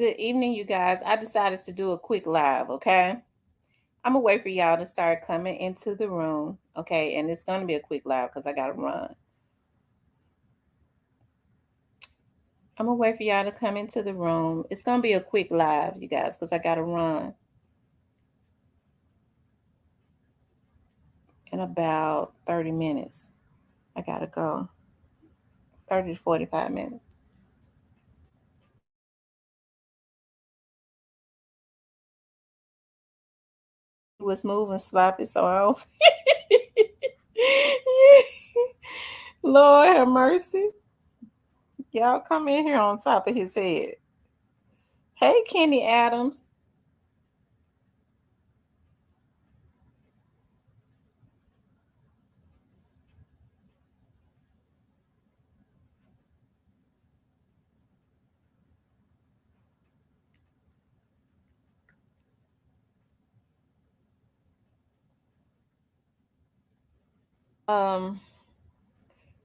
Good evening, you guys. I decided to do a quick live, okay? I'm gonna wait for y'all to start coming into the room, okay? And it's gonna be a quick live because I gotta run. I'm gonna wait for y'all to come into the room. It's gonna be a quick live, you guys, because I gotta run in about 30 minutes. I gotta go 30 to 45 minutes. It was moving sloppy, so I don't. Lord have mercy. Y'all come in here on top of his head. Hey, Kenny Adams.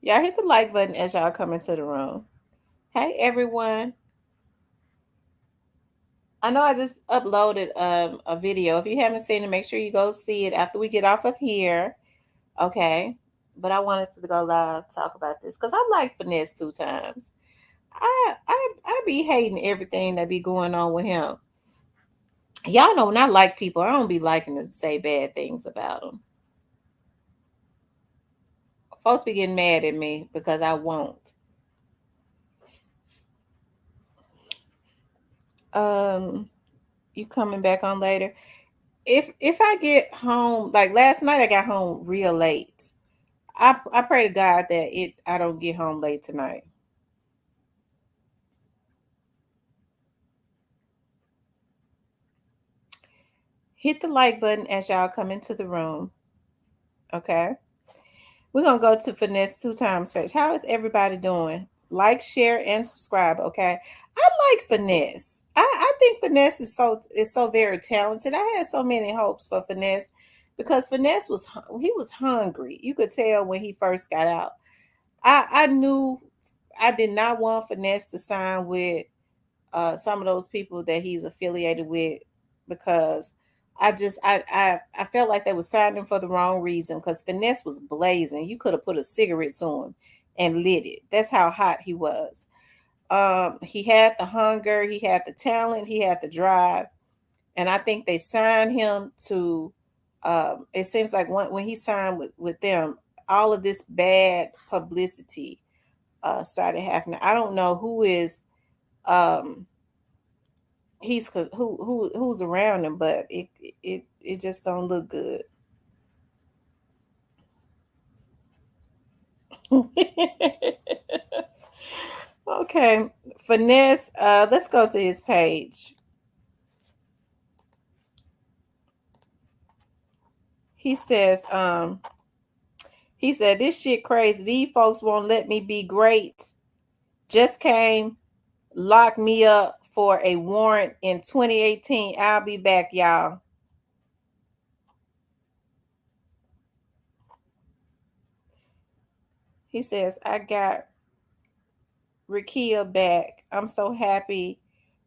Y'all hit the like button as y'all come into the room. Hey, everyone. I know I just uploaded a video. If you haven't seen it, make sure you go see it after we get off of here. Okay. But I wanted to go live talk about this because I like Finesse 2 Times. I be hating everything that be going on with him. Y'all know when I like people, I don't be liking to say bad things about them. Folks be getting mad at me because I won't. You coming back on later? If I get home, like last night I got home real late. I pray to God that I don't get home late tonight. Hit the like button as y'all come into the room. Okay. We're gonna go to Finesse 2 Times first. How is everybody doing? Like, share, and subscribe. Okay. I like Finesse. I think Finesse is so very talented. I had so many hopes for Finesse because Finesse was hungry. You could tell when he first got out. I knew I did not want Finesse to sign with some of those people that he's affiliated with because I felt like they were signing for the wrong reason because Finesse was blazing. You could have put a cigarette to him and lit it. That's how hot he was. He had the hunger, he had the talent, he had the drive, and I think they signed him to. It seems like when he signed with them, all of this bad publicity started happening. I don't know who is um, who's around him, but it just don't look good. Okay, Finesse. Let's go to his page. He says, he said, "This shit crazy. These folks won't let me be great. Just came, locked me up for a warrant in 2018. I'll be back, y'all." He says, "I got Rakia back. I'm so happy.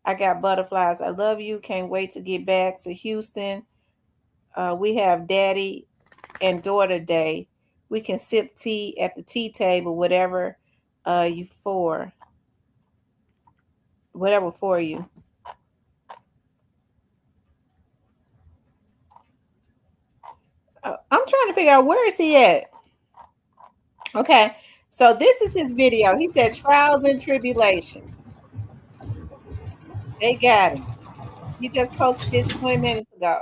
I got butterflies. I love you. Can't wait to get back to Houston. We have daddy and daughter day. We can sip tea at the tea table, whatever you for. Whatever for you." I'm trying to figure out where is he at. Okay, so this is his video. He said trials and tribulations. They got him. He just posted this 20 minutes ago.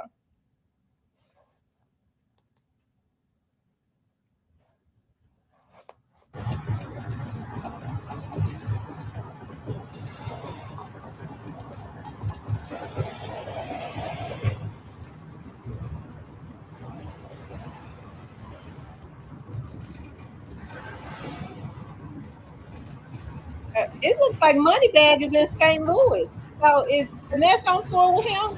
It looks like Moneybag is in St. Louis. So is Finesse on tour with him?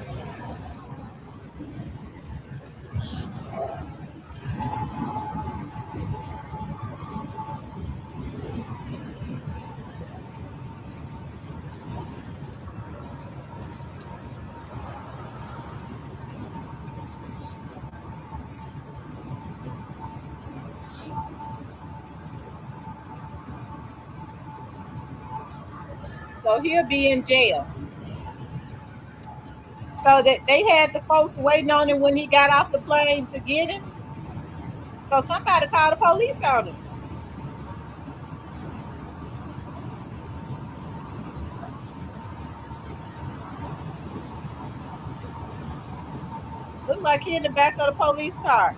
So he'll be in jail. So that they had the folks waiting on him when he got off the plane to get him. So somebody called the police on him. Looked like he in the back of the police car.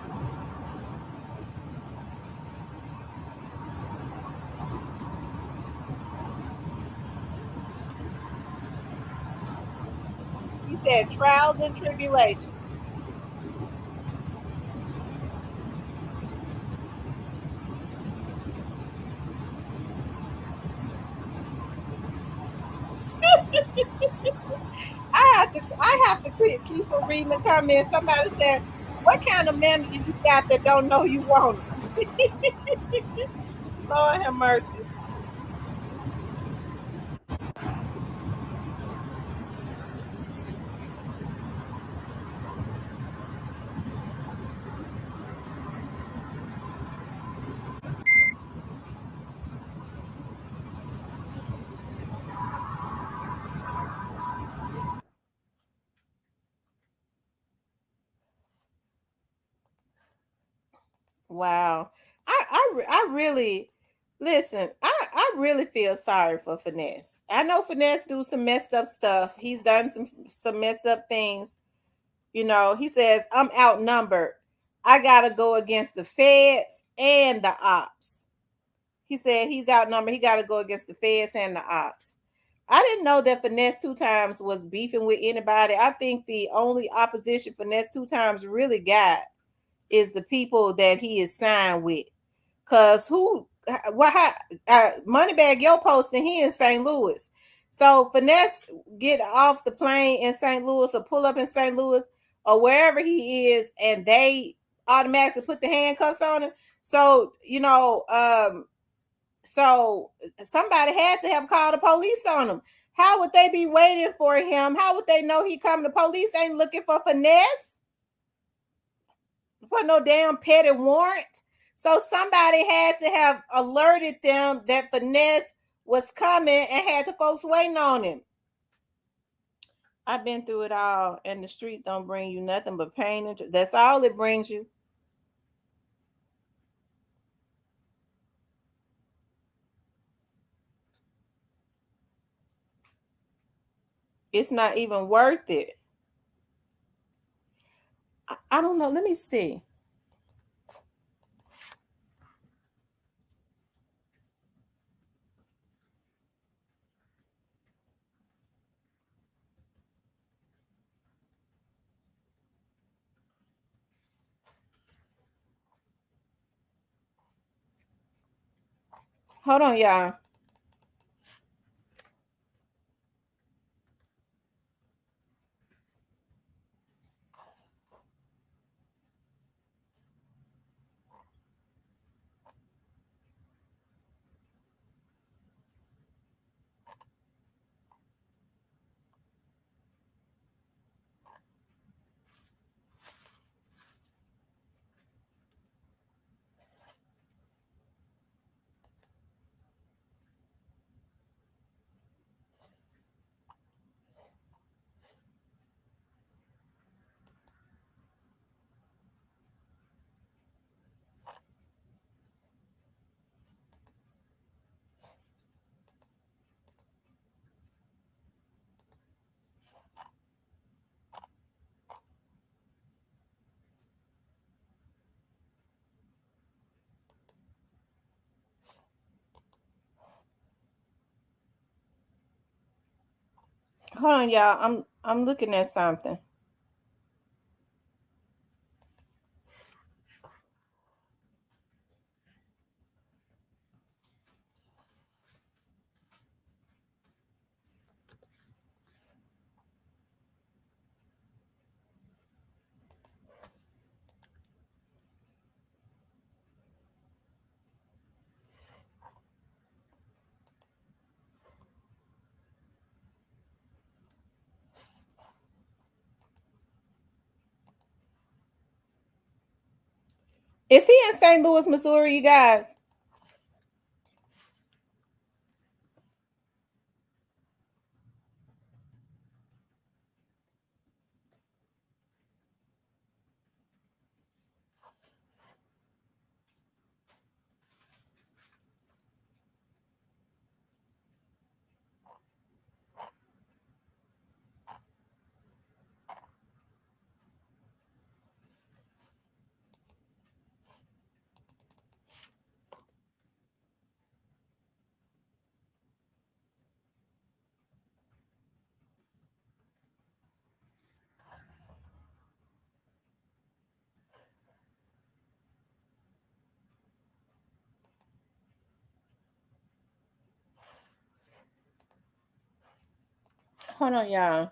He said trials and tribulations. I have to keep on reading the comments. Somebody said, "What kind of manager you got that don't know you want it?" Lord have mercy. Wow. I really listen. I really feel sorry for Finesse. I know Finesse do some messed up stuff. He's done some messed up things. You know, he says I'm outnumbered. I gotta go against the feds and the ops. He said he's outnumbered. He got to go against the feds and the ops. I didn't know that Finesse two times was beefing with anybody. I think the only opposition Finesse two times really got is the people that he is signed with. Cause who? What? Moneybag Yo posting he in St. Louis. So Finesse get off the plane in St. Louis or pull up in St. Louis or wherever he is, and they automatically put the handcuffs on him. So so somebody had to have called the police on him. How would they be waiting for him? How would they know he coming? The police ain't looking for Finesse for no damn petty warrant. So somebody had to have alerted them that Finesse was coming and had the folks waiting on him. I've been through it all, and the street don't bring you nothing but pain. And that's all it brings you. It's not even worth it. I don't know. Let me see. Hold on, y'all. Hold on, y'all. I'm looking at something. Is he in St. Louis, Missouri, you guys? Hold on, y'all.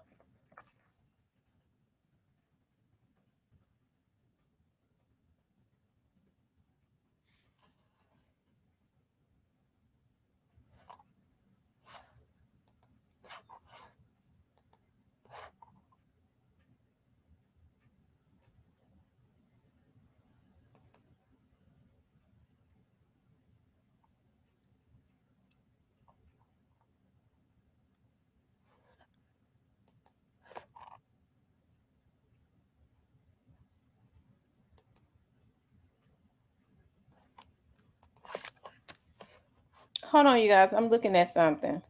Hold on, you guys. I'm looking at something.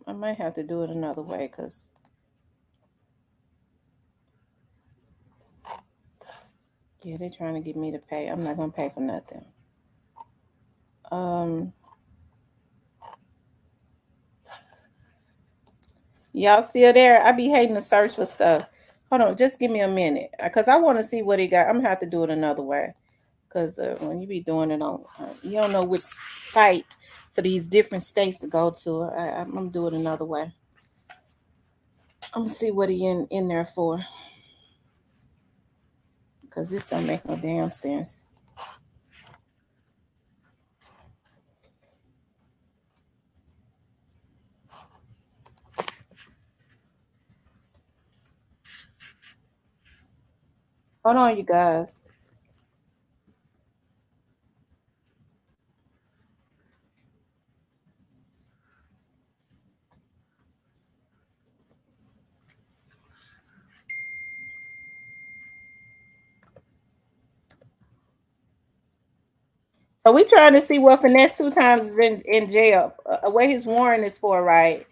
I might have to do it another way because yeah, they're trying to get me to pay. I'm not gonna pay for nothing. Y'all still there? I be hating to search for stuff. Hold on, just give me a minute because I want to see what he got. I'm gonna have to do it another way because when you be doing it on, you don't know which site for these different states to go to. I'm gonna do it another way. I'm gonna see what he in there for because this don't make no damn sense. Hold on, you guys. So we trying to see what FINESSE2TYMES is in jail, what his warrant is for, right?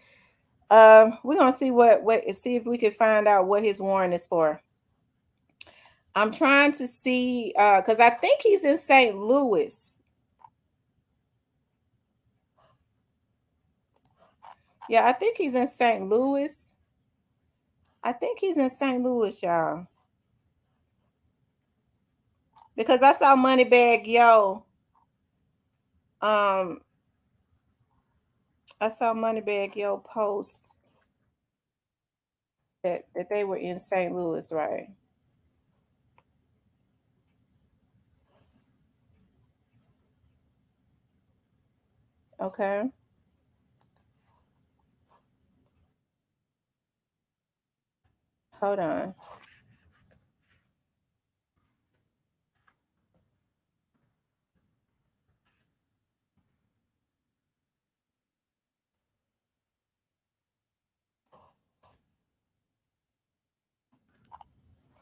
We're gonna see what see if we can find out what his warrant is for. I'm trying to see because I think he's in St. Louis. Yeah, I think he's in St. Louis. I think he's in St. Louis, y'all. Because I saw Moneybag Yo. Um, I saw Moneybag Yo post that they were in St. Louis, right? Okay. Hold on.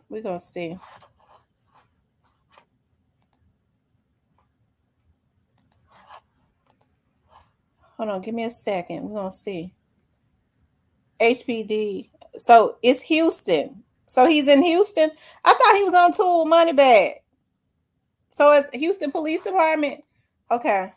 We're gonna see. Hold on, give me a second. We're gonna see. HPD. So it's Houston. So he's in Houston. I thought he was on tour with Moneybag. So it's Houston Police Department. Okay.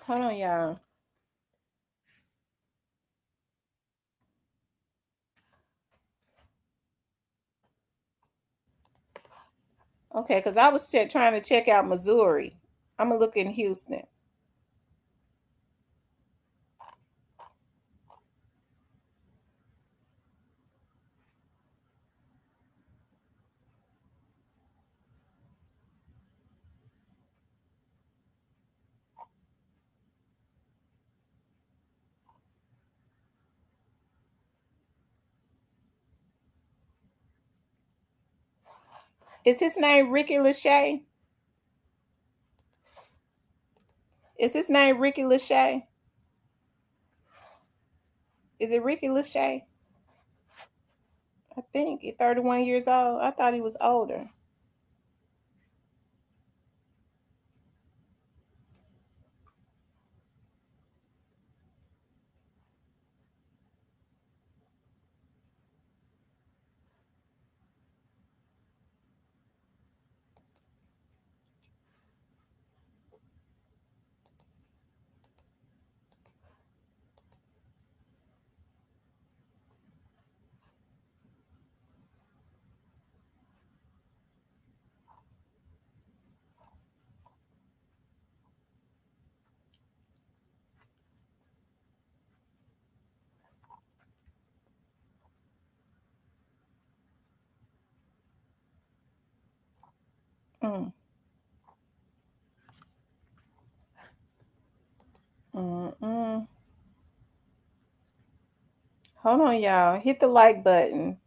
Hold on, y'all. Okay, because I was trying to check out Missouri. I'm gonna look in Houston. Is his name Ricky Lachey? Is his name Ricky Lachey? Is it Ricky Lachey? I think he's 31 years old. I thought he was older. Mm. Mm-mm. Hold on, y'all. Hit the like button.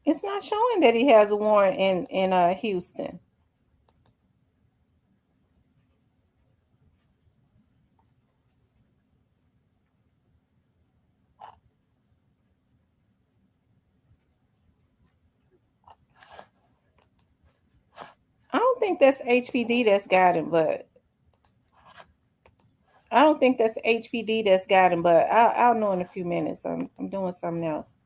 It's not showing that he has a warrant in Houston. I don't think that's HPD that's got him, but I don't think that's HPD that's got him, but I'll know in a few minutes. I'm doing something else.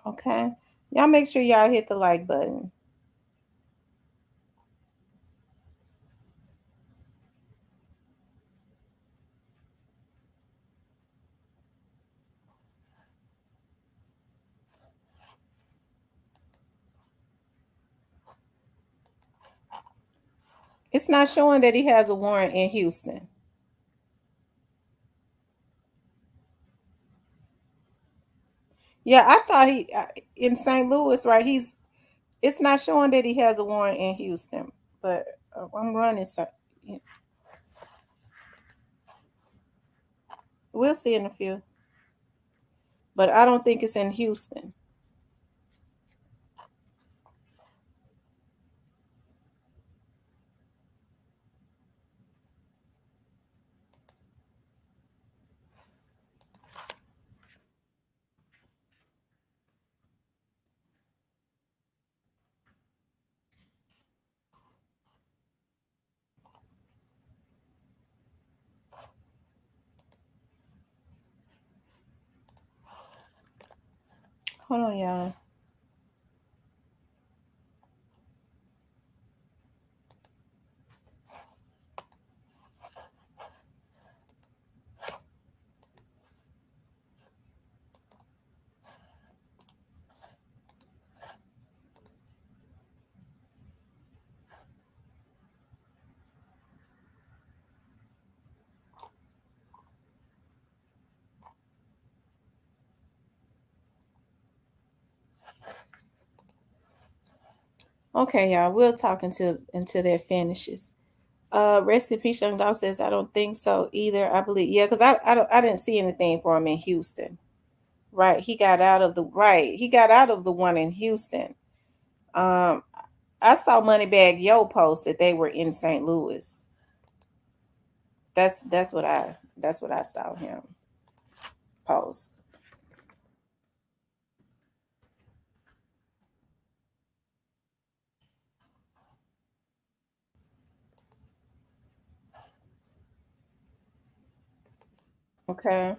Okay. Y'all make sure y'all hit the like button. It's not showing that he has a warrant in Houston. Yeah, I thought he in St. Louis, right? It's not showing that he has a warrant in Houston, but I'm running. So we'll see in a few. But I don't think it's in Houston. Hold on, y'all. Okay, y'all. We'll talk until that finishes. Rest in peace, young dog says I don't think so either. I believe because I didn't see anything for him in Houston. Right. He got out of the one in Houston. Um I saw Moneybag Yo post that they were in St. Louis. That's what I saw him post. Okay.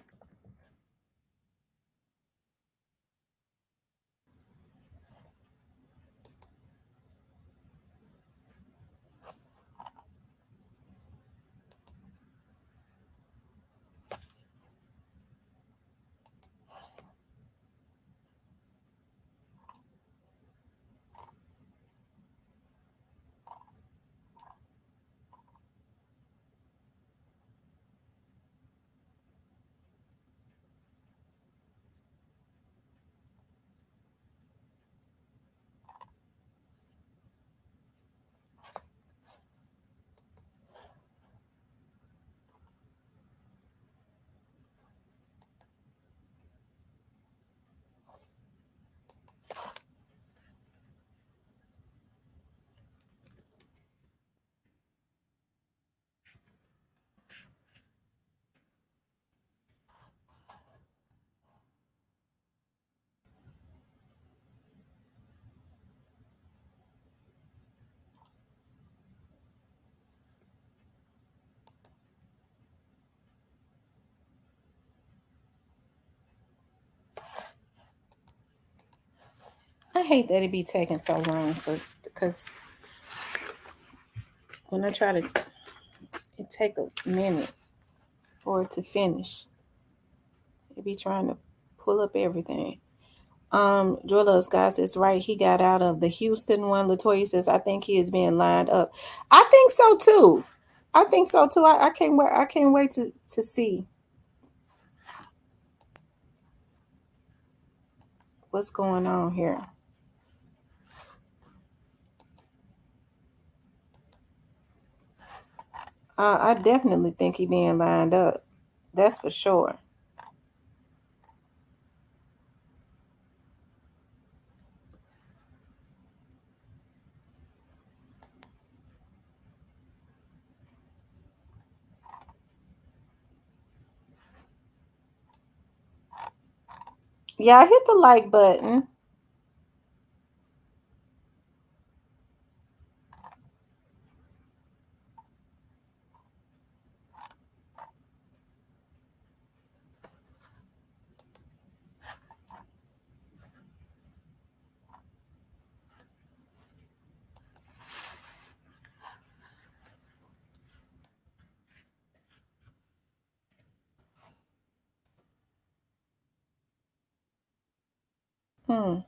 I hate that it be taking so long because when I try to, it take a minute for it to finish. It be trying to pull up everything. Joylove Scott says right. He got out of the Houston one. Latoya says I think he is being lined up. I think so too. I think so too. I can't wait. I can't wait to see what's going on here. I definitely think he being lined up. That's for sure. Yeah, hit the like button. Hmm.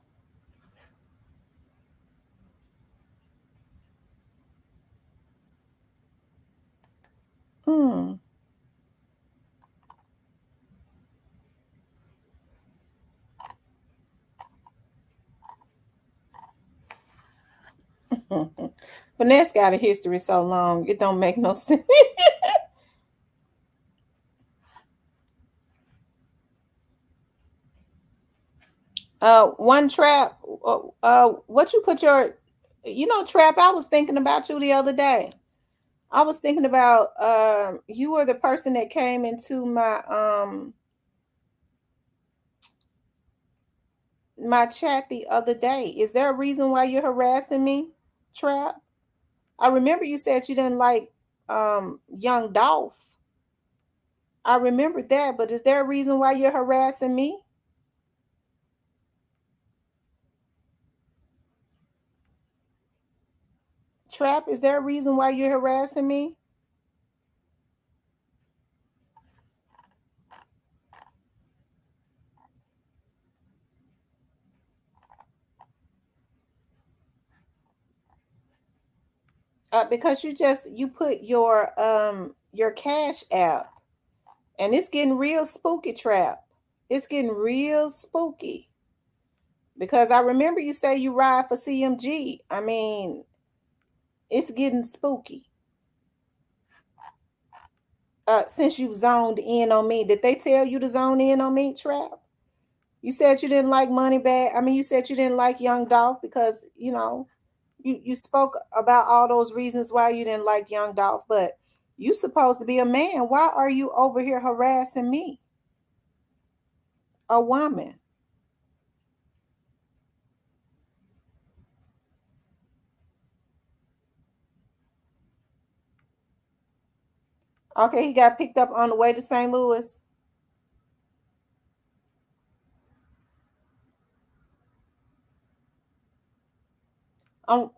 Hmm. Finesse got a history so long it don't make no sense. One trap. What you put your, trap. I was thinking about you the other day. I was thinking about you were the person that came into my chat the other day. Is there a reason why you're harassing me, Trap? I remember you said you didn't like young Dolph. I remember that, but is there a reason why you're harassing me? Trap, is there a reason why you're harassing me? Because you put your cash app and it's getting real spooky, Trap. It's getting real spooky. Because I remember you say you ride for CMG. I mean, it's getting spooky. Since you've zoned in on me, did they tell you to zone in on me, Trap? You said you didn't like Money Bag. I mean, you said you didn't like Young Dolph because you spoke about all those reasons why you didn't like Young Dolph. But You supposed to be a man. Why are you over here harassing me, a woman? Okay, he got picked up on the way to St. Louis. Um,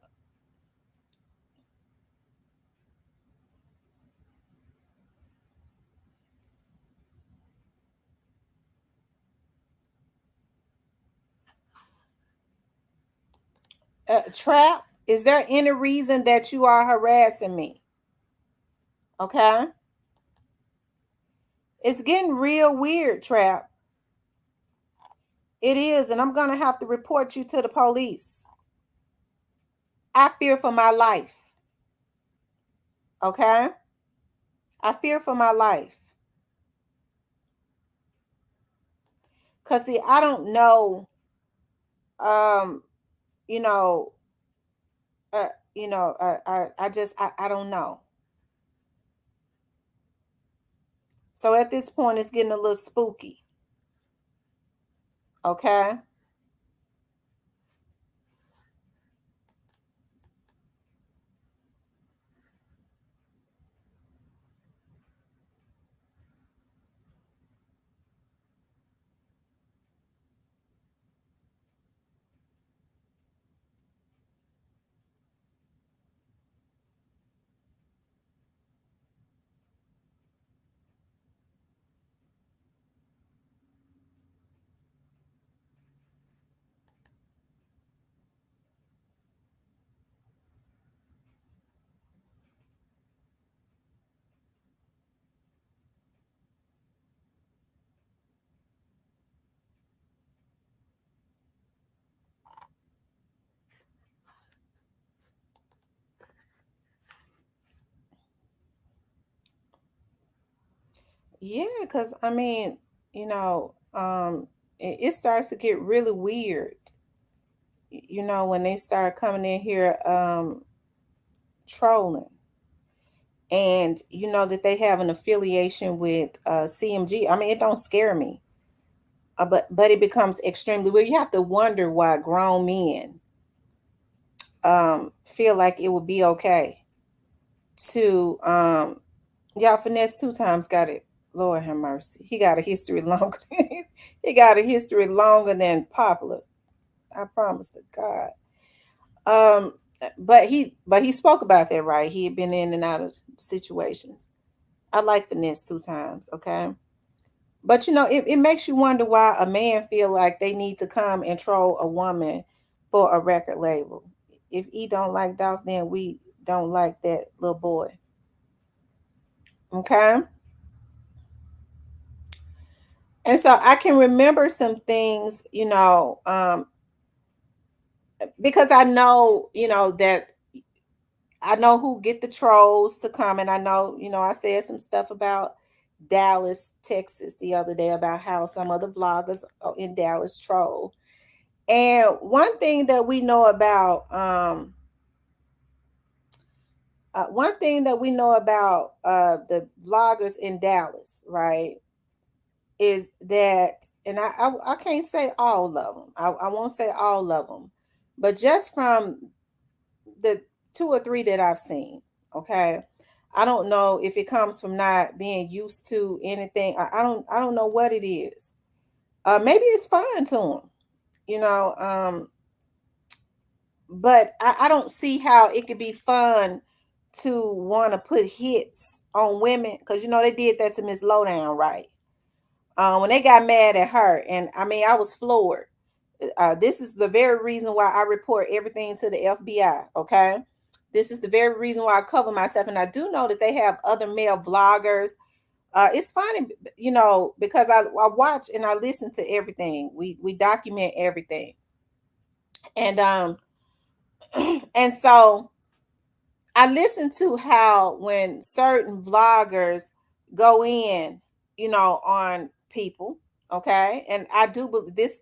Trap, is there any reason that you are harassing me? Okay, it's getting real weird, Trap. It is, and I'm gonna have to report you to the police. I fear for my life. Okay, I fear for my life. Cause see, I don't know. Um, you know, I just, I don't know. So at this point, it's getting a little spooky. Okay. Yeah, because I mean, it starts to get really weird, when they start coming in here trolling. And you know that they have an affiliation with CMG. I mean, it don't scare me. But it becomes extremely weird. You have to wonder why grown men feel like it would be okay to y'all finesse two times got it. Lord have mercy. He got a history longer. He got a history longer than popular. I promise to God. Um, but he spoke about that, right? He had been in and out of situations. I like finesse two times, okay? But it makes you wonder why a man feel like they need to come and troll a woman for a record label. If he don't like Dolph, then we don't like that little boy. Okay. And so I can remember some things, because I know, that I know who get the trolls to come. And I know, I said some stuff about Dallas, Texas the other day about how some other vloggers in Dallas troll. And one thing that we know about the vloggers in Dallas, right, is that, and I can't say all of them. I won't say all of them, but just from the two or three that I've seen, okay. I don't know if it comes from not being used to anything. I don't know what it is. Maybe it's fun to them, you know. But I don't see how it could be fun to want to put hits on women because they did that to Miss Lowdown, right? When they got mad at her, and I mean, I was floored. This is the very reason why I report everything to the FBI. Okay, this is the very reason why I cover myself, and I do know that they have other male vloggers. It's funny, because I watch and I listen to everything. We document everything, and and so I listen to how when certain vloggers go in, on people, okay? And I do believe this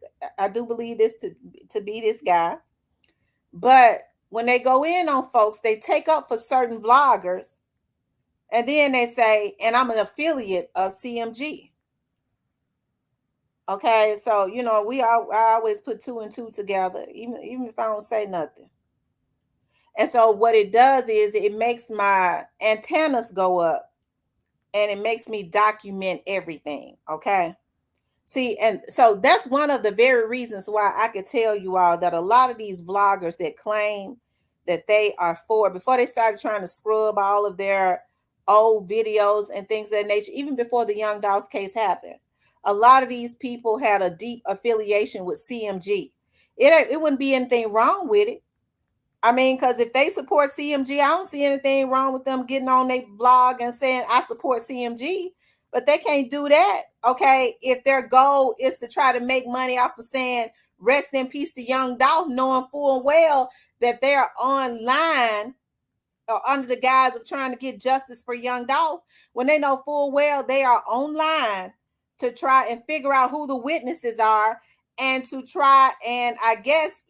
to be this guy. But when they go in on folks, they take up for certain vloggers And then they say, and I'm an affiliate of CMG. Okay, so I always put two and two together, even if I don't say nothing. And so what it does is it makes my antennas go up, and it makes me document everything. Okay. See, and so that's one of the very reasons why I could tell you all that a lot of these vloggers that claim that they are for, before they started trying to scrub all of their old videos and things of that nature, even before the Young Dolls case happened, a lot of these people had a deep affiliation with CMG. It wouldn't be anything wrong with it. I mean, because if they support CMG, I don't see anything wrong with them getting on their vlog and saying, I support CMG, but they can't do that. Okay. If their goal is to try to make money off of saying, rest in peace to Young Dolph, knowing full well that they're online or under the guise of trying to get justice for Young Dolph, when they know full well they are online to try and figure out who the witnesses are, and to try and, I guess,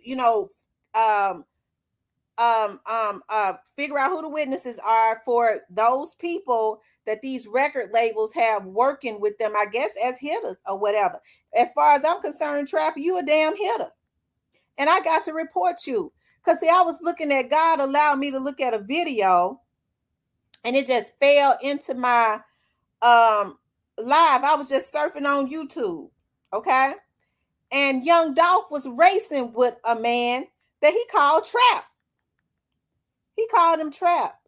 figure out who the witnesses are for those people that these record labels have working with them, I guess, as hitters or whatever. As far as I'm concerned, Trap, you a damn hitter. And I got to report you. Because, see, I was looking at, God allowed me to look at a video, and it just fell into my live. I was just surfing on YouTube. Okay. And Young Dolph was racing with a man that he called Trap. He called him Trap.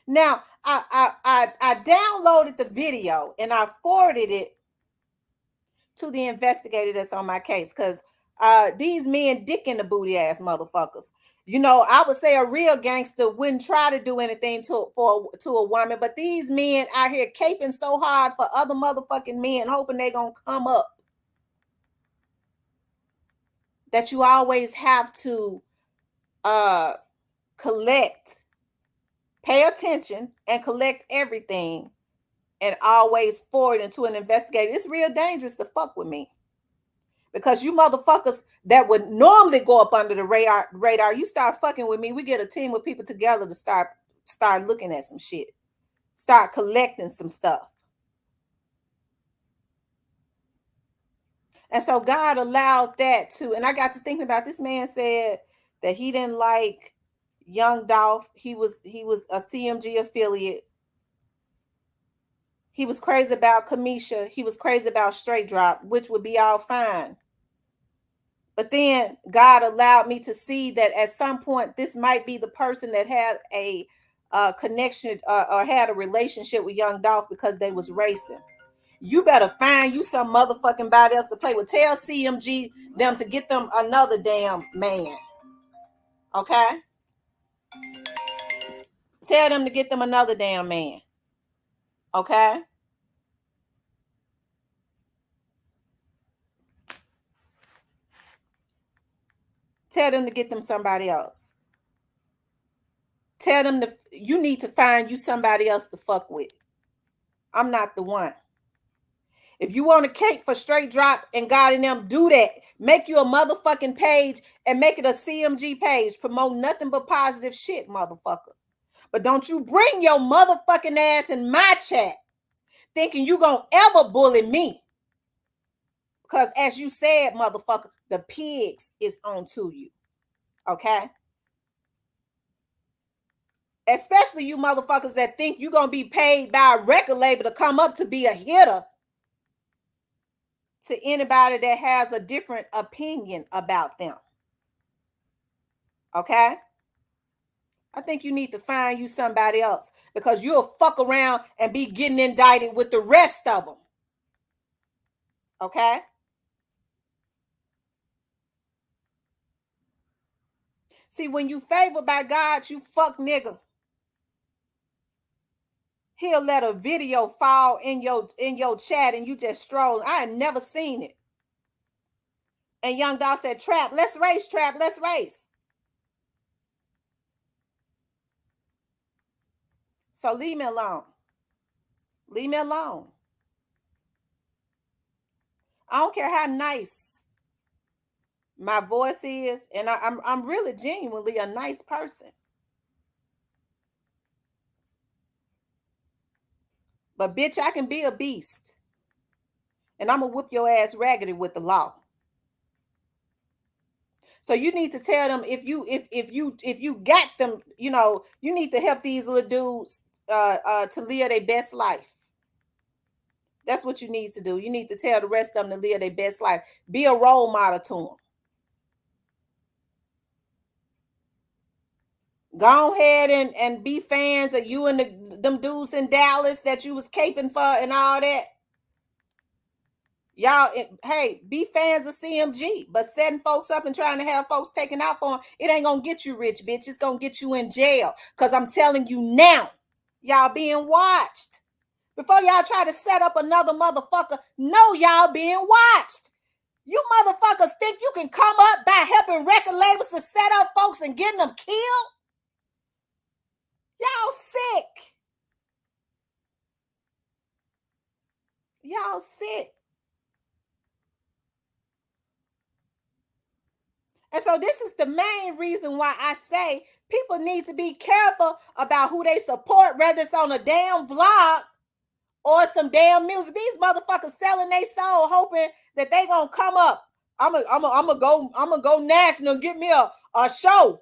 Now, I downloaded the video and I forwarded it to the investigator that's on my case, because these men dick in the booty ass motherfuckers. I would say a real gangster wouldn't try to do anything to a woman, but these men out here caping so hard for other motherfucking men, hoping they gonna come up, that you always have to collect, pay attention, and collect everything, and always forward into an investigator. It's real dangerous to fuck with me, because you motherfuckers that would normally go up under the radar, you start fucking with me, we get a team of people together to start looking at some shit, start collecting some stuff. And so God allowed that too. And I got to thinking about, this man said that he didn't like Young Dolph. He was a CMG affiliate. He was crazy about Kamisha. He was crazy about Straight Drop, which would be all fine. But then God allowed me to see that at some point, this might be the person that had a connection or had a relationship with Young Dolph, because they was racing. You better find you some motherfucking body else to play with. Tell CMG them to get them another damn man. Okay? Tell them to get them another damn man. Okay? Tell them to get them somebody else. Tell them you need to find you somebody else to fuck with. I'm not the one. If you want a cake for Straight Drop and God and them, do that. Make you a motherfucking page and make it a CMG page. Promote nothing but positive shit, motherfucker. But don't you bring your motherfucking ass in my chat thinking you gonna ever bully me. Because as you said, motherfucker, the pigs is onto you. Okay? Especially you motherfuckers that think you gonna be paid by a record label to come up to be a hitter to anybody that has a different opinion about them. Okay? I think you need to find you somebody else, because you'll fuck around and be getting indicted with the rest of them. Okay? See, when you favored by God, you fuck nigga. He'll let a video fall in your chat and you just stroll. I had never seen it. And Young Dolph said, Trap, let's race, Trap, let's race. So leave me alone. Leave me alone. I don't care how nice my voice is, and I'm really genuinely a nice person. But bitch, I can be a beast. And I'm gonna whip your ass raggedy with the law. So you need to tell them if you got them, you need to help these little dudes to live their best life. That's what you need to do. You need to tell the rest of them to live their best life. Be a role model to them. Go ahead and be fans of you and them dudes in Dallas that you was caping for and all that. Y'all, hey, be fans of CMG, but setting folks up and trying to have folks taken out for them, it ain't gonna get you rich, bitch. It's gonna get you in jail. Because I'm telling you now, y'all being watched. Before y'all try to set up another motherfucker, know y'all being watched. You motherfuckers think you can come up by helping record labels to set up folks and getting them killed? Y'all sick. Y'all sick. And so this is the main reason why I say people need to be careful about who they support, whether it's on a damn vlog or some damn music. These motherfuckers selling their soul, hoping that they gonna come up. I'm gonna go national, get me a show.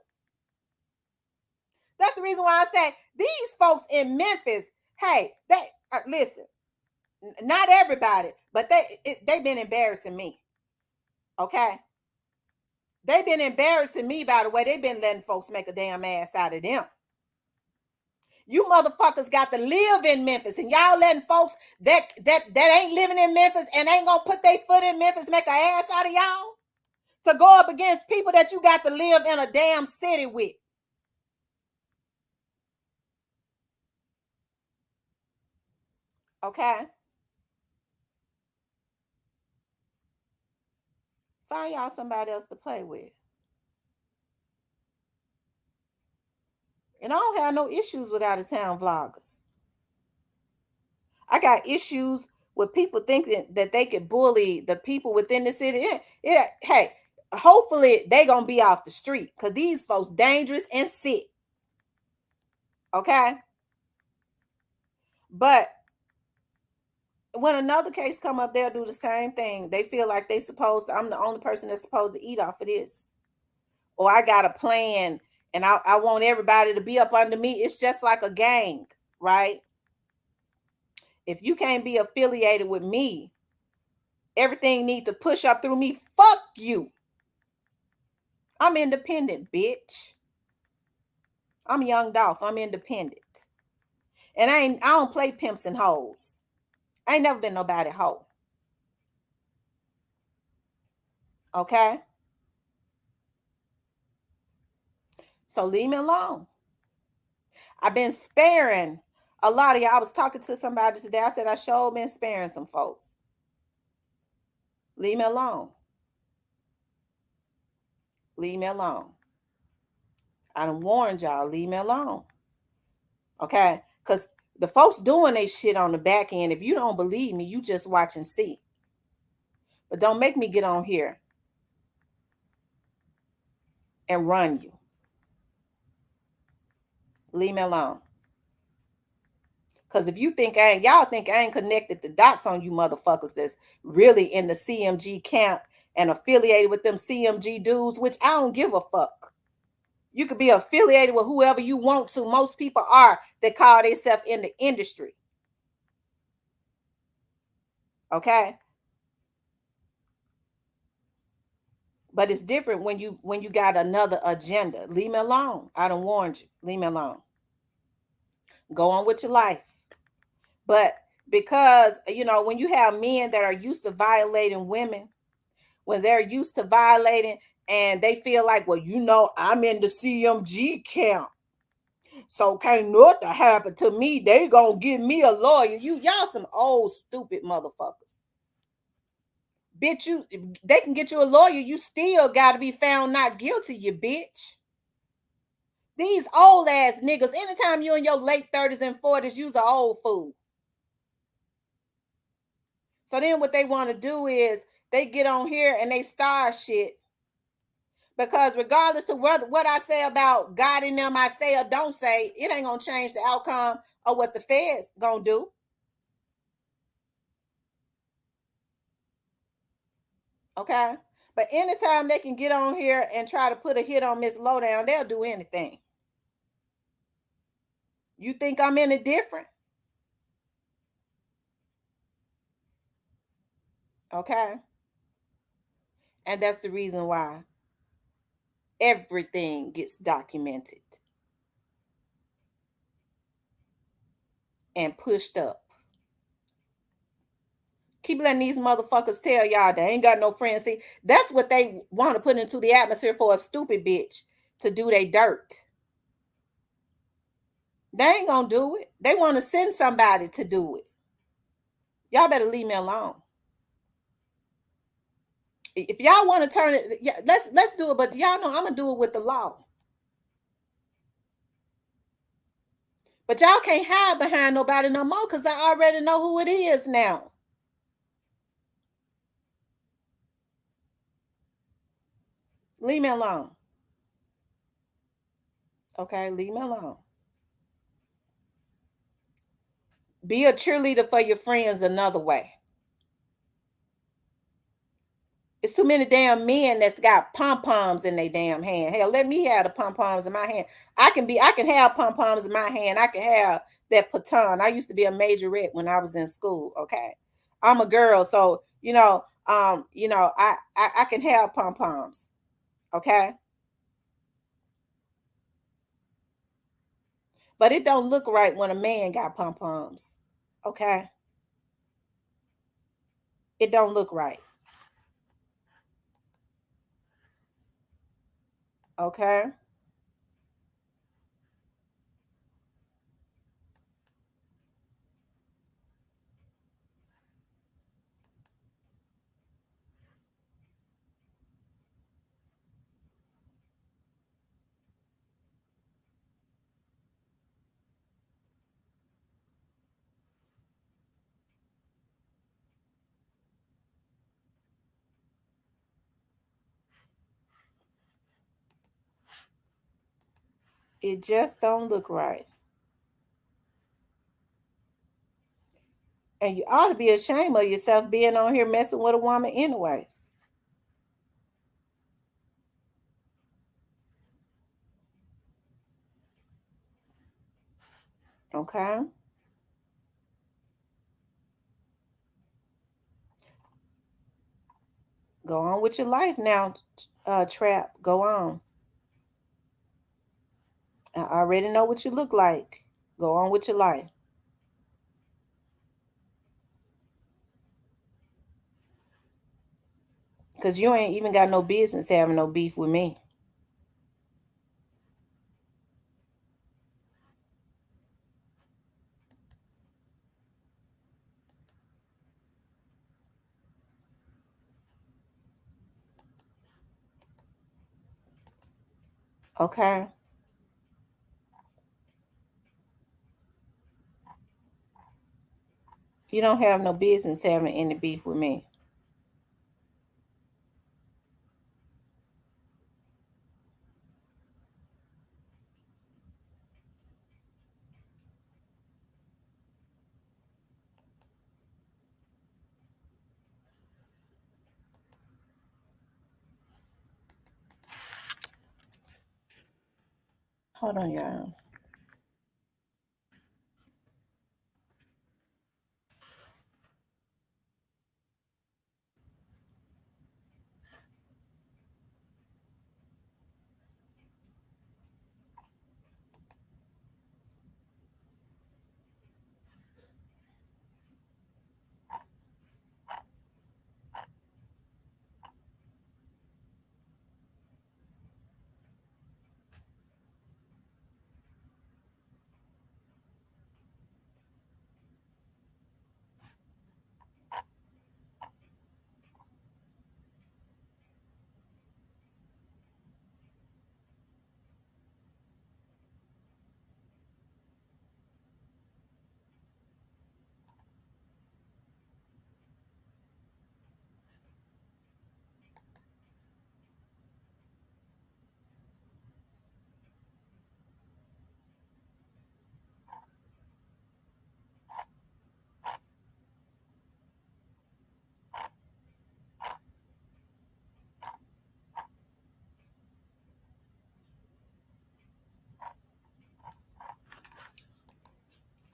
That's the reason why I say these folks in Memphis, hey, they listen, not everybody, but they've been embarrassing me. Okay. They've been embarrassing me, by the way. They've been letting folks make a damn ass out of them. You motherfuckers got to live in Memphis, and y'all letting folks that ain't living in Memphis and ain't gonna put their foot in Memphis make an ass out of y'all to go up against people that you got to live in a damn city with. Okay? Find y'all somebody else to play with. And I don't have no issues with out of town vloggers. I got issues with people thinking that they could bully the people within the city. Hey, hopefully they gonna be off the street because these folks dangerous and sick. Okay? But when another case come up, they'll do the same thing. They feel like they supposed to, I'm the only person that's supposed to eat off of this. Or I got a plan and I want everybody to be up under me. It's just like a gang, right? If you can't be affiliated with me, everything needs to push up through me. Fuck you. I'm independent, bitch. I'm Young Dolph. I'm independent. And I don't play pimps and hoes. I ain't never been nobody hoe. Okay? So leave me alone. I've been sparing a lot of y'all. I was talking to somebody today. I said I sure been sparing some folks. Leave me alone. Leave me alone. I done warned y'all. Leave me alone. Okay? Because the folks doing they shit on the back end, if you don't believe me, you just watch and see. But don't make me get on here and run you. Leave me alone. Because if you think y'all think I ain't connected the dots on you motherfuckers that's really in the CMG camp and affiliated with them CMG dudes, which I don't give a fuck. You could be affiliated with whoever you want to. Most people are that call themselves in the industry. Okay? But it's different when you got another agenda. Leave me alone. I done warned you. Leave me alone. Go on with your life. But because, when you have men that are used to violating women, when they're used to violating and they feel like, well, I'm in the CMG camp, so can't nothing happen to me. They gonna give me a lawyer. Y'all some old stupid motherfuckers. Bitch, they can get you a lawyer. You still got to be found not guilty, you bitch. These old ass niggas, anytime you're in your late 30s and 40s, you's an old fool. So then what they want to do is they get on here and they start shit. Because regardless of what I say about God in them, I say or don't say, it ain't going to change the outcome of what the feds going to do. Okay. But anytime they can get on here and try to put a hit on Miss Lowdown, they'll do anything. You think I'm any different? Okay. And that's the reason why everything gets documented and pushed up. Keep letting these motherfuckers tell y'all they ain't got no friends. See, that's what they want to put into the atmosphere for a stupid bitch to do their dirt. They ain't gonna do it. They want to send somebody to do it. Y'all better leave me alone. If y'all want to turn it, yeah, let's do it. But y'all know I'm gonna do it with the law. But y'all can't hide behind nobody no more because I already know who it is now. Leave me alone. Okay, leave me alone. Be a cheerleader for your friends another way. It's too many damn men that's got pom-poms in their damn hand. Hell, let me have the pom-poms in my hand. I can have pom-poms in my hand. I can have that baton. I used to be a majorette when I was in school. Okay. I'm a girl, so I can have pom-poms. Okay. But it don't look right when a man got pom-poms. Okay. It don't look right. Okay. It just don't look right. And you ought to be ashamed of yourself being on here messing with a woman anyways. Okay. Go on with your life now, Trap. Go on. I already know what you look like. Go on with your life. Because you ain't even got no business having no beef with me. Okay. You don't have no business having any beef with me. Hold on, y'all.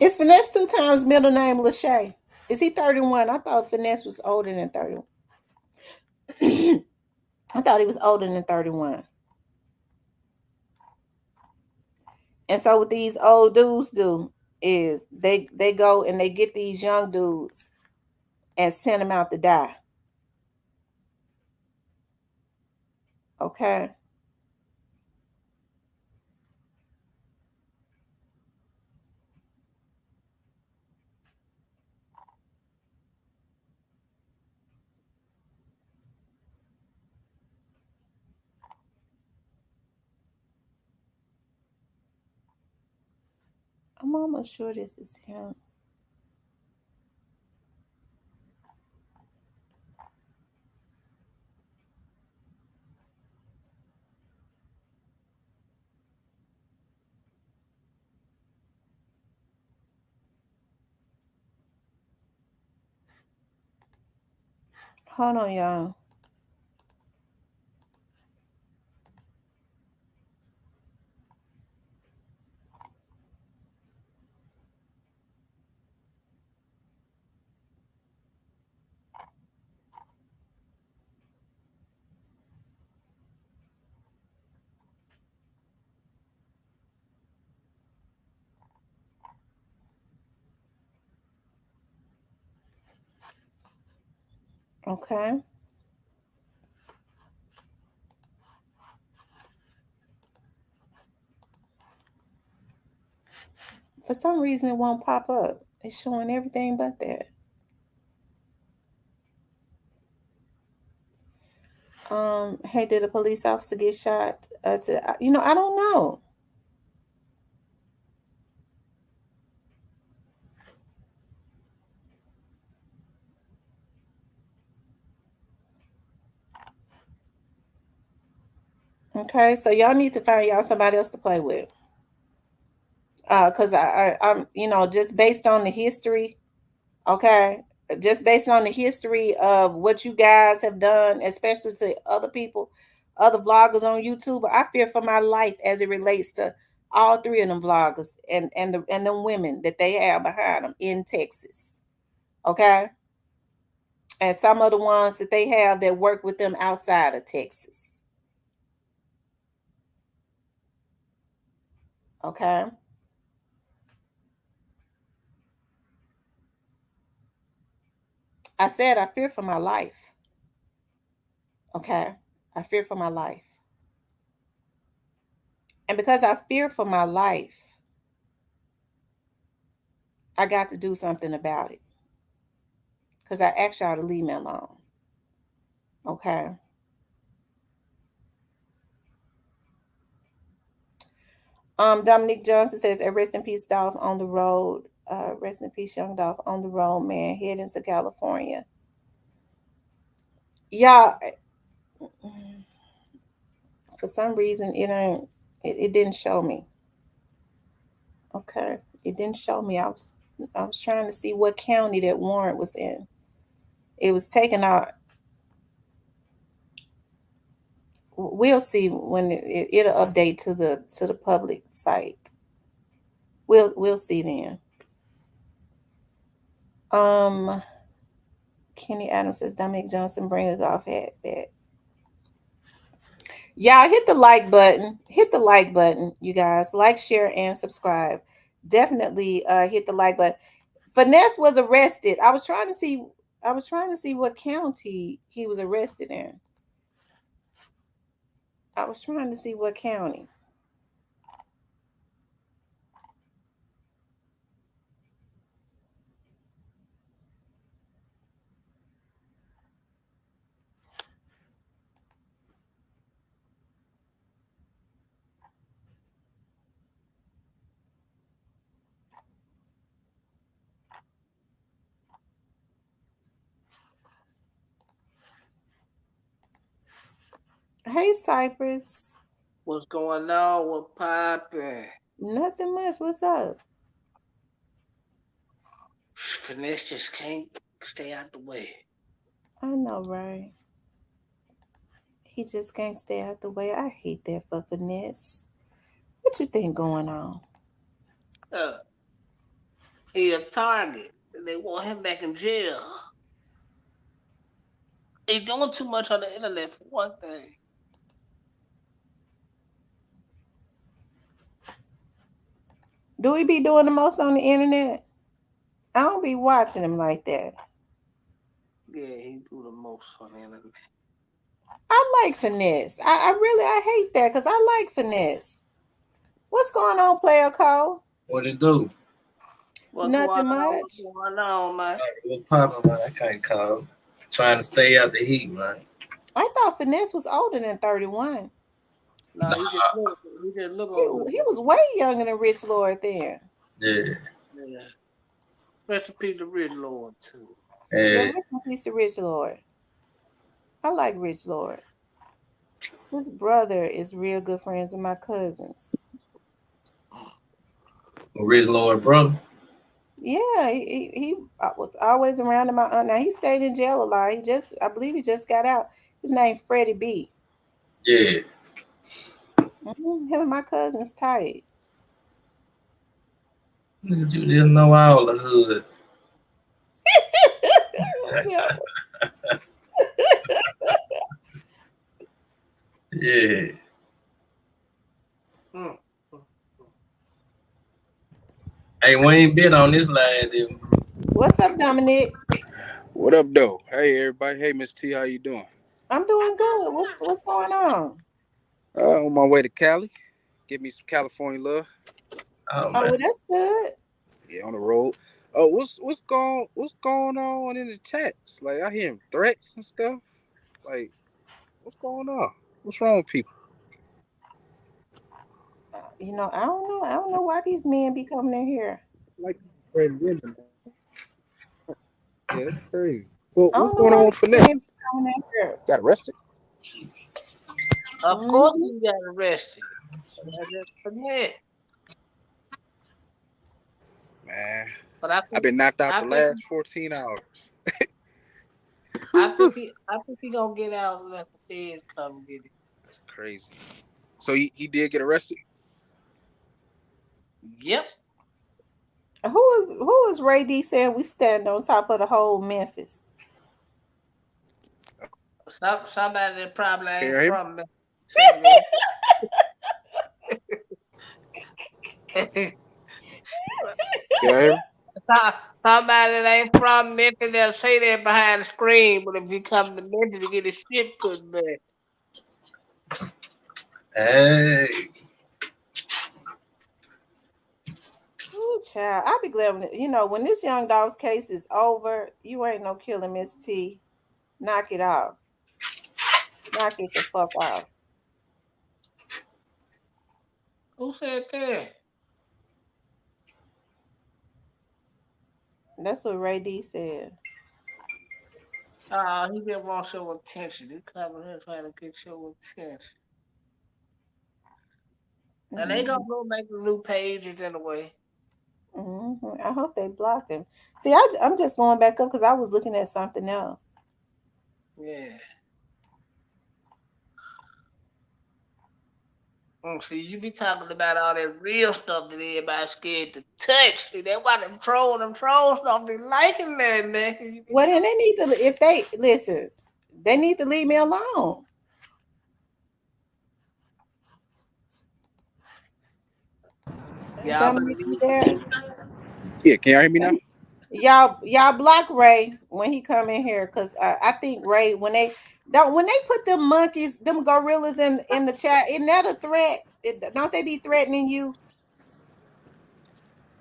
Is Finesse 2 times middle name Lachey? Is he 31? I thought Finesse was older than 30. I thought he was older than 31. And so what these old dudes do is they go and they get these young dudes and send them out to die. Okay. I'm almost sure this is him. Hold on, y'all. Okay. For some reason, it won't pop up. It's showing everything but that. Hey, did a police officer get shot? I don't know. Okay, so y'all need to find y'all somebody else to play with. Cause I'm, just based on the history. Okay, just based on the history of what you guys have done, especially to other people, other vloggers on YouTube, I fear for my life as it relates to all three of them vloggers and the women that they have behind them in Texas. Okay, and some of the ones that they have that work with them outside of Texas. Okay, I said I fear for my life. Okay, I fear for my life, and because I fear for my life, I got to do something about it. Because I asked y'all to leave me alone. Okay. Dominique Johnson says, rest in peace, Dolph on the road. Rest in peace, young Dolph on the road, man, heading to California. Y'all, for some reason, it didn't show me. Okay. It didn't show me. I was trying to see what county that warrant was in. It was taken out. We'll see when it'll update to the public site. We'll see then. Um, Kenny Adams says Dominic Johnson bring a golf hat back. Y'all hit the like button. Hit the like button, you guys. Like, share, and subscribe. Definitely hit the like button. Finesse was arrested. I was trying to see what county he was arrested in. I was trying to see what county. Hey, Cypress. What's going on? What poppin'? Nothing much. What's up? Finesse just can't stay out the way. I know, right? He just can't stay out the way. I hate that for Finesse. What you think going on? Uh, He a target. They want him back in jail. He doing too much on the internet for one thing. Do we be doing the most on the internet? I don't be watching him like that. Yeah, he do the most on the internet. I like finesse. I hate that because I like finesse. What's going on, player Cole? What it do? What going Nothing on? much. What going on, man? What poppin', man? I can't call. Trying to stay out the heat, man. I thought finesse was older than 31. No, Nah, he just look He, older. he was way younger than Rich Lord then. yeah. Yeah. Recipe the Rich Lord too. Yeah, Yeah. rest in peace to Rich Lord. I like Rich Lord. His brother is real good friends with my cousins. Rich Lord brother. Yeah, he was always around my aunt. Now he stayed in jail a lot. I believe he just got out. His name Freddie B. Yeah. Him and my cousins tight. You just know all the hood. Yeah. Yeah. Mm. Hey, we ain't been on this line, dude. What's up, Dominic? What up, though? Hey, everybody. Hey, Miss T, how you doing? I'm doing good. What's going on? On my way to Cali. Give me some California love. Oh, Oh, man. well, that's good. Yeah, on the road. Oh, what's going on in the chats? Like I hear threats and stuff. Like, what's going on? What's wrong with people? I don't know. I don't know why these men be coming in here. Like, women. Yeah, that's crazy. Well, I what's don't know going why on with these Finesse? men be coming in here. Got arrested? Of course Mhm. he got arrested. That's finesse. Man, But I I've think been knocked out I the think last 14 hours. I think he gonna get out and let the feds come get it. That's crazy. So he did get arrested? Yep. Who is Ray D saying we stand on top of the whole Memphis? Somebody that probably Can you ain't hear me? from me. Say that. Can you hear me? Somebody that ain't from Memphis, they'll say that behind the screen, but if he come to Memphis to get his shit put back. Hey. Ooh, child, I'll be glad when this young dog's case is over. You ain't no killing, Miss T. Knock it off. Knock it the fuck off. Who said that? That's what Ray D said. Oh, he just wants your attention. He coming here trying to get your attention. And they gonna Hmm. go make the new pages anyway. I hope they blocked him. See, I'm just going back up because I was looking at something else. Yeah. See, you be talking about all that real stuff that everybody's scared to touch. See, that's why them trolls don't be liking that, man. You be Well, then they need to, if they listen, they need to leave me alone. y'all better Dominic, you there? Yeah, can you hear me now? Y'all block Ray when he come in here because I think Ray when they put them monkeys, them gorillas in the chat, isn't that a threat? Don't they be threatening you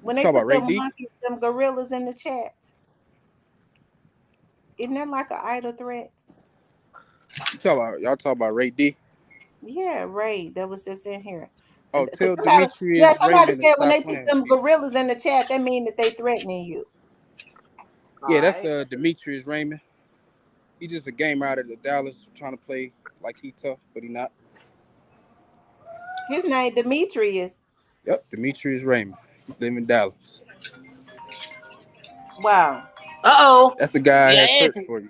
when You they talking about put Ray them D? monkeys, them gorillas in the chat? Isn't that like an idle threat? Y'all talking about Ray D? Yeah, Ray, that was just in here. Oh, Because tell Demetrius somebody Raymond to said when stop they put playing with them me. gorillas in the chat, that mean that they threatening you. Yeah, that's alright. Demetrius Raymond. He just a gamer out of the Dallas trying to play like he tough, but he not. His name Demetrius. Yep, Demetrius Raymond. He live in Dallas. Wow. Uh-oh. That's the guy Your that ass searched for you.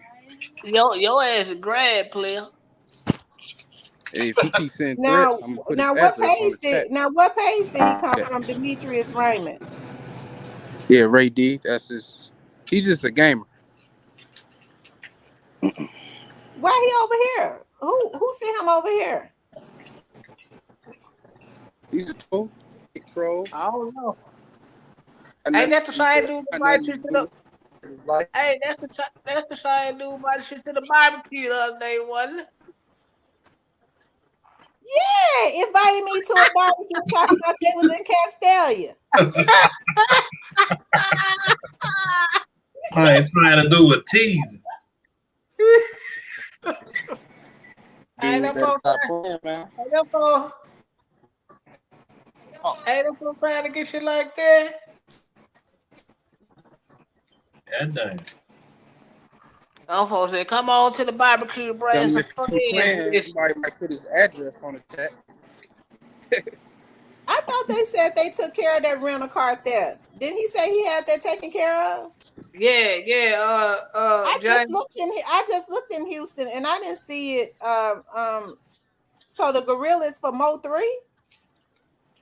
your ass a grad player. And if he keeps sending threats, Now, I'm gonna put his now what address on page the did chat. now what page did he come Chat. from? Demetrius Raymond. Yeah, Ray D. That's his. He's just a gamer. Why he over here? Who sent him over here? He's a troll. Big troll. I don't know. Got Ain't nothing that the to do same with- dude that got invited nothing you to to do the? with his life. Hey, that's the same dude invited you to the barbecue the other day, wasn't it? Yeah, invited me to a barbecue talking about they was in Castalia. I ain't trying to do a teasing. Hey, Dude, them better folks, stop playing, man. hey, them folks, hey, them folks trying to get you like that. God damn. Them folks said, "Come on to the barbecue, Tell bring him some if you keep friends." playing, somebody might put his address on the chat. I thought they said they took care of that rental car theft. Didn't he say he had that taken care of? Yeah, James. I just looked in Houston and I didn't see it. So the gorilla is for Mo 3?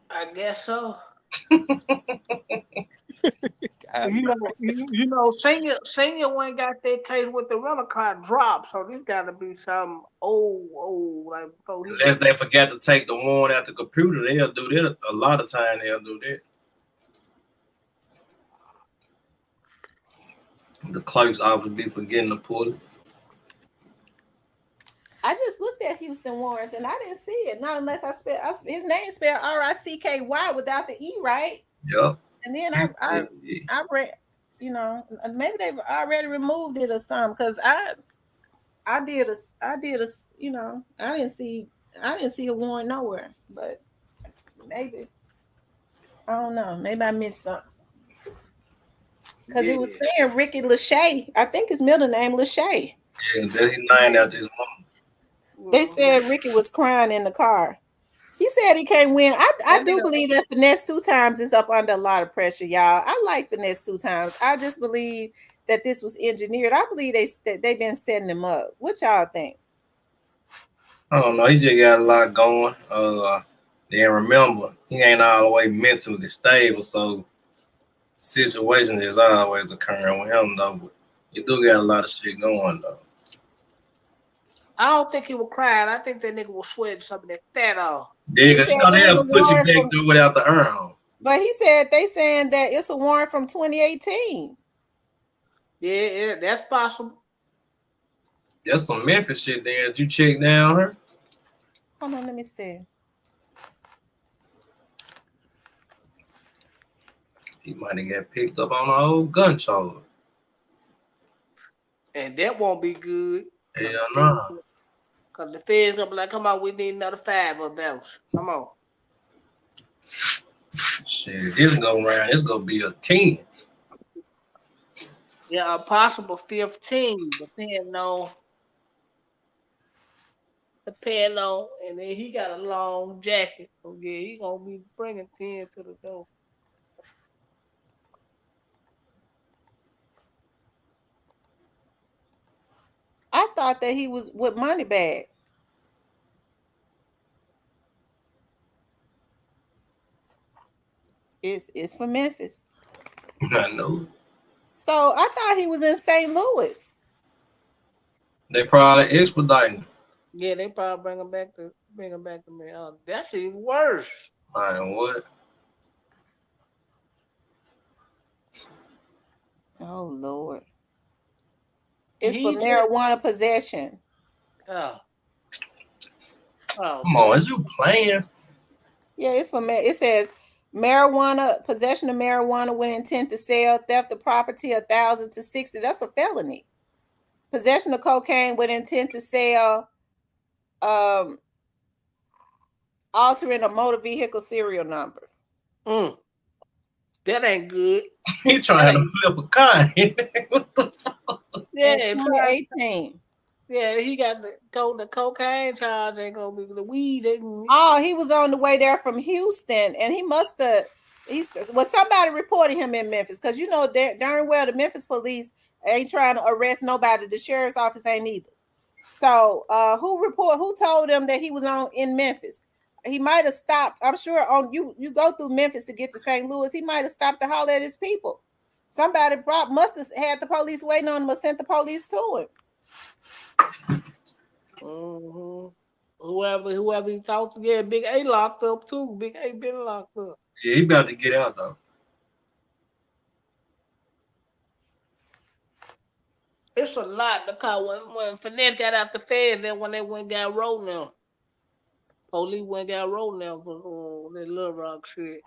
I guess so. God, Senior one got that case with the rental car dropped, so this got to be some old like before he. Unless they forgot to take the warrant out the computer, they'll do that. A lot of time they'll do that. The clerk's office be forgetting to pull it. I just looked at Houston warrants and I didn't see it. Not unless his name spelled RICKY without the E, right? Yep. And then I read, maybe they've already removed it or something because I did a I didn't see a warrant nowhere, but maybe I don't know. Maybe I missed something because it was saying Ricky Lachey. I think his middle name Lachey. Yeah, that's his name out his mom. They said Ricky was crying in the car. He said he can't win. I do believe that FINESSE2TYMES is up under a lot of pressure, y'all. I like FINESSE2TYMES. I just believe that this was engineered. I believe they've been setting him up. What y'all think? I don't know. He just got a lot going. Then remember, he ain't all the way mentally stable, so situations is always occurring with him though. But he do got a lot of shit going though. I don't think he was crying. I think that nigga was sweating some of that fat off. Yeah, because they have to put you back there without the urn. But he said they saying that it's a warrant from 2018. Yeah, that's possible. That's some Memphis shit there. Did you check down her? Hold on, let me see. He might have got picked up on an old gun charge. And that won't be good. Hell no. Because the feds gonna be like, come on, we need another 5 of those. Come on. Shit, this go around, it's gonna be a 10. Yeah, a possible 15, depending on, and then he got a long jacket. So yeah, he gonna be bringing 10 to the door. I thought that he was with Moneybag. It's for Memphis. I know. So I thought he was in St. Louis. They probably expediting. Yeah, they probably bring him back to me. That's even worse. Man, what? Oh Lord. It's for marijuana possession. Oh. Come on, is you playing? Yeah, it's for it says marijuana, possession of marijuana with intent to sell, theft of property, 1,000 to 60. That's a felony. Possession of cocaine with intent to sell, altering a motor vehicle serial number. That ain't good. He trying to flip a coin. What the fuck? Yeah, 2018. Yeah, he got the cocaine charge. Ain't gonna be the weed. Oh, he was on the way there from Houston, and he must have. Somebody reported him in Memphis because darn well the Memphis police ain't trying to arrest nobody. The sheriff's office ain't either. So who told him that he was in Memphis? He might have stopped. I'm sure you go through Memphis to get to St. Louis. He might have stopped to holler at his people. Somebody must have had the police waiting on him or sent the police to him. Mm-hmm. Whoever he talked to, yeah, Big A locked up too. Big A been locked up. Yeah, he about to get out though. It's a lot because when Finesse got out the feds, then when they went got rolled now. Police went got rolled now for that Little Rock shit.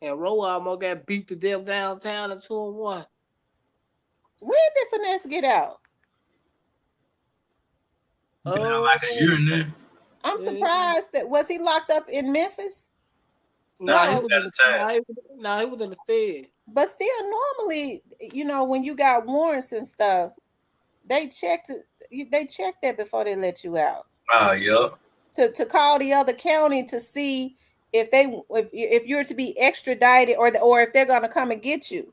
And Roll almost got beat to death downtown in 2-1. When did Finesse get out? Been out like a year Oh, now. I'm yeah. surprised that was he locked up in Memphis? Nah, he He No, was in got the a time. he was in the Fed. but still, normally, when you got warrants and stuff, they check that before they let you out. Oh, yeah. To call the other county to see if you're to be extradited or if they're gonna come and get you,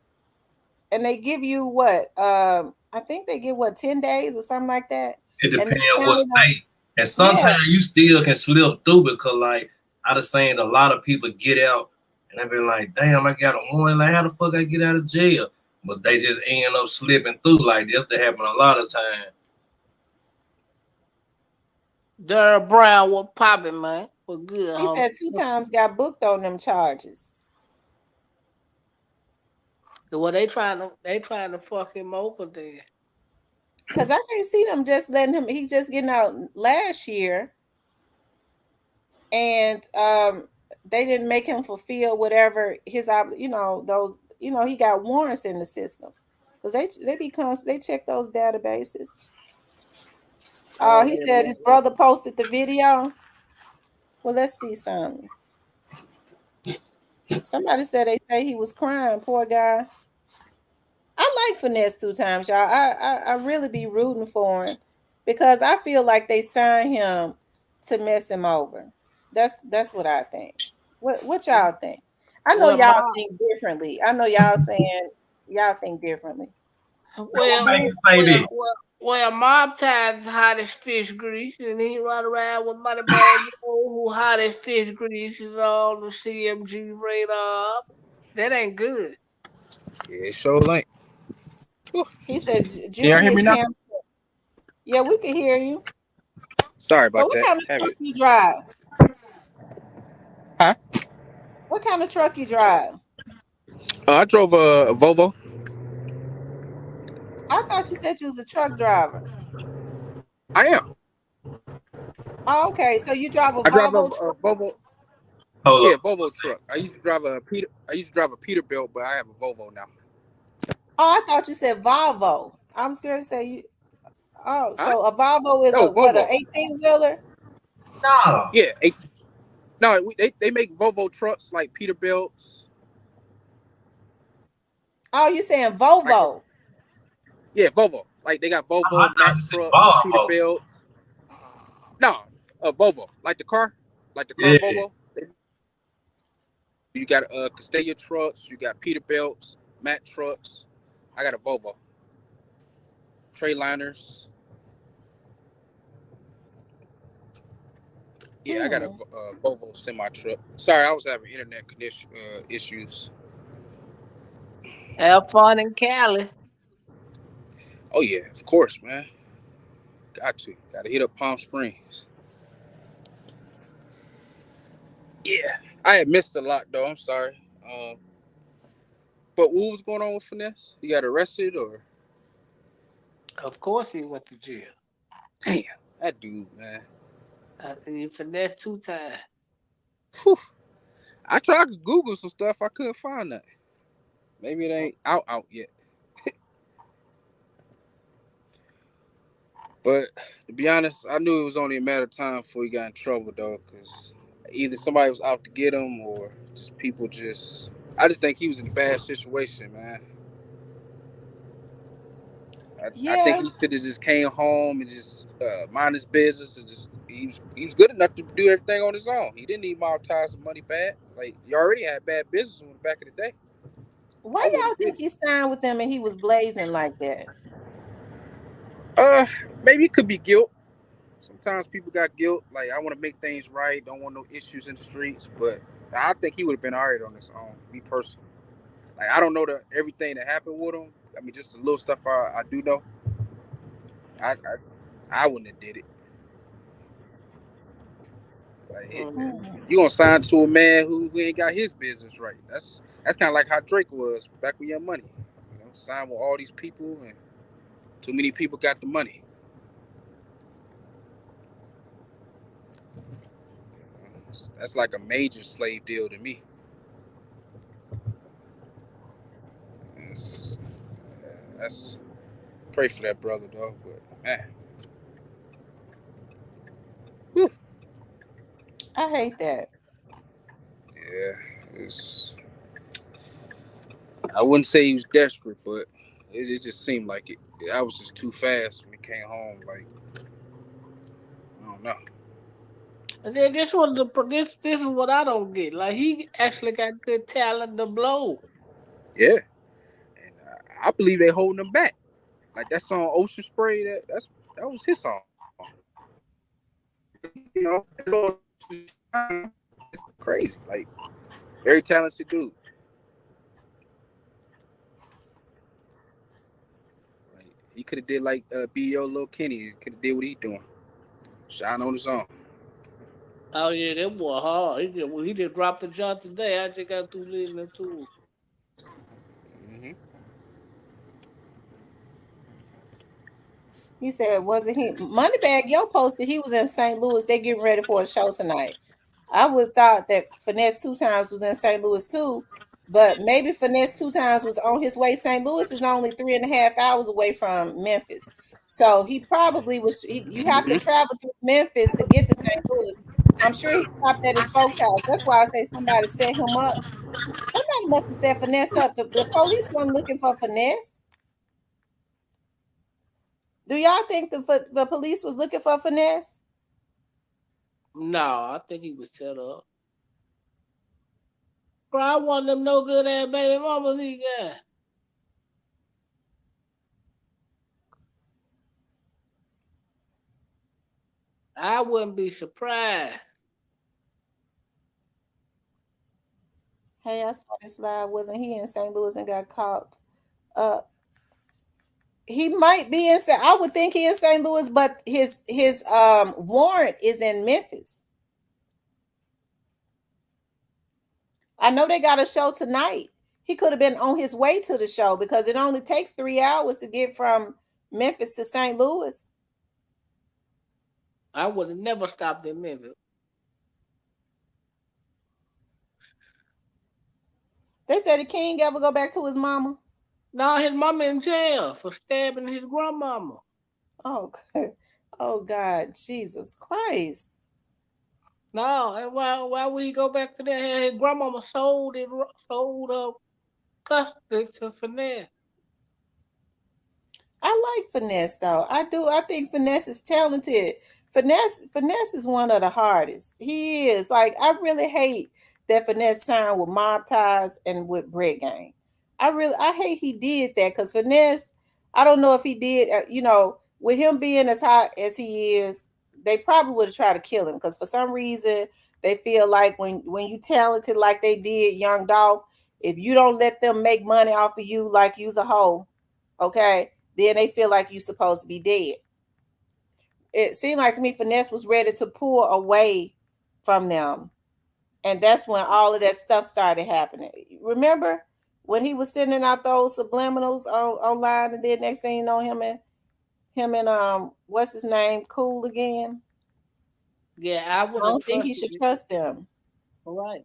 and they give you what? I think they give 10 days or something like that, It and the depends on what county don't. state. And Yeah, sometimes you still can slip through because, like, I done seen a lot of people get out and they been like, damn, I got a warrant. Like, how the fuck I get out of jail? But they just end up slipping through. Like, this to happen a lot of times. Darryl Brown was popping, man. For good, he homie. said 2 times got booked on them charges. Well, they trying to fuck him over there. Cause I can't see them just letting him. He just getting out last year, and they didn't make him fulfill whatever those he got warrants in the system, cause they check those databases. Oh He yeah, said man. his brother posted the video. Well, let's see something. Somebody said they say he was crying. Poor guy. I like Finesse 2 Tymes, y'all. I really be rooting for him because I feel like they signed him to mess him over. That's what I think. What y'all think? I know Well, y'all Mob, think differently. I know y'all saying y'all think differently. Now, what well, make you say well, that? well, well, Mob ties hot as fish grease, and he run around with Moneybag Yo, who hot as fish grease is on the CMG radar. That ain't good. Yeah, it sure ain't. Whew. He said Can y'all hear me Julius now? Ham. Yeah, we can hear you. Sorry So about what that. kind of Have truck it. you drive? Huh? What kind of truck you drive? I drove a Volvo. I thought you said you was a truck driver. I am. Oh, okay, so you drive a I drive Volvo a truck. Volvo. Hold Yeah, up. One Volvo second. truck. I used to drive a Peter. I used to drive a Peterbilt, but I have a Volvo now. Oh, I thought you said Volvo. I was going to say you. Oh, Huh? so a Volvo is No, a Volvo. 18-wheeler? No. Yeah, no, they make Volvo trucks like Peterbilts. Oh, you saying Like Volvo? yeah, Volvo. Like they got Oh, I Volvo thought Mack you said trucks, Volvo. Peterbilts. No, Volvo. Like the car Yeah. Volvo. You got Castella trucks. You got Peterbilts, Mack trucks. I got a Volvo. Trayliners. Yeah, I got a Hmm. Volvo semi truck. Sorry, I was having internet connection issues. Have fun in Cali. Oh yeah, of course, man. Got to hit up Palm Springs. Yeah, I had missed a lot though. I'm sorry. But what was going on with Finesse? He got arrested or? Of course, he went to jail. Damn, that dude, man. He finessed 2 times. Whew. I tried to Google some stuff. I couldn't find that. Maybe it ain't out yet. But to be honest, I knew it was only a matter of time before he got in trouble though, because either somebody was out to get him or just people just. I just think he was in a bad situation, man. I think Yeah. he should have just came home and just mind his business and just he was good enough to do everything on his own. He didn't need monetize the money back. Like you already had bad business in the back of the day. Why I would y'all have think did he signed with them and he was blazing like that? it. Maybe it could be guilt. Sometimes people got guilt. Like I want to make things right. Don't want no issues in the streets. But I think he would have been alright on his own. Me personally. Like I don't know everything that happened with him. I mean, just the little stuff I do know. I wouldn't have did it. Like Hmm. you gonna sign to a man who ain't got his business right. That's kind of like how Drake was back with Your Money. Signed with all these people, and too many people got the money. That's like a major slave deal to me. That's, that's pray for that brother though. But man, whew, I hate that. yeah, it's, I wouldn't say he was desperate, but it just seemed like it. I was just too fast when he came home. Like I don't know. And then this is what I don't get. Like he actually got good talent to blow. Yeah, and I believe they holding him back. Like that song Ocean Spray. That was his song. It's crazy. Like very talented dude. Like he could have did like B.O. Lil Kenny. Could have did what he doing. Shine on his own. Oh yeah, that boy hard. He just dropped the jump today. I just got through listening to Hmm. You said, wasn't he? Moneybag Yo posted he was in St. Louis. They getting ready for a show tonight. I would have thought that Finesse Two Times was in St. Louis too, but maybe Finesse Two Times was on his way. St. Louis is only 3.5 hours away from Memphis, so he probably was. You have to Hmm. travel through Memphis to get to St. Louis. I'm sure he stopped at his folks' house. That's why I say somebody set him up. Somebody must have set Finesse up. The police weren't looking for Finesse. Do y'all think the police was looking for Finesse? No, I think he was set up. Bro, I want them no good ass baby mamas he got. I wouldn't be surprised. Hey, I saw this live. Wasn't he in St. Louis and got caught? Uh, he might be in. I would think he in St. Louis, but his warrant is in Memphis. I know they got a show tonight. He could have been on his way to the show because it only takes 3 hours to get from Memphis to St. Louis. I would have never stopped in Memphis. They said the king ever go back to his mama. No, his mama in jail for stabbing his grandmama. Oh, oh God, Jesus Christ! No, and why would he go back to that? His grandmama sold her custody to Finesse. I like Finesse though. I do. I think Finesse is talented. Finesse is one of the hardest. He is. Like I really hate that Finesse signed with Mob Ties and with Bread Gang. I hate he did that because Finesse. I don't know if he did. With him being as hot as he is, they probably would have tried to kill him because for some reason they feel like when you talented like they did Young Dolph, if you don't let them make money off of you like you's a hoe, okay, then they feel like you're supposed to be dead. It seemed like to me Finesse was ready to pull away from them. And that's when all of that stuff started happening. Remember when he was sending out those subliminals online, and then next thing you know, him and what's his name, Cool again. Yeah, I I would have don't think he trusted should it. trust them. Right.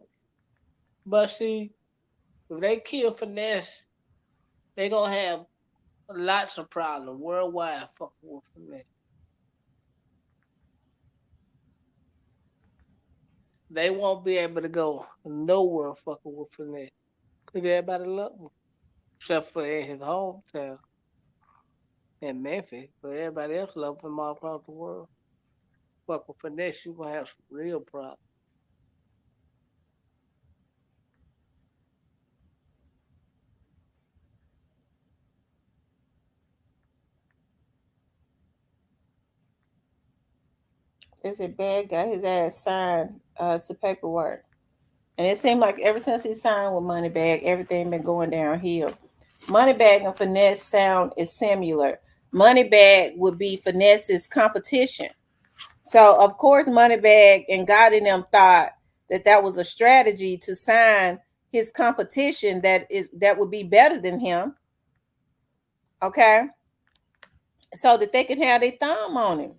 But see, if they kill Finesse, they gonna have lots of problems worldwide fucking with Finesse. They won't be able to go nowhere fucking with Finesse. Cause everybody love him. Except for in his hometown in Memphis. But everybody else love him all across the world. Fuck with Finesse, you gonna have some real problems. There's a bad guy, his ass signed to paperwork. And it seemed like ever since he signed with Moneybag, everything been going downhill. Moneybag and Finesse sound is similar. Moneybag would be Finesse's competition. So of course, Moneybag and God in them thought that that was a strategy to sign his competition that would be better than him. Okay, so that they can have their thumb on him.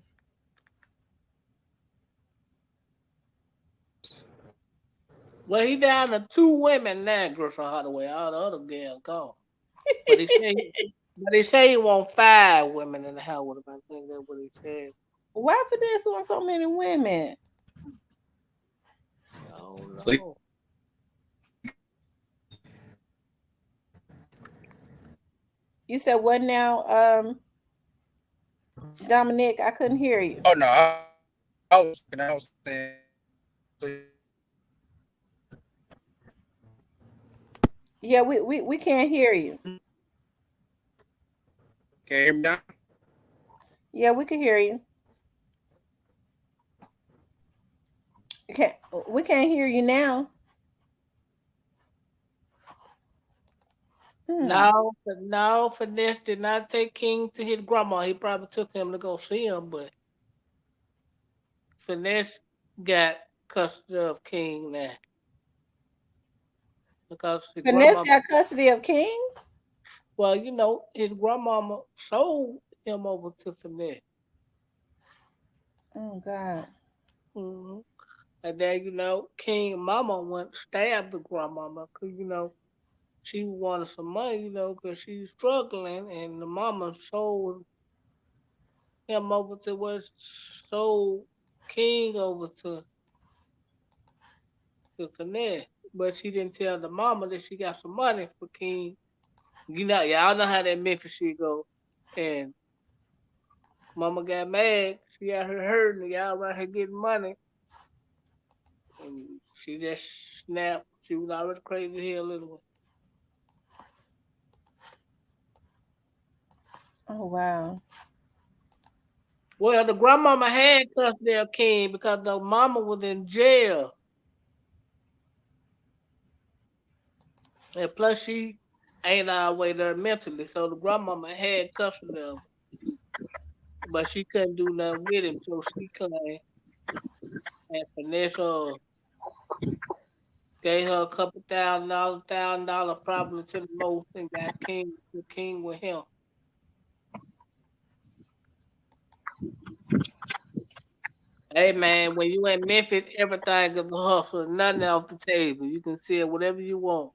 Well, he down to two women now, Gertrude Holloway. All the other girls gone. But he say he want five women in the house with him. I think that's what he said. Why Finesse want so many women? Oh Sleep. no. You said what now, Dominic? I couldn't hear you. Oh no, I was saying. So, Yeah, we can't hear you. can you hear me now? Yeah, we can hear you. Can't, we can't hear you now. Hmm. No, Finesse did not take King to his grandma. He probably took him to go see him, but Finesse got custody of King now because his Finesse grandma. got custody of King. Well, his grandmama sold him over to Finesse. Oh God. hmm And then King mama went stabbed the grandmama because she wanted some money, because she's struggling, and the mama sold him over to sold King over to Finesse. But she didn't tell the mama that she got some money for King. Y'all know how that Memphis shit go. And mama got mad. She out here hurting. Y'all around here getting money. And she just snapped. She was already crazy here a little. Oh wow. Well, the grandmama had custody of King because the mama was in jail. And plus she ain't all the way there mentally. So the grandmama had custody of him. But she couldn't do nothing with him. So she claimed and Vanessa gave her a couple $1,000 probably to the most and got King with him. Hey man, when you in Memphis, everything is a hustle, nothing off the table. You can sell whatever you want.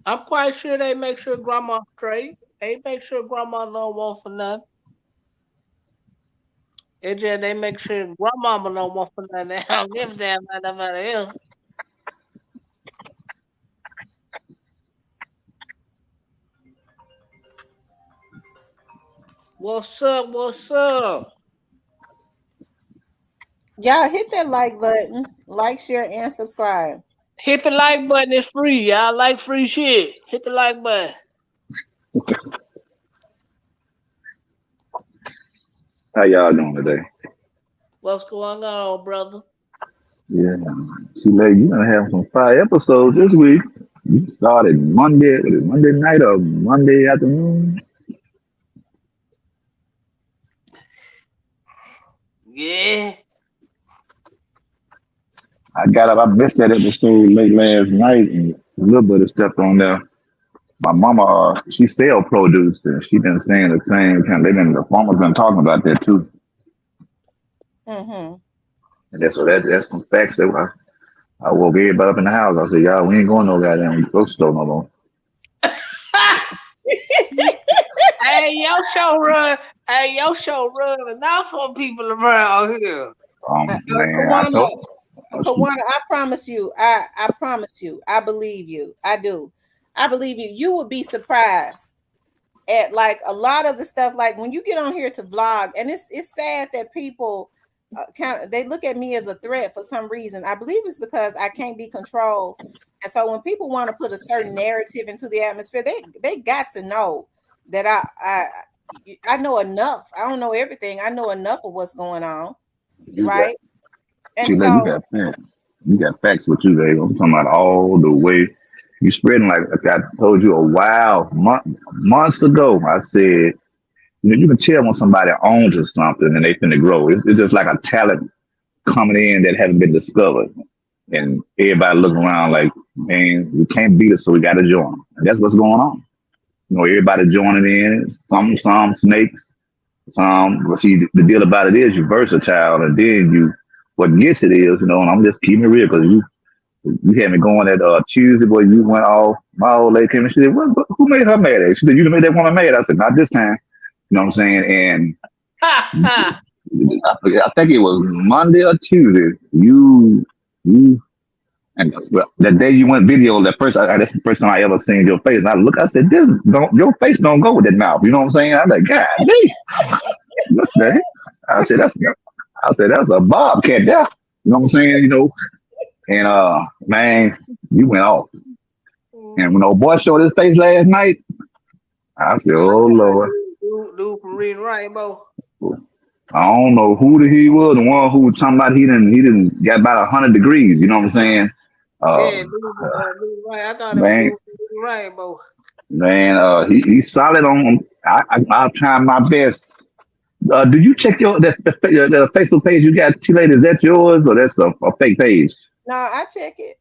I'm quite sure they make sure grandma straight. They make sure grandma don't want for nothing. It just they make sure grandmama don't want for nothing. They don't give a damn about nobody else. What's up? What's up? Y'all hit that like button, like, share, and subscribe. Hit the like button. It's free. Y'all like free shit. Hit the like button. How y'all doing today? What's going on, brother? Yeah, see, lady, you gonna have some fire episodes this week. You started Monday, was it Monday night or Monday afternoon? Yeah. I got up, I missed that episode late last night and a little bit of stuff on there. My mama, she sell produce and she been saying the same kind. The farmers been talking about that too. Mm-hmm. And that's some facts that I woke everybody up in the house. I said, y'all, we ain't going no goddamn grocery store no more. Hey, your show run enough on people around here. Man, I Kawana, told. Kawana, I promise you, I promise you, I believe you. I do. I believe you. You would be surprised at like a lot of the stuff. Like when you get on here to vlog, and it's sad that people kind of they look at me as a threat for some reason. I believe it's because I can't be controlled, and so when people want to put a certain narrative into the atmosphere, they got to know that I know enough. I don't know everything. I know enough of what's going on, You got right? And see, like you so got facts. You got facts with you, Dave. I'm talking about all the way. You spreading like I told you a while months ago. I said, you can tell when somebody owns or something and they finna grow. It's just like a talent coming in that hasn't been discovered. And everybody looking around like, man, we can't beat it, so we got to join. And that's what's going on. Everybody joining in. Some snakes, some. But see, the deal about it is you're versatile, and then what gets it is, and I'm just keeping it real because you had me going at Tuesday, boy. You went off. My old lady came and she said, who made her mad at? She said, you made that woman mad. I said, not this time. You know what I'm saying? And I think it was Monday or Tuesday. You and that day you went video. That's the first time I ever seen your face. And I said, your face don't go with that mouth. You know what I'm saying? I'm like, God, what the heck? I said that's a bobcat there. You know what I'm saying? And man, you went off. And when old boy showed his face last night, I said, oh Lord. Dude from reading Rainbow. I don't know who he was, the one who was talking about he didn't get about 100 degrees, you know what I'm saying? Yeah, dude, right. I thought it was Man, dude from reading Rainbow. man, he's solid on. I'll try my best. Do you check the Facebook page you got, T-Lady? Is that yours or that's a fake page? no, I check it.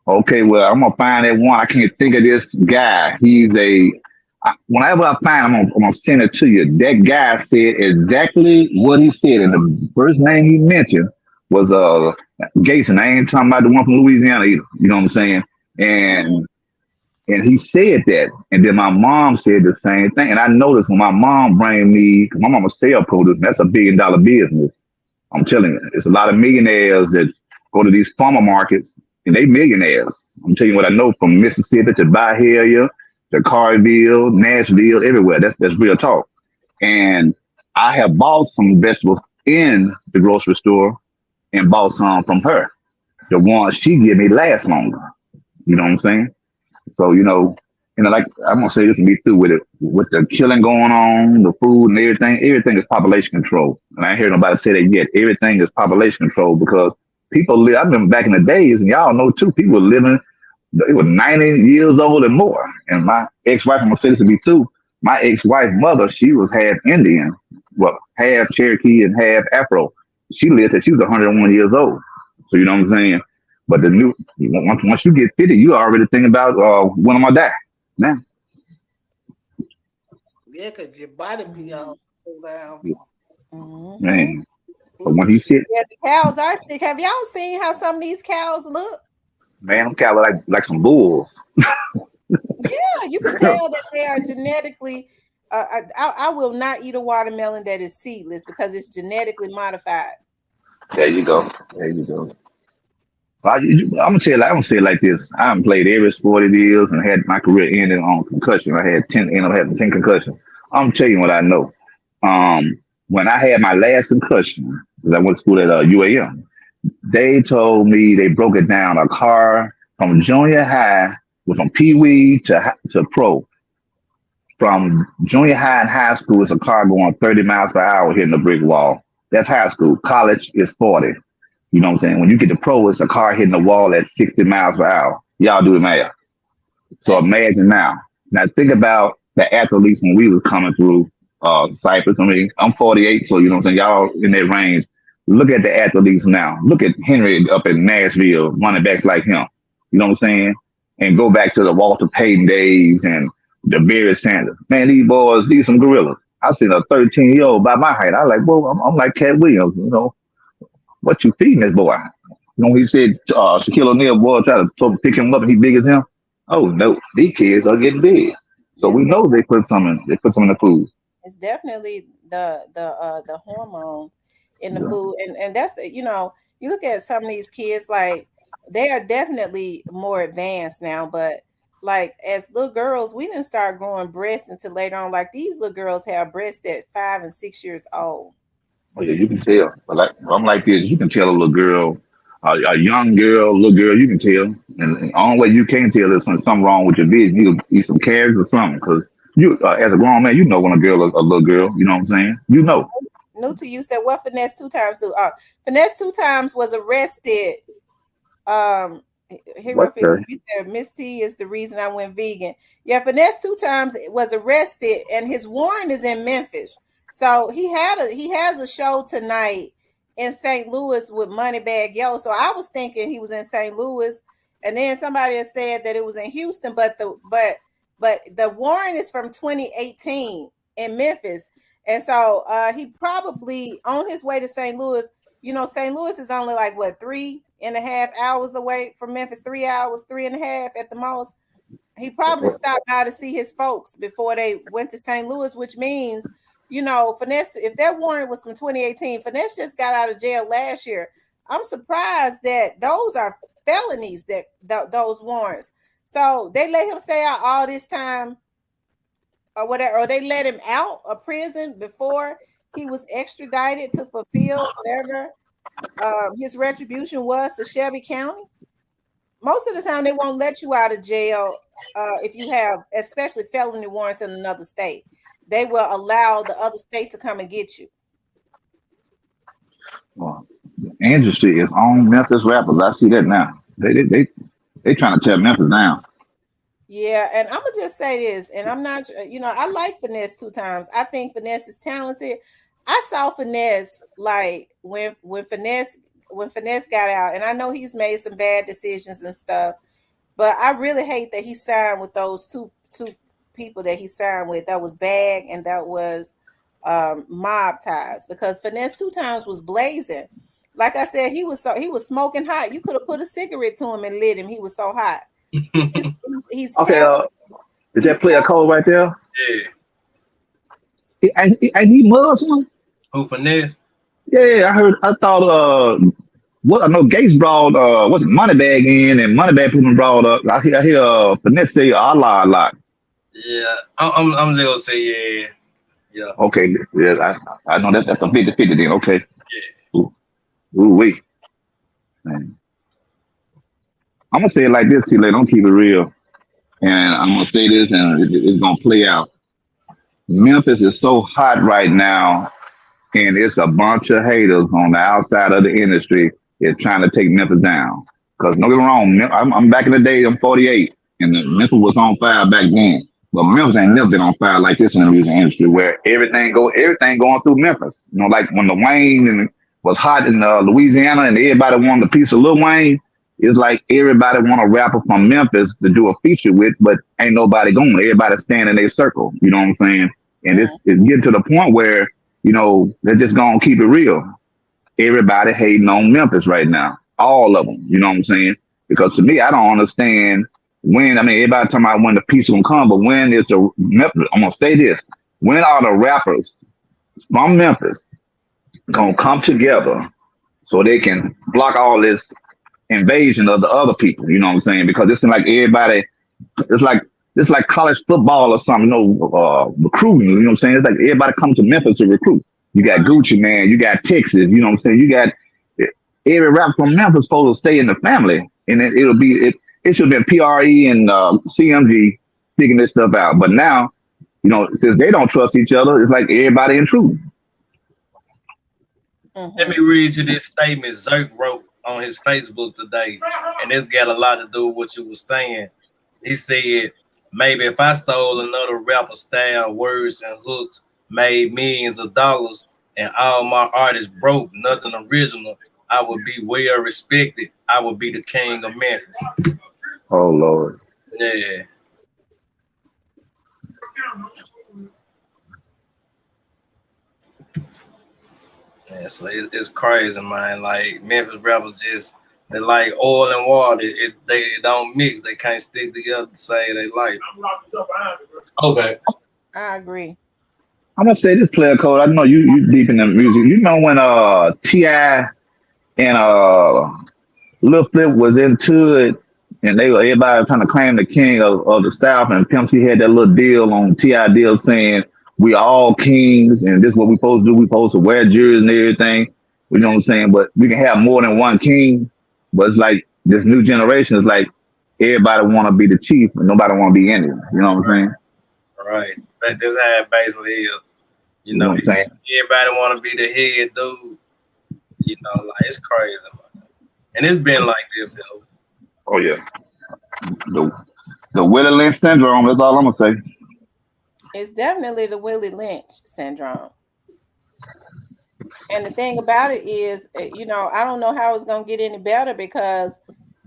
Okay, well, I'm gonna find that one. I can't think of this guy. Whenever I find him, I'm gonna send it to you. That guy said exactly what he said, and the first name he mentioned was Jason. I ain't talking about the one from Louisiana either. You know what I'm saying? And he said that, and then my mom said the same thing. And I noticed when my mom bring me, 'cause my mom was sale producer, that's $1 billion business. I'm telling you, it's a lot of millionaires that go to these farmer markets, and they millionaires. I'm telling you what I know from Mississippi to Bahia to Carville, Nashville, everywhere. That's real talk. And I have bought some vegetables in the grocery store and bought some from her. The ones she gave me last longer. You know what I'm saying? So, like I'm gonna say this and be through with it. With the killing going on, the food and everything is population control. And I ain't heard nobody say that yet. Everything is population control because people live. I remember back in the days, and y'all know too, people were living. They were 90 years old and more. And my ex-wife, I'm gonna say this to be true. My ex-wife mother, she was half Indian, well, half Cherokee and half Afro. She lived till she was 101 years old. So you know what I'm saying? But once you get 50, you already thinking about when am I die? Now. Yeah, because your body be all so down. Mm-hmm. Man. But when he said, yeah, the cows are sick. Have y'all seen how some of these cows look? man, I'm kind of like some bulls. Yeah, you can tell that they are genetically. I will not eat a watermelon that is seedless because it's genetically modified. There you go. There you go. I'm gonna say it like this. I haven't played every sport it is and had my career ended on concussion. I had 10, ended up having 10 concussions. I'm telling you what I know. When I had my last concussion, because I went to school at UAM, they told me they broke it down. A car from junior high, from Pee Wee to pro. From junior high and high school, it's a car going 30 miles per hour hitting the brick wall. That's high school. College is 40. You know what I'm saying? When you get to pro, it's a car hitting the wall at 60 miles per hour. Y'all do the math. So imagine now. Now think about the athletes when we was coming through Cyprus. I mean, I'm 48, so you know what I'm saying? Y'all in that range. Look at the athletes now. Look at Henry up in Nashville, running backs like him. You know what I'm saying? And go back to the Walter Payton days and the Barry Sanders. Man, these some gorillas. I seen a 13-year-old by my height. I like, well, I'm like Cat Williams, What you feeding this boy? He said Shaquille O'Neal boy try to pick him up and he big as him. Oh no, these kids are getting big. So we know they put some in the food. It's definitely the hormone in the food, and that's you look at some of these kids, like they are definitely more advanced now, but like as little girls, we didn't start growing breasts until later on. Like these little girls have breasts at 5 and 6 years old. Oh yeah, you can tell. But like I'm like this, you can tell a little girl, a young girl, little girl, you can tell. And the only way you can tell is when something wrong with your vision. You eat some carrots or something, because you, as a grown man, you know when a girl, a little girl. You know what I'm saying? You know. New to you said what finesse two times do? Finesse two times was arrested. Here go What fix. the? You said Miss T is the reason I went vegan. Yeah, finesse two times was arrested, and his warrant is in Memphis. So he has a show tonight in St. Louis with Moneybag Yo. So I was thinking he was in St. Louis, and then somebody has said that it was in Houston, but the warrant is from 2018 in Memphis. And so he probably on his way to St. Louis. You know, St. Louis is only like what 3.5 hours away from Memphis, 3 hours, 3.5 at the most. He probably stopped by to see his folks before they went to St. Louis, which means, you know, Finesse, if that warrant was from 2018, Finesse just got out of jail last year. I'm surprised that those are felonies, those warrants. So they let him stay out all this time or whatever, or they let him out of prison before he was extradited to fulfill whatever his retribution was to Shelby County. Most of the time, they won't let you out of jail if you have, especially felony warrants in another state. They will allow the other state to come and get you. Well, the industry is on Memphis rappers. I see that now. They trying to tear Memphis down. Yeah, and I'm gonna just say this, and I'm not, you know, I like Finesse two times. I think Finesse is talented. I saw Finesse like when Finesse got out, and I know he's made some bad decisions and stuff, but I really hate that he signed with those two people that he signed with. That was Bag and that was Mob Ties, because Finesse two times was blazing. Like I said, he was smoking hot. You could have put a cigarette to him and lit him. He was so hot. He's Okay, talented. is He's that player talented. code right there? Yeah. Ain't he Muslim? Who finesse? Yeah, I heard. I thought. What I know, Gates brought what's it, Moneybag in, and Moneybag put him brought up. I hear Finesse say Allah a lot. Yeah. I'm just gonna say yeah. Yeah. Okay, yeah, I know that's a 50-50 then. Okay, Yeah. ooh, ooh wait, man. I'm gonna say it like this, T-Lay. Don't keep it real, and I'm gonna say this, and it's gonna play out. Memphis is so hot right now, and it's a bunch of haters on the outside of the industry is trying to take Memphis down. Because don't get me wrong, I'm back in the day. I'm 48, and Memphis was on fire back then. But Memphis ain't never been on fire like this in the music industry, where everything going through Memphis. You know, like when the Wayne and was hot in Louisiana, and everybody wanted a piece of Lil Wayne. It's like everybody want a rapper from Memphis to do a feature with, but ain't nobody going. Everybody staying in their circle. You know what I'm saying? And it's getting to the point where, you know, they're just gonna keep it real. Everybody hating on Memphis right now. All of them. You know what I'm saying? Because to me, I don't understand when. I mean, everybody talking about when the piece gonna come, but when is the Memphis? I'm gonna say this: when are the rappers from Memphis gonna come together so they can block all this invasion of the other people? You know what I'm saying? Because it's like everybody. It's like college football or something, you know, recruiting. You know what I'm saying? It's like everybody comes to Memphis to recruit. You got Gucci Man, you got Texas. You know what I'm saying? You got every rapper from Memphis supposed to stay in the family, and it should have been PRE and CMG figuring this stuff out. But now, you know, since they don't trust each other, it's like everybody in truth. Let me read you this statement Zerk wrote on his Facebook today, and it's got a lot to do with what you were saying. He said, maybe if I stole another rapper style, words and hooks, made millions of dollars, and all my artists broke, nothing original, I would be well respected. I would be the king of Memphis. Oh Lord. Yeah. Yeah, so it's crazy, man. Like Memphis rappers they like oil and water. They don't mix. They can't stick together to say they like. Okay. I agree. I'm gonna say this player code. I know you deep in the music. You know when T.I. and Lil Flip was into it, and they were everybody trying to claim the king of the South. And Pimp C had that little deal on Ti deal saying we all kings, and this is what we supposed to do. We supposed to wear jerseys and everything. You know what I'm saying? But we can have more than one king. But it's like this new generation is like everybody want to be the chief, and nobody want to be any. You know what I'm saying? Right. But this how it basically is. You You know know, what I'm saying? everybody want to be the head dude. You know, like it's crazy, man. And it's been like this, though. Oh yeah, the the Willie Lynch syndrome. That's all I'm gonna say. It's definitely the Willie Lynch syndrome. And the thing about it is, I don't know how it's gonna get any better because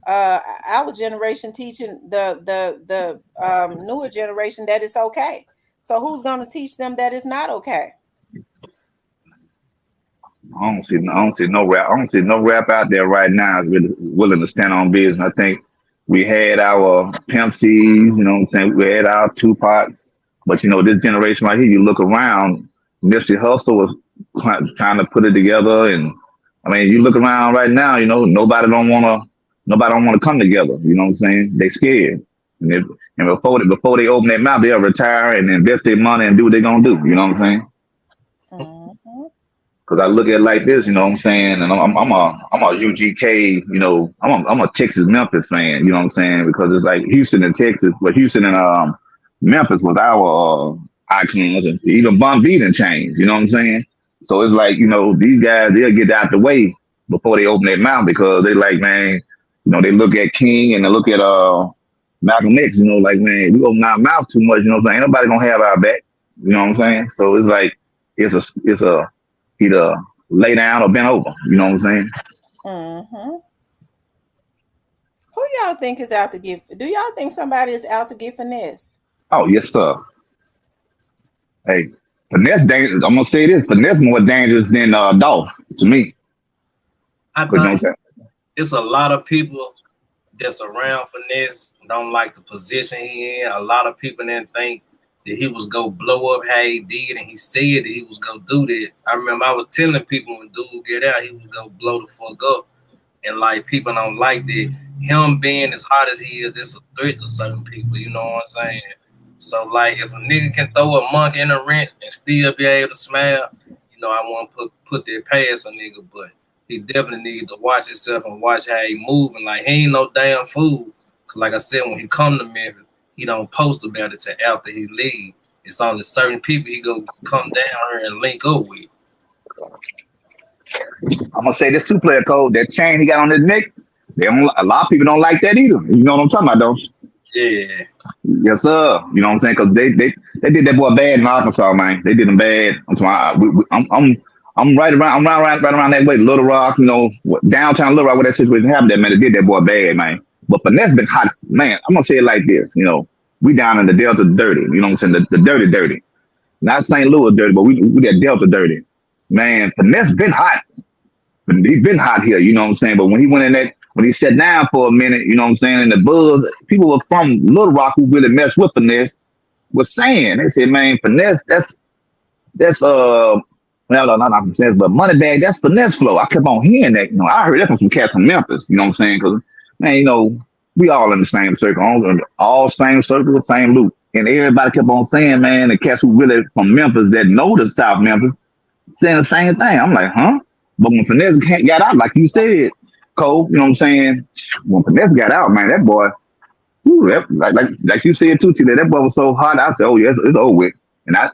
our generation teaching the newer generation that it's okay. So who's gonna teach them that it's not okay? I don't see no rap. I don't see no rap out there right now is really willing to stand on business. I think we had our Pimp C's, you know what I'm saying? We had our Tupacs, but this generation right here, you look around, Nipsey Hussle was trying to put it together, and I mean, you look around right now, nobody don't wanna come together. You know what I'm saying? They scared. And before they open their mouth, they'll retire and invest their money and do what they're gonna do. You know what I'm saying? Mhm. Because I look at it like this, you know what I'm saying? And I'm a UGK, I'm a Texas Memphis fan, you know what I'm saying? Because it's like Houston and Texas, but Houston and Memphis was our icons, and even Bun B didn't change, you know what I'm saying? So it's like, these guys, they'll get out the way before they open their mouth because they like, man, they look at King and they look at Malcolm X, like, man, we open our mouth too much, you know what I'm saying? Ain't nobody gonna have our back, you know what I'm saying? So it's like, it's a either lay down or bend over. You know what I'm saying? Mhm. Who y'all think is out to get? Do y'all think somebody is out to get finesse? Oh yes, sir. Hey, finesse dangerous. I'm gonna say this: finesse more dangerous than Dolph to me. I Cause you know think what I'm it's a lot of people that's around finesse don't like the position he in. A lot of people didn't think that he was gonna blow up how he did, and he said that he was gonna do that. I remember I was telling people when dude get out, he was gonna blow the fuck up, and like people don't like that. Him being as hot as he is, this a threat to certain people. You know what I'm saying? So like, if a nigga can throw a monkey in a wrench and still be able to smile, I want to put that past a nigga, but he definitely needs to watch himself and watch how he moving. Like he ain't no damn fool. Cause like I said, when he come to Memphis, he don't post about it till after he leave. It's only certain people he go come down here and link up with. I'm gonna say this two-player code. That chain he got on his neck. A lot of people don't like that either. You know what I'm talking about, though? Yeah, Yes, sir. You know what I'm saying? Because they did that boy bad in Arkansas, man. They did him bad. I'm talking. I'm right around. Right around that way. Little Rock, downtown Little Rock, where that situation happened. That man, they did that boy bad, man. But finesse been hot, man. I'm gonna say it like this. We down in the Delta dirty. You know what I'm saying? The dirty, dirty. Not St. Louis dirty, but we that Delta dirty. Man, finesse been hot. But he been hot here. You know what I'm saying? But when he went in that, when he sat down for a minute, you know what I'm saying, and the buzz, people were from Little Rock who really messed with finesse was saying, they said, man, finesse, that's well, no, not finesse, but money bag, that's finesse flow. I kept on hearing that. I heard that from some cats from Memphis. You know what I'm saying? Because man, we all in the same circle, all same circle, same loop. And everybody kept on saying, man, the cats who really from Memphis that know the South Memphis saying the same thing. I'm like, huh? But when Finesse got out, like you said, Cole, you know what I'm saying? When Finesse got out, man, that boy, whew, like you said too, today, that boy was so hot. I said, oh yeah, it's over with. And I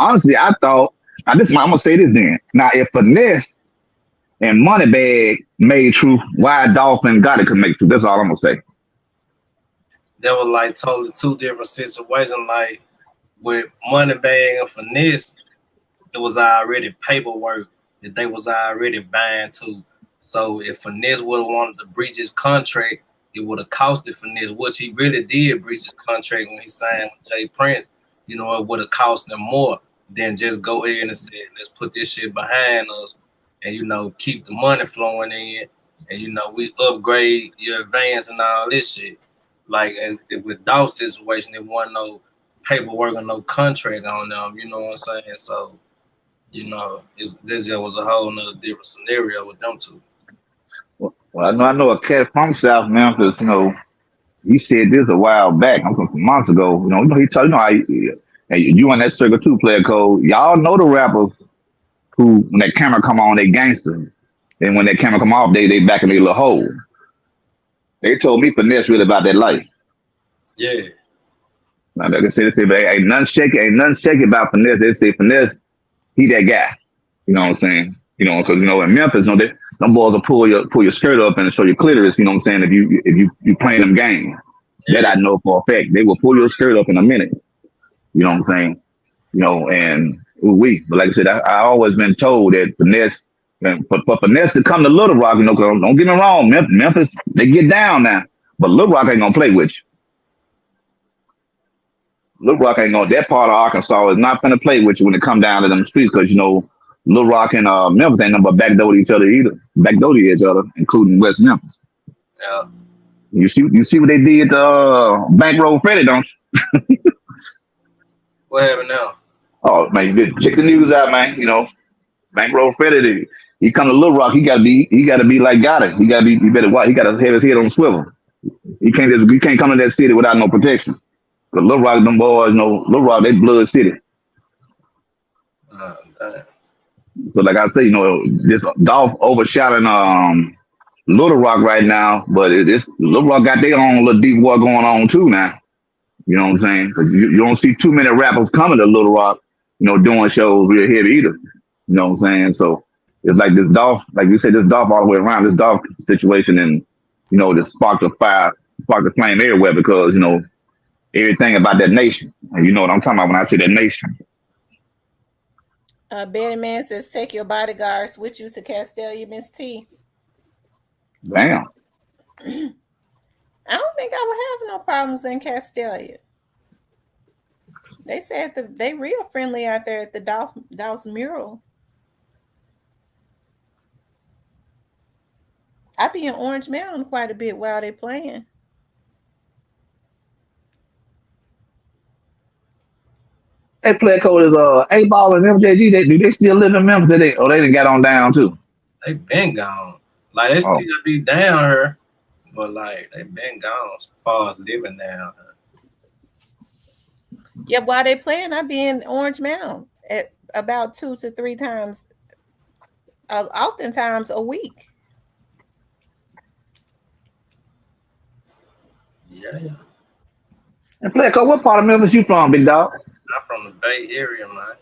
honestly, I thought, now I'm gonna say this then. Now, if Finesse and Moneybag made Truth, why Dolphin got it could make Truth? That's all I'm gonna say. that was like totally two different situations. Like with Moneybag and Finesse, it was already paperwork that they was already buying to. So if Finesse would have wanted to breach his contract, it would have costed Finesse, which he really did breach his contract when he signed with Jay Prince. It would have cost them more than just go ahead and say, let's put this shit behind us and, keep the money flowing in and, we upgrade your advance and all this shit. Like and with Dolph's situation, there wasn't no paperwork or no contract on them, you know what I'm saying? So this just was a whole nother different scenario with them two. Well, I know a cat from South Memphis. He said this a while back. I'm talking some months ago. He told how and you in that circle too, player code. Y'all know the rappers who, when that camera come on, they gangster. Then when that camera come off, they back in their little hole. They told me finesse really about that life. Yeah, Now, like I said, they say, but ain't nothing shaky about finesse. They say finesse, he that guy. You know what I'm saying? Because in Memphis, them boys will pull your skirt up and show your clitoris. You know what I'm saying? If you playing them games, that yeah, I know for a fact. They will pull your skirt up in a minute. You know what I'm saying? And but like I said, I always been told that finesse, and for finesse to come to Little Rock, 'cause don't get me wrong, Memphis, they get down now, but Little Rock ain't gonna play with you. Little Rock ain't gonna. That part of Arkansas is not gonna play with you when it come down to them streets, because Little Rock and Memphis ain't nothing but backdoor to each other either, backdoor to each other, including West Memphis. yeah. You see what they did to Bankroll Freddie, don't you? What happened now? Oh man, you check the news out, man. Bankroll Freddie, he come to Little Rock, he gotta be like Gotti. He better watch. He gotta have his head on a swivel. He can't come to that city without no protection. Cause Little Rock, them boys, Little Rock, they blood city. Damn. So like I say, this Dolph overshadowing Little Rock right now, but it's Little Rock got their own little deep war going on too now. You know what I'm saying? Because you don't see too many rappers coming to Little Rock, doing shows real heavy either. You know what I'm saying? So it's like this Dolph, like you said, this Dolph all the way around, this Dolph situation, and this sparked a fire, sparked a flame everywhere, because everything about that nation. And you know what I'm talking about when I say that nation. Betty Man says, take your bodyguards with you to Castelia, Miss T. Damn. I don't think I would have no problems in Castelia. They said they real friendly out there at the Dolph's mural. I be in Orange Mountain quite a bit while they playing. They play code is A-Ball and MJG. Do they still live in Memphis? They didn't got on down too. They been gone. Like they Oh, still be down here, but like they been gone as far as living down here. Yeah, while they playing, I be in Orange Mountain at about 2 to 3 times, oftentimes a week. Yeah, yeah. and play code. What part of Memphis you from, big dog? I'm from the Bay Area, man.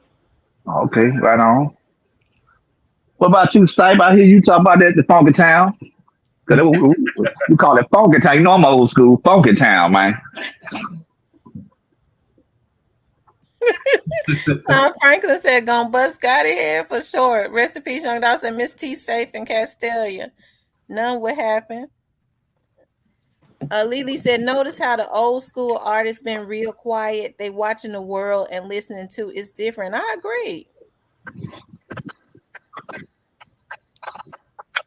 Okay, right on. What about you, Stipe? I hear you talk about that the Funky Town. Cause we call it Funky Town. I'm old school, Funky Town, man. Franklin said, "Gonna bust Scotty head for sure." Rest in peace, Young Dawg said, "Miss T safe in Castelia. None would happen." Lily said, "Notice how the old school artists been real quiet. They watching the world and listening to it's different." I agree.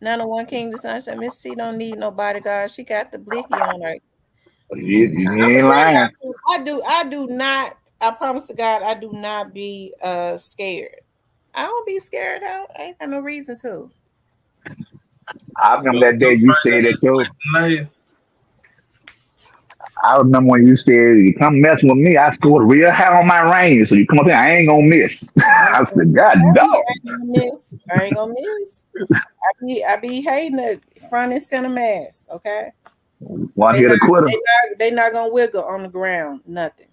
None of One King the Sunshine. Miss T don't need no bodyguard. She got the blicky on her. You I'm ain't gonna tell y'all lying. something. I do not. I promise to God, I do not be scared. I don't be scared out. I ain't got no reason to. I remember that day Your you person said that is too. like, I remember when you said you come messing with me, I scored real high on my range. So you come up here, I ain't gonna miss. I said, God dog. I ain't gonna miss. I ain't gonna miss. I be hating it front and center mass. Okay, One they hit not a quitter. they not gonna wiggle on the ground. Nothing.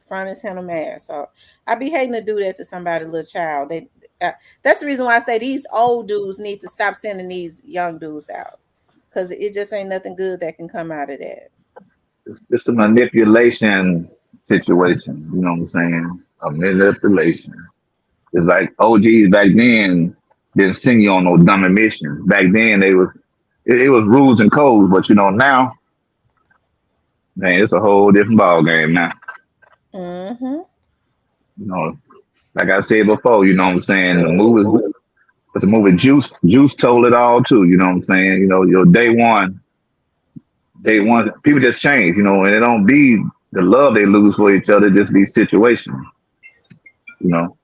Front and center mass. So I be hating to do that to somebody, little child. That's the reason why I say these old dudes need to stop sending these young dudes out, because it just ain't nothing good that can come out of that. It's a manipulation situation. You know what I'm saying? A manipulation. It's like OGs back then didn't send you on no dumb mission. Back then it was rules and codes, but now, man, it's a whole different ball game now. Mm-hmm. You know, like I said before, you know what I'm saying? It's a movie. Juice told it all too. You know what I'm saying? Your day one, people just change. And it don't be the love they lose for each other, just these situations. You know,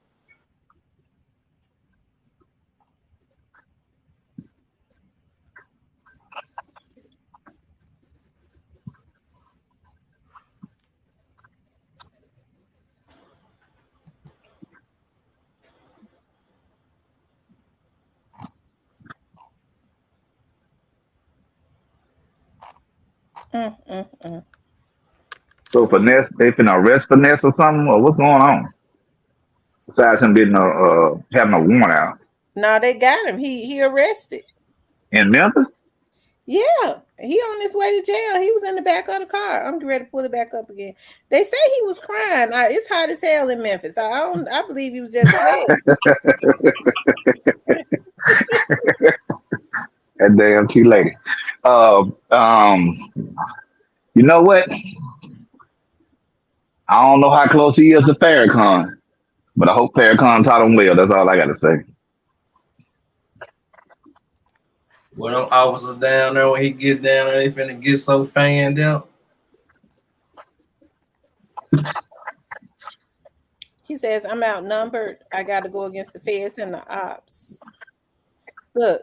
Mm. So finesse, they finna arrest finesse or something, or what's going on? Besides him being having a warrant out No, they got him. He arrested. in Memphis. Yeah, he on his way to jail. He was in the back of the car. I'm ready to pull it back up again. They say he was crying. It's hot as hell in Memphis. I don't. I believe he was just sweating. That damn T lady. Uh, um, you know what? I don't know how close he is to Farrakhan, but I hope Farrakhan taught him well. That's all I got to say. When them officers down there, when he get down there, they finna get so fanned out. He says, "I'm outnumbered. I got to go against the feds and the ops." Look,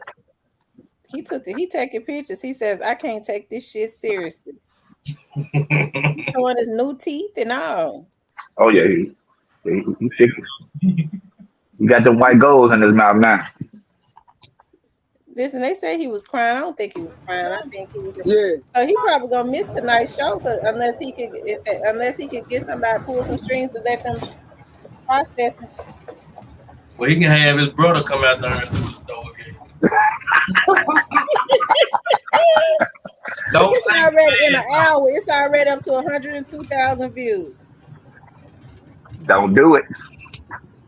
he taking pictures. He says, "I can't take this shit seriously." He's showing his new teeth and all. Oh yeah, he got them white golds in his mouth now. Listen, they say he was crying. I don't think he was crying. I think he was. Yeah. So he probably gonna miss tonight's show unless he could get somebody to pull some strings to let them process it. Well, he can have his brother come out there and do the show again. Don't It's say already in an fast. hour. It's already up to 102,000 views. Don't do it.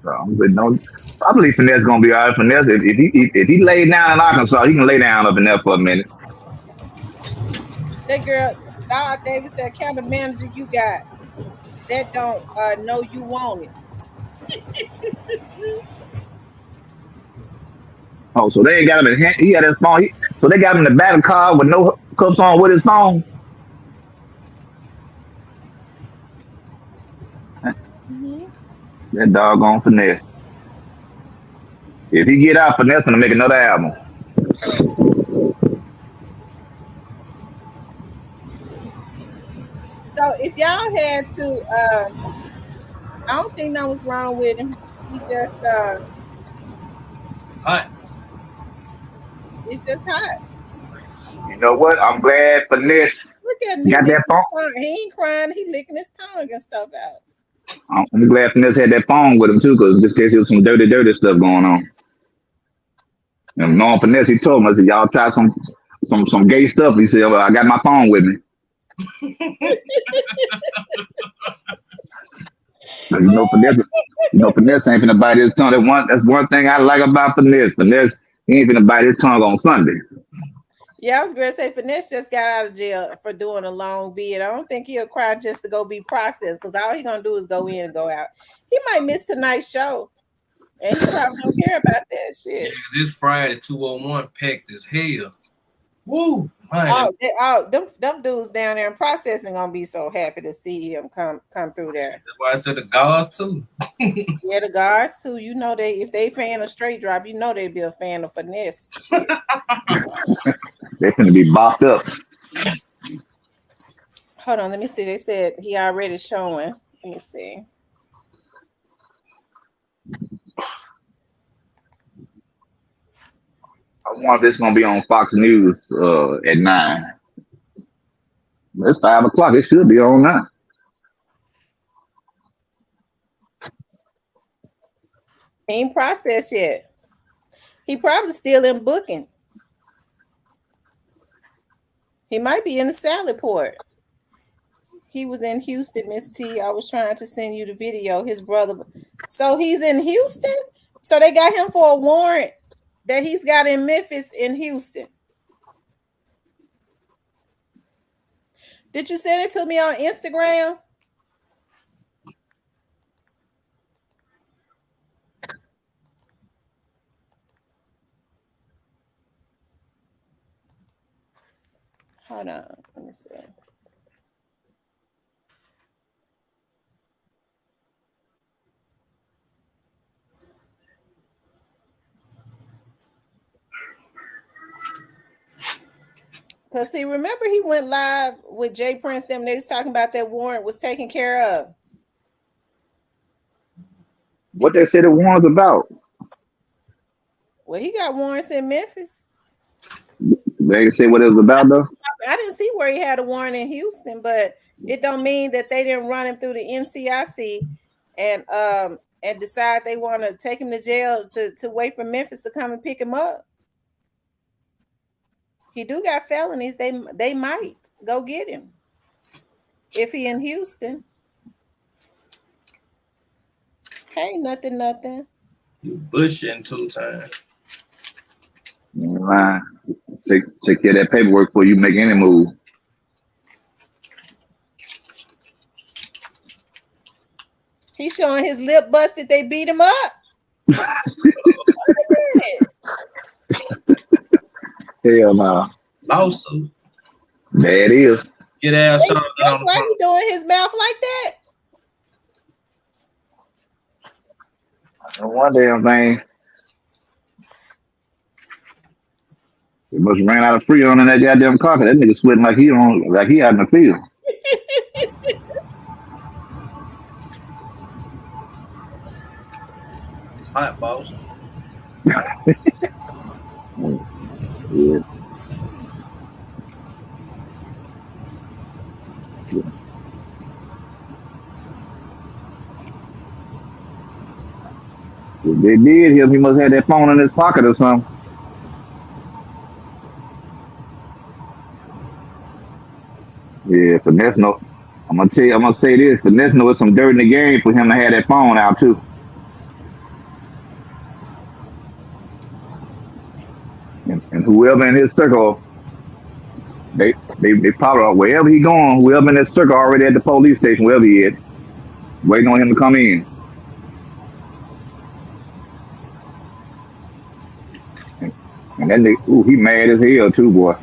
So I'm saying, don't. I believe Finesse gonna be all right. Finesse, if he laid down in Arkansas, he can lay down up in there for a minute. That girl, Dog Davis said, "Kind of manager you got that don't know you want it." Oh, so they ain't got him in hand. He had his phone. So they got him in the back of the car with no cuffs on with his phone. Mhm. That doggone Finesse. If he get out, Finesse gonna make another album. So if y'all had to, I don't think nothing was wrong with him. He just, It's hot. it's just hot. You know what? I'm glad Finesse Look at him. He got that licking his phone. tongue. He ain't crying. He licking his tongue and stuff out. I'm glad Finesse had that phone with him too, because just in case there was some dirty stuff going on. And knowing Finesse, he told me, I said, y'all try some gay stuff. He said, well, I got my phone with me. 'Cause Finesse ain't finna bite his tongue. That's one thing I like about Finesse. Finesse, he ain't finna bite his tongue on Sunday. Yeah, I was going to say Finesse just got out of jail for doing a long bid. I don't think he'll cry just to go be processed, because all he gonna do is go in and go out. He might miss tonight's show, and he probably don't care about that Yeah, shit. because it's Friday 201 packed as hell. Woo! Man, Them dudes down there in processing gonna be so happy to see him come through there. that's why I said the guards too. Yeah, the guards too. You know, if they fan a straight drop, you know they be a fan of Finesse shit. They finna be bopped up. Hold on, let me see. They said he already showing. Let me see. I wonder if it's gonna be on Fox News at 9. It's 5 o'clock. It should be on now. He ain't processed yet. He probably still in booking. He might be in the salad port. He was in Houston, Miss T. I was trying to send you the video. His brother. So he's in Houston. So they got him for a warrant that he's got in Memphis in Houston. Did you send it to me on Instagram? Hold on. Let me see. Because see, remember he went live with Jay Prince. Them they was talking about that warrant was taken care of. What they said the warrants about? Well, he got warrants in Memphis. They say what it was about though. I didn't see where he had a warrant in Houston, but it don't mean that they didn't run him through the NCIC and decide they want to take him to jail to wait for Memphis to come and pick him up. He do got felonies. They might go get him if he in Houston. Hey, nothing. You bushing 2 times. Right. Take care of that paperwork before you make any move. He's showing his lip busted. They beat him up. Hell no. Lawsuit. There it is. Get ass shot. That's why he doing his mouth like that. No one damn thing. He must have ran out of Freon in that goddamn car. That nigga sweating like he out in the field. It's hot, boss. Yeah. If they did him, he must have that phone in his pocket or something. Yeah, Finesse know. I'm gonna say this. Finesse know it's some dirt in the game for him to have that phone out too. And whoever in his circle, they probably wherever he going, whoever in his circle already at the police station, wherever he is, waiting on him to come in. And that nigga, ooh, he mad as hell too, boy.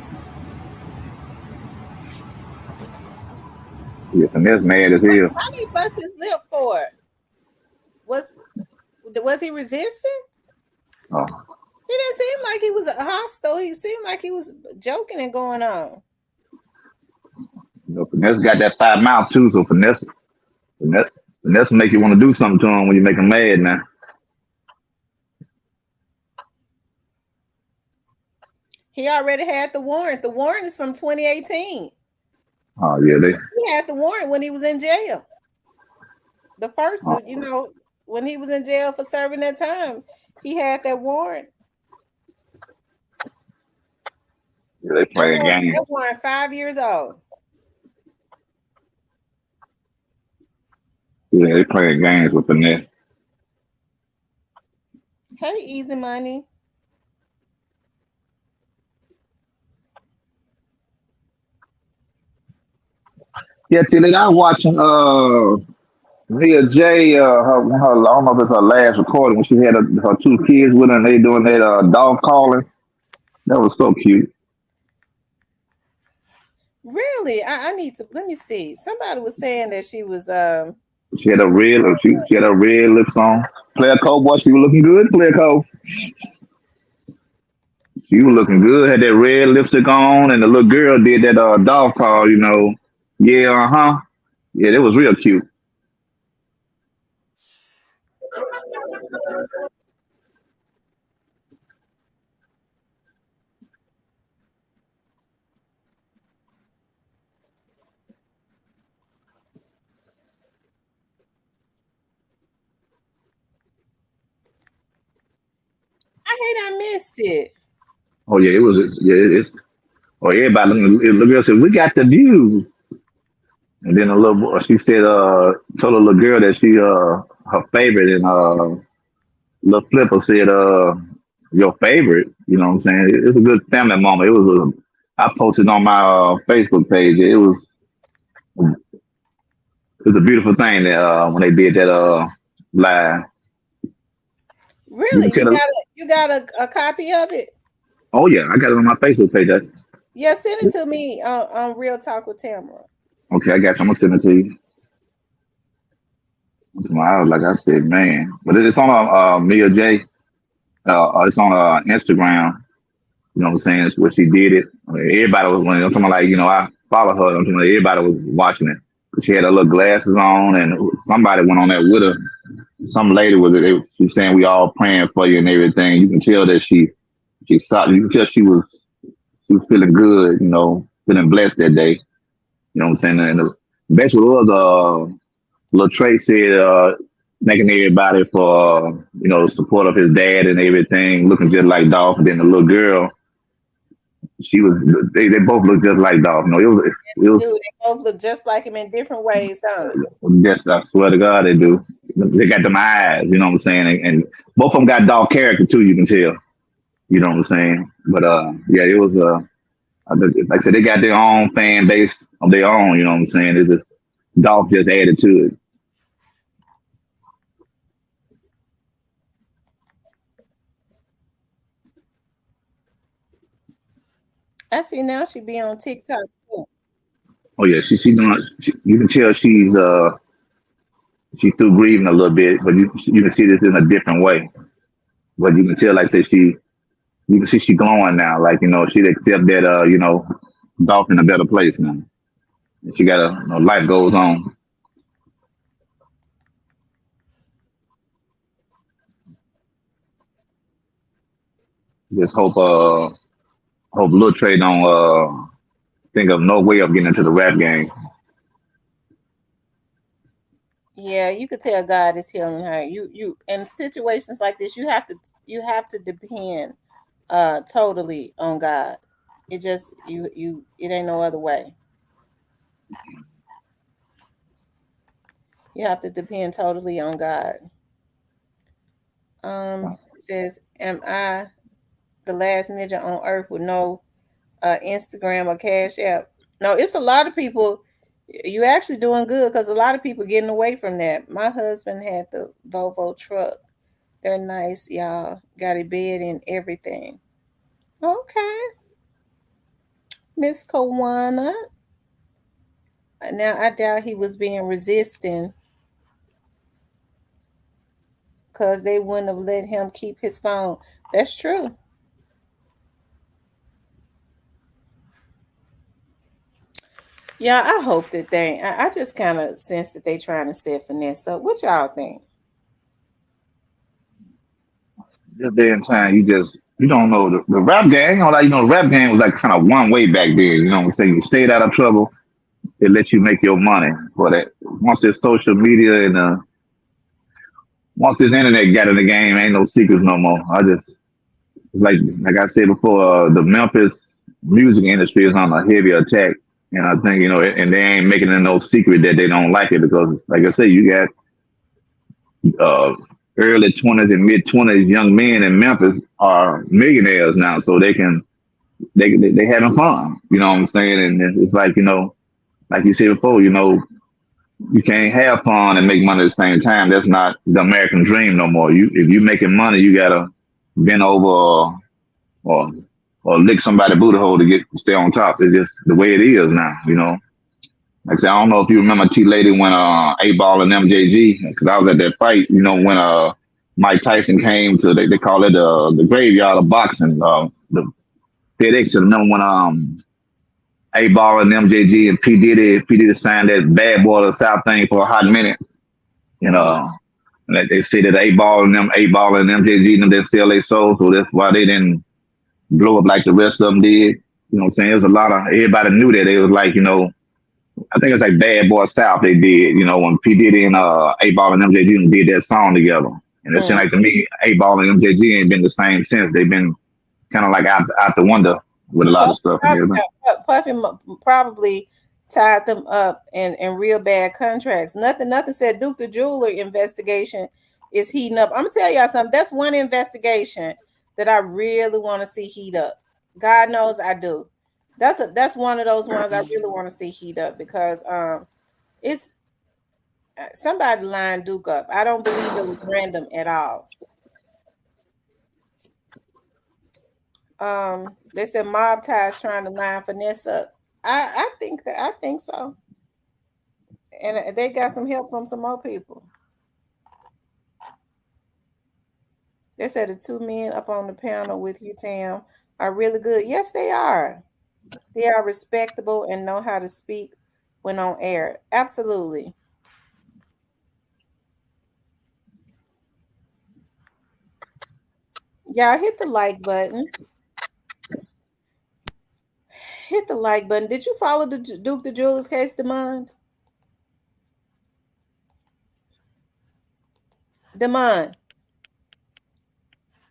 Yeah, Finesse mad as hell. Why did he bust his lip for it? Was he resisting? Oh. He didn't seem like he was hostile. He seemed like he was joking and going on. You know, Finesse got that 5 mouth too, so Finesse make you want to do something to him when you make him mad now. He already had the warrant. The warrant is from 2018. Oh yeah, he had the warrant when he was in jail. The first, when he was in jail for serving that time, he had that warrant. Yeah, they playing games. That warrant 5 years old. Yeah, they playing games with Finesse. Hey, Easy Money. Yeah, Tilly, I was watching Mia J, her, I don't know if it's her last recording when she had her 2 kids with her and they doing that dog calling. That was so cute. Really? I need to, let me see. Somebody was saying that she was she had a red lips on. Player Cole, boy, she was looking good, Player Cole. She was looking good, had that red lipstick on, and the little girl did that dog call, Yeah, uh-huh. Yeah, that was real cute. I missed it. Oh yeah, it's everybody the girl said, we got the views. And then a little boy, she said, told a little girl that she her favorite, and little Flipper said, your favorite. You know what I'm saying? It's a good family moment. I posted on my Facebook page. It was a beautiful thing that when they did that live. Really? You got a copy of it? Oh yeah, I got it on my Facebook page. Yeah, send it to me on Real Talk with Tamara. Okay, I got you. I'm gonna send it to you. Like I said, man, but it's on Mia J. It's on Instagram. You know what I'm saying? It's where she did it. Everybody was when I'm talking about, I follow her. I'm talking about everybody was watching it. She had her little glasses on, and somebody went on there with her. Some lady was it. She was saying we all praying for you and everything. You can tell that she saw. You can tell she was feeling good. feeling blessed that day. You know what I'm saying? And the best was little Trey said, thanking everybody for the support of his dad and everything, looking just like Dolph. And then the little girl, she was they both looked just like Dolph. It Dude, was they both look just like him in different ways, don't it? just, I swear to God they do. They got them eyes, you know what I'm saying? And both of them got Dolph character too. You can tell. You know what I'm saying? But yeah, it was like I said, they got their own fan base of their own. You know what I'm saying? It's just Dolph just added to it. I see now she be on TikTok too. Oh yeah, she doing. You can tell she's through grieving a little bit, but you can see this in a different way. But you can tell, like I said, you can see she glowing now. Like she accept that Dolph in a better place now. She got life goes on. Just hope Lil Trey don't think of no way of getting into the rap game. Yeah, you could tell God is healing her. You in situations like this, you have to depend totally on God. It just it ain't no other way. You have to depend totally on God. It says, "Am I the last ninja on earth with no Instagram or Cash App?" No, it's a lot of people. You actually doing good because a lot of people getting away from that. My husband had the Volvo truck. They're nice, y'all. Got a bed and everything. Okay, Miss Kawana. Now I doubt he was being resisting because they wouldn't have let him keep his phone. That's true. Yeah, I hope that I just kind of sense that they trying to set finesse up. What y'all think? This day and time, you don't know the rap game. The rap game was like kind of one way back then. You know what I'm saying? You stayed out of trouble, it let you make your money. For that, once there's social media and once this internet got in the game, ain't no secrets no more. I just like I said before, the Memphis music industry is on a heavy attack, and I think and they ain't making it no secret that they don't like it because, like I said, you got uh, early 20s and mid 20s young men in Memphis are millionaires now, so they having fun. You know what I'm saying? And it's like like you said before, you can't have fun and make money at the same time. That's not the American dream no more. If you making money, you gotta bend over or or lick somebody booty hole to get stay on top. It's just the way it is now. Like I said, I don't know if you remember T Lady when A Ball and MJG, because I was at that fight. When Mike Tyson came to they call it the graveyard of boxing. The FedEx. Remember when A Ball and MJG and P Diddy signed that Bad Boy of the South thing for a hot minute. You know, and they say that A Ball and MJG them didn't sell their soul, so that's why they didn't blow up like the rest of them did. You know what I'm saying? There's a lot of everybody knew that it was like I think it's like Bad Boy South they did, when P Diddy and A Ball and MJG did that song together. And it seemed Mm. like to me, A Ball and MJG ain't been the same since. They've been kind of like out the window with a lot of Puffy stuff and probably, everything. probably tied them up in real bad contracts. Nothing said Duke the Jeweler investigation is heating up. I'm gonna tell y'all something. That's one investigation that I really want to see heat up. God knows I do. That's one of those ones I really want to see heat up because it's somebody lined Duke up. I don't believe it was random at all. They said mob ties trying to line finesse up. I think so, and they got some help from some more people. They said the two men up on the panel with you, Tam, are really good. Yes, they are. They are respectable and know how to speak when on air. Absolutely. Y'all hit the like button. Hit the like button. Did you follow the Duke the Jewelers case demand? Demand,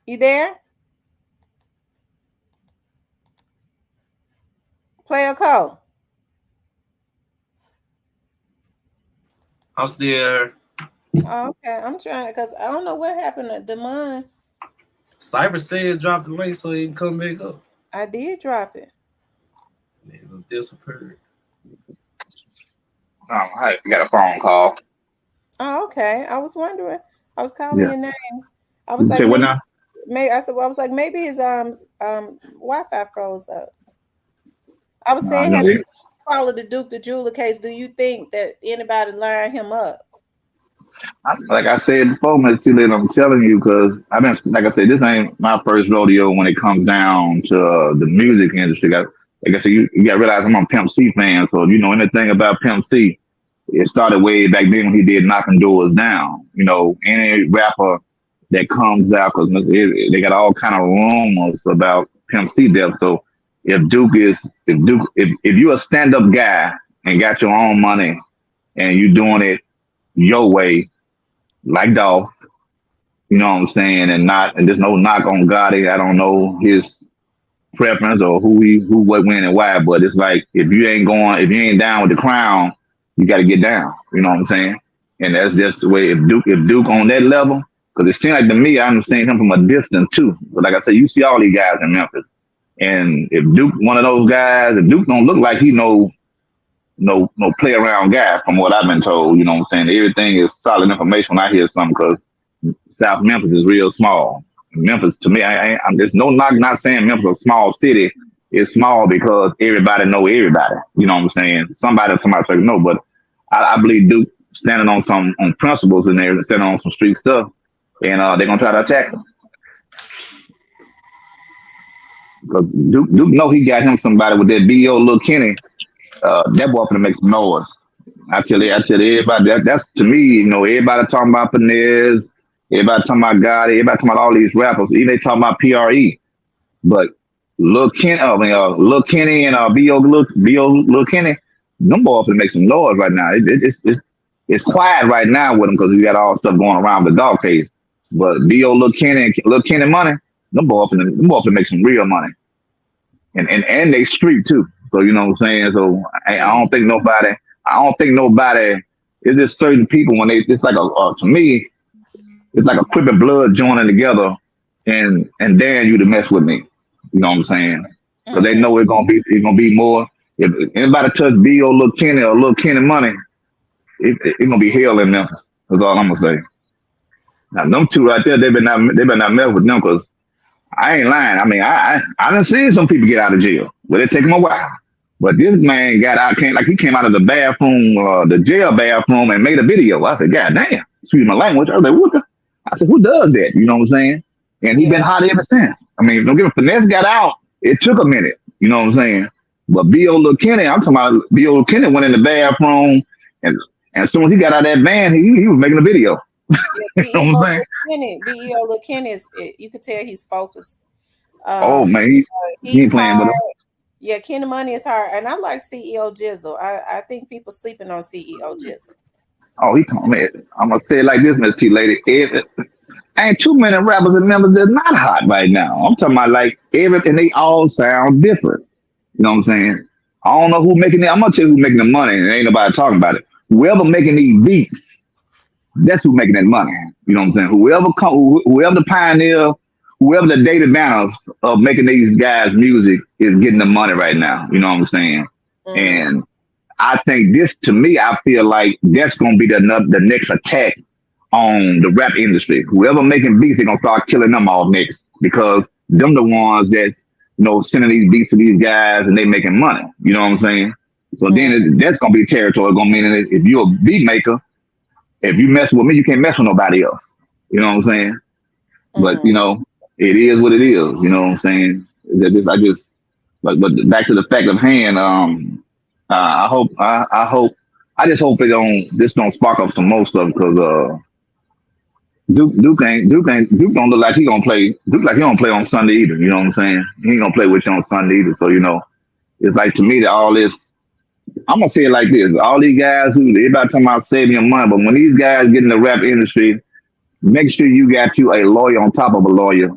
you there? Player call. I'm still. Oh, okay, I'm trying to, cause I don't know what happened to Demand. Cyber said drop the link so he can come back up. I did drop it. It disappeared. I got a phone call. Oh, okay. I was wondering. I was calling Yeah. your name. I was You like, say what now? maybe I said, well, I was like, maybe his Wi-Fi froze up. I was saying, No, have you followed the Duke the Jeweler case? Do you think that anybody lined him up? like I said before, Miss Tilly, I'm telling you, because I've been, like I said, this ain't my first rodeo when it comes down to the music industry. Like I said, you got to realize I'm a Pimp C fan, so you know anything about Pimp C, it started way back then when he did Knocking Doors Down. You know, any rapper that comes out, because they got all kind of rumors about Pimp C death. So if you're a stand up guy and got your own money and you doing it your way, like Dolph, you know what I'm saying, and there's no knock on Gotti. I don't know his preference or what, when, and why, but it's like if you ain't down with the crown, you got to get down. You know what I'm saying? And that's just the way. If Duke on that level, because it seems like to me, I understand him from a distance too. But like I said, you see all these guys in Memphis, and if Duke one of those guys, if Duke don't look like he no play around guy from what I've been told. You know what I'm saying? Everything is solid information when I hear something because South Memphis is real small. Memphis to me, I'm there's no knock. Not saying Memphis is a small city. It's small because everybody know everybody. You know what I'm saying? Somebody say no, but I believe Duke standing on principles in there, standing on some street stuff, and they're gonna try to attack him because Duke know he got him somebody with that B.O. Lil Kenny. That boy finna make some noise. I tell everybody that's to me, you know, everybody talking about Finesse, everybody talking about God, everybody talking about all these rappers, even they talking about PRE. But Lil Kenny and Lil Kenny, them boys finna make some noise right now. It's quiet right now with them because we got all stuff going around with the dog case. But Lil Kenny and Lil Kenny money, them boys finna make some real money. And they street too. So you know what I'm saying. So I don't think nobody. It's just certain people when it's like to me, it's like a crip blood joining together, and daring you to mess with me. You know what I'm saying? Because they know it's gonna be more. If anybody touch B or Lil Kenny or Lil Kenny money, it's gonna be hell in Memphis. That's all I'm gonna say. Now them two right there, they better not mess with them because I ain't lying. I mean, I done seen some people get out of jail, but it take them a while. But this man he came out of the bathroom, the jail bathroom, and made a video. I said, God damn, excuse my language. I was like, what the? I said, who does that? You know what I'm saying? And he been hot ever since. I mean, don't give a Finesse got out. It took a minute. You know what I'm saying? But B.O. Lil Kenny, I'm talking about B.O. Lil Kenny went in the bathroom, and as soon as he got out of that van, he was making a video. You know what I'm saying? B.E.O. Lil Kenny is, you could tell he's focused. Oh man, he ain't playing with him. Yeah, Kenny Money is hard, and I like CEO Jizzle. I think people sleeping on CEO Jizzle. Oh, man. I'm gonna say it like this, Miss T Lady. Ain't too many rappers and members that's not hot right now. I'm talking about like everything. They all sound different. You know what I'm saying? I don't know who making it. I'm gonna tell you who making the money, and ain't nobody talking about it. Whoever making these beats, that's who making that money. You know what I'm saying? Whoever the pioneer, whoever the David Banners of making these guys music is getting the money right now. You know what I'm saying? And I think this, to me, I feel like that's gonna be the next attack on the rap industry. Whoever making beats, they're gonna start killing them off next because them the ones that's sending these beats to these guys and they making money. You know what I'm saying? So then that's gonna be territory. It's gonna mean that if you're a beat maker, if you mess with me, you can't mess with nobody else. You know what I'm saying? But it is what it is. You know what I'm saying? But back to the fact of hand. I just hope this don't spark up some more stuff because Duke don't look like he gonna play. Duke like he don't play on Sunday either. You know what I'm saying? He ain't gonna play with you on Sunday either. So it's like to me that all this. I'm gonna say it like this: all these guys who everybody talking about saving your money, but when these guys get in the rap industry, make sure you got you a lawyer on top of a lawyer.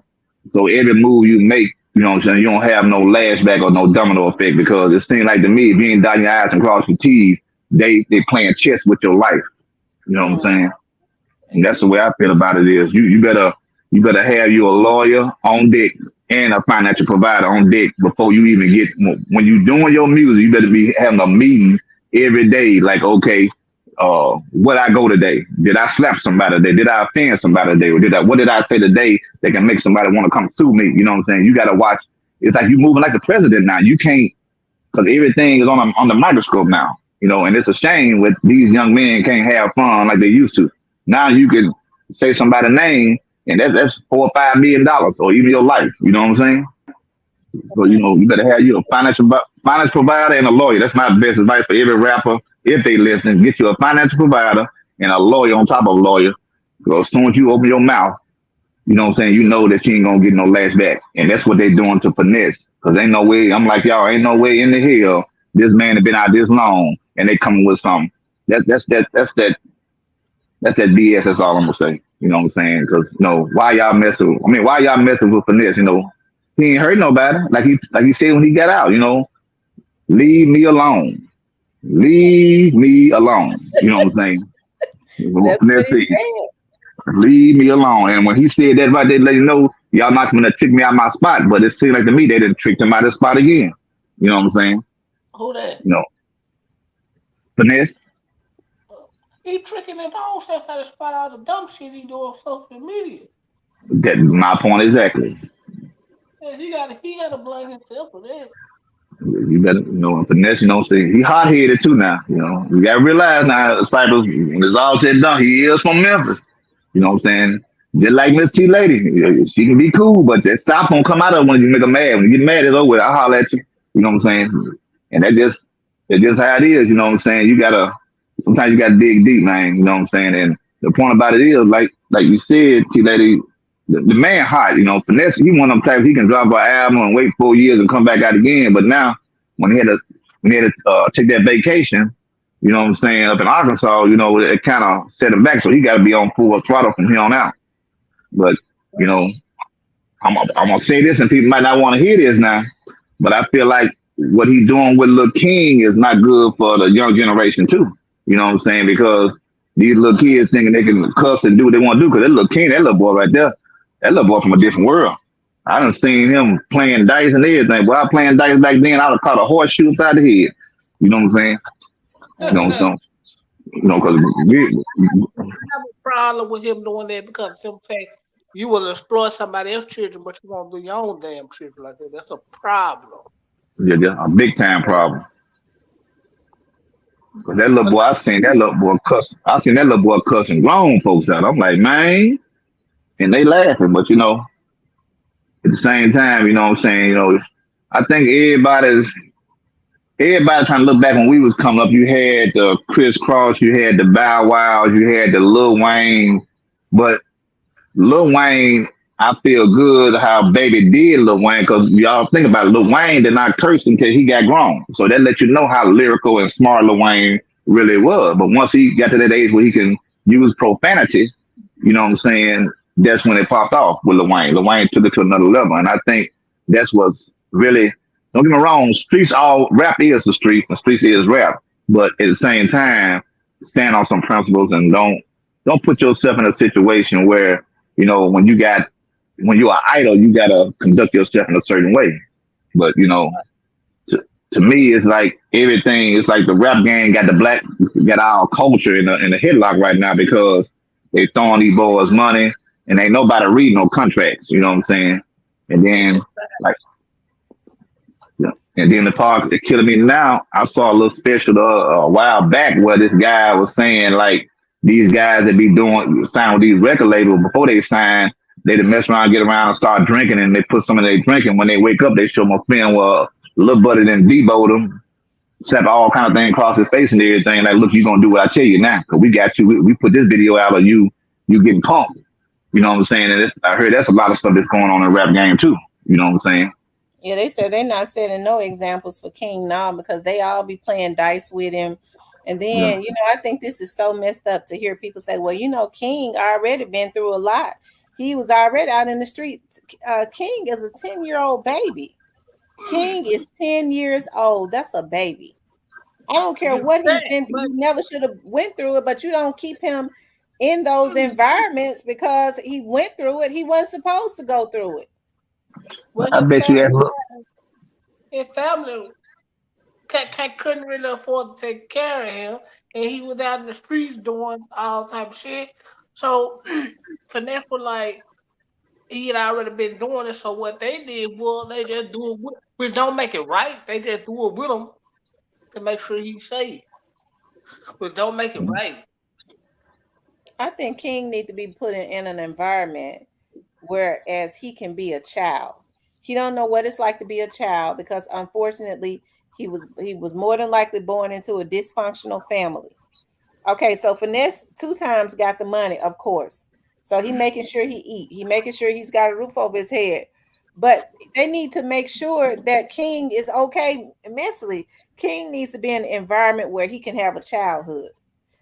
So every move you make, you know what I'm saying, you don't have no lashback or no domino effect because it seems like to me, if you ain't dotting your I's and crossing your T's, they playing chess with your life. You know what I'm Mm. saying? And that's the way I feel about it is you better have you a lawyer on deck and a financial provider on deck before you even get when you doing your music, you better be having a meeting every day, like, okay, what I go today? Did I slap somebody today? Did I offend somebody today? Or what did I say today that can make somebody want to come sue me? You know what I'm saying? You gotta watch. It's like you moving like the president now. You can't because everything is on the microscope now. You know, and it's a shame that these young men can't have fun like they used to. Now you can say somebody's name, and that's $4 or $5 million, or even your life. You know what I'm saying? So you better have you a finance provider and a lawyer. That's my best advice for every rapper. If they listen, get you a financial provider and a lawyer on top of a lawyer. Because as soon as you open your mouth, you know what I'm saying, you know that you ain't gonna get no lashback. And that's what they doing to finesse. Because ain't no way, I'm like y'all, ain't no way in the hell this man has been out this long and they coming with something. That's that BS. That's all I'm gonna say. You know what I'm saying? Because why y'all messing? I mean, why y'all messing with finesse? He ain't hurt nobody. Like he said when he got out. Leave me alone. Leave me alone. You know what I'm saying? What That's what finesse he said. said. Leave me alone. And when he said that right, they let you know y'all not gonna trick me out my spot. But it seemed like to me they didn't trick him out of the spot again. You know what I'm saying? Who that? You know, finesse. He tricking his own self out of spot all the dumb shit he do on social media. That's my point exactly. Yeah, he gotta blame himself for that. You better, finesse, say he hot headed too now. You gotta realize now, Cypress, when it's all said and done, he is from Memphis. You know what I'm saying? Just like Miss T Lady. She can be cool, but that stop gonna come out of her when you make her mad. When you get mad, it's over with. I'll holler at you. You know what I'm saying? And that's just how it is, you know what I'm saying? Sometimes you gotta dig deep, man, you know what I'm saying? And the point about it is, like you said, T Lady, the man hot, finesse. He one of them types. He can drop an album and wait 4 years and come back out again. But now, when he had to take that vacation, you know what I'm saying, up in Arkansas, it kind of set him back. So he got to be on full throttle from here on out. But you know, I'm gonna say this, and people might not want to hear this now, but I feel like what he's doing with Lil King is not good for the young generation too. You know what I'm saying? Because these little kids thinking they can cuss and do what they want to do. Because that little King, that little boy right there, that little boy from a different world. I done seen him playing dice and everything. Boy, I playing dice back then, I would have caught a horseshoe inside the head. You know what I'm saying? I So because we, have a problem with him doing that because of the fact you will destroy somebody else's children, but you won't do your own damn children like that. That's a problem. yeah, a big time problem. Cause that little But boy, I seen that little boy cuss. I seen that little boy cussing grown folks out. I'm like, man, and they laughing, but at the same time, you know what I'm saying? I think everybody trying to look back when we was coming up. You had the Chris Cross, you had the Bow Wows, you had the Lil Wayne, but Lil Wayne, I feel good how Baby did Lil Wayne because y'all think about it. Lil Wayne did not curse until he got grown, so that lets you know how lyrical and smart Lil Wayne really was. But once he got to that age where he can use profanity, you know what I'm saying? That's when it popped off with Lil Wayne. Lil Wayne took it to another level, and I think that's what's really. Don't get me wrong. Streets all rap is the streets, and streets is rap. But at the same time, stand on some principles and don't put yourself in a situation where when you're an idol, you gotta conduct yourself in a certain way. But to me, it's like everything. It's like the rap game got our culture in a headlock right now because they throwing these boys money and ain't nobody reading no contracts. You know what I'm saying? And then like and then the part that killing me now, I saw a little special a while back where this guy was saying like these guys that be sign with these record labels before they sign, they mess around, get around, and start drinking, and they put some of their drinking. When they wake up, they show them a film where little buddy then deboed them, slap all kind of thing across his face and everything. Like, look, you gonna do what I tell you now, cause we got you. We put this video out of you getting pumped. You know what I'm saying? And I heard that's a lot of stuff that's going on in the rap game too. You know what I'm saying? Yeah, they said they're not setting no examples for King now because they all be playing dice with him. And Yeah. then, I think this is so messed up to hear people say, well, King already been through a lot. He was already out in the streets. King is a 10-year-old baby. King is 10 years old. That's a baby. I don't care You what he's think, been through. but He never should have went through it, but you don't keep him in those environments because he went through it. He wasn't supposed to go through it. well, I bet you that look. his family couldn't really afford to take care of him, and he was out in the streets doing all type of shit. So finesse was like he had already been doing it. So what they did was they just do it, which don't make it right. They just do it with him to make sure he's safe, but don't make it right. I think King need to be put in an environment whereas he can be a child. He don't know what it's like to be a child because unfortunately he was more than likely born into a dysfunctional family. Okay, so Finesse 2 times got the money, of course. So he making sure he eat. He making sure he's got a roof over his head. But they need to make sure that King is okay mentally. King needs to be in an environment where he can have a childhood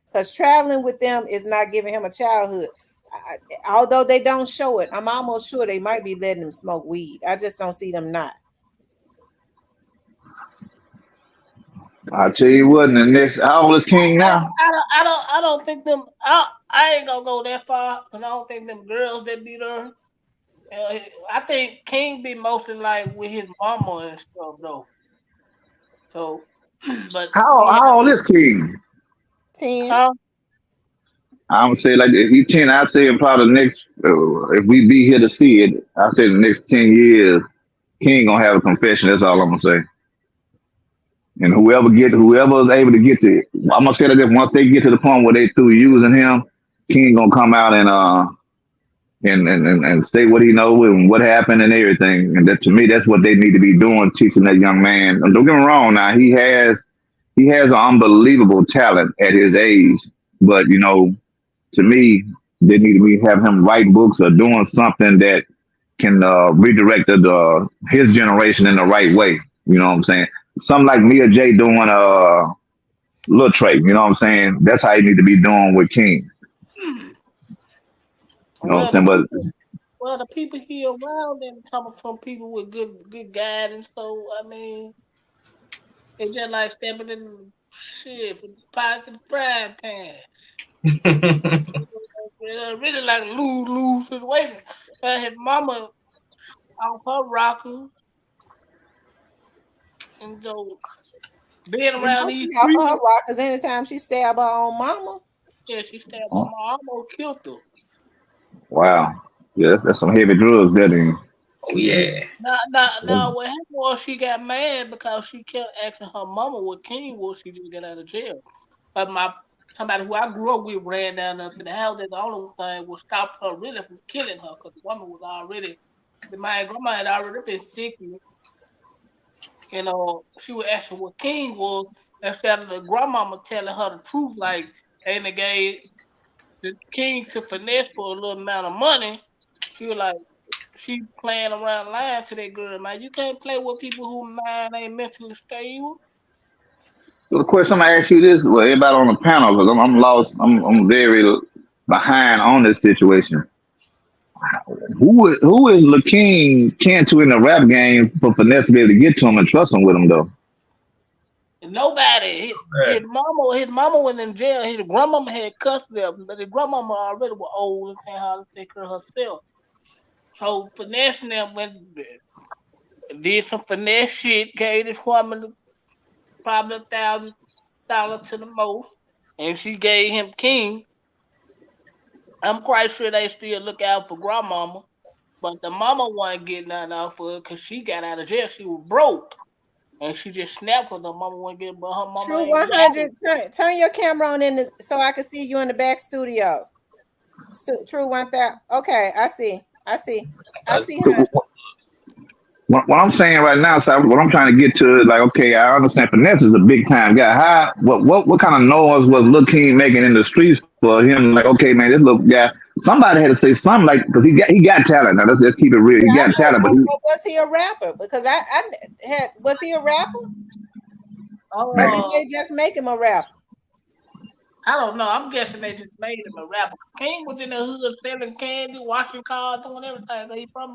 because traveling with them is not giving him a childhood. Although they don't show it, I'm almost sure they might be letting him smoke weed. I just don't see them not. I tell you what, in the next, how old is King now? I don't think them. I ain't gonna go that far because I don't think them girls that be there. I think King be mostly like with his mama and stuff though. So, but he How old is King? 10. huh? I'm gonna say like if he 10, I say in probably the next if we be here to see it, I say the next 10 years, King gonna have a confession. That's all I'm gonna say. And whoever is able to get to it, I'm gonna say that if once they get to the point where they through using him, King gonna come out and say what he know and what happened and everything. And that to me, that's what they need to be doing, teaching that young man. And don't get me wrong, now he has an unbelievable talent at his age, but to me, they need to be have him write books or doing something that can redirect his generation in the right way. You know what I'm saying? Something like Mia J doing Lil Trey. You know what I'm saying? That's how you need to be doing with King. You know what I'm Well, saying? But the people here around them coming from people with good guidance. So I mean, it's just like stepping in shit from the pocket of the frying pan. Really like a lose situation. His mama off her rocker and so being around She these off of her streets. rock because anytime she stab her own mama. Yeah, she stabbed my mom, almost killed her. wow, yeah, that's some heavy drugs that in. Oh yeah. Now, what happened was she got mad because she kept asking her mama what King was. She just got out of jail. But somebody who I grew up with ran down there to the house. That's the only thing would stop her really from killing her because the woman was already, my grandma had already been sick. She was asking what King was instead of the grandmama telling her the truth. Like, and they gave the King to finesse for a little amount of money. She was like, she playing around lying to that girl, man. You can't play with people who mind ain't mentally stable. So the question I'm gonna ask you this, well, everybody on the panel, because I'm lost, I'm very behind on this situation. Who is LaKing kin to in the rap game for finesse to be able to get to him and trust him with him though? Nobody. Yeah. His mama was in jail. His grandmama had custody of him, but his grandmama already was old and can't hardly take care of herself. So finesse them went did some finesse shit, gave this woman probably $1,000 to the most, and she gave him King. I'm quite sure they still look out for grandmama, but the mama wasn't getting nothing out for her because she got out of jail. She was broke, and she just snapped because her mama wasn't getting, but her mama True ain't 100. got Turn your camera on so I can see you in the back studio. True 1000. Okay, I see. I see. I I, see So, her. what I'm saying right now, so what I'm trying to get to is like, okay, I understand Finesse is a big time guy. How what kind of noise was Lil King making in the streets for him? Like, okay, man, this little guy. Somebody had to say something like because he got talent. Now let's keep it real. He Yeah, I got know. talent, but But was he a rapper? Because I had was he a rapper or did Oh, they just make him a rapper? I don't know. I'm guessing they just made him a rapper. King was in the hood selling candy, washing cars, doing everything. He from,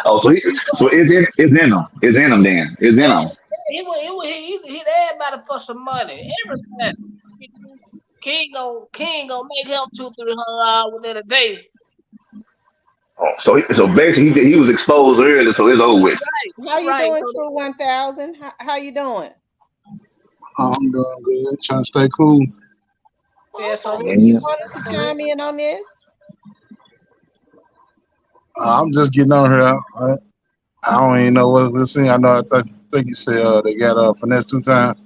oh, he so from, it's in him. It's in him. Then it's in yeah, him. he hit everybody for some money. Everything. King gonna make him 200-300 within a day. So basically, he was exposed early, so it's over with. Right, How you right. doing, So True 1000? How you doing? I'm doing good. Trying to stay cool. yeah, so Okay, he, you Yeah. wanted to so he, chime in on this? I'm just getting on here. I don't even know what we're seeing. I know. Think you said they got finesse 2 times.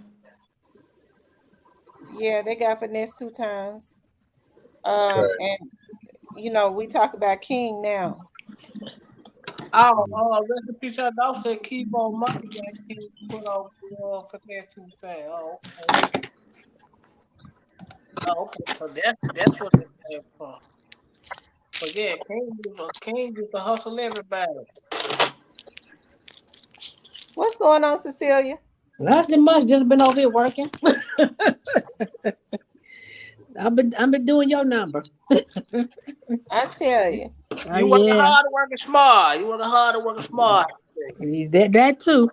Yeah, they got finesse 2 times. Okay. And we talk about King now. rest in peace. Our dog said keep on money that King put on for that 2 times. Okay. So that's what they came from. But yeah, King used to hustle everybody. What's going on, Cecilia? Nothing much. Just been over here working. I've been doing your number. I tell you. You working Yeah, hard or working smart? You working hard or working smart? that too.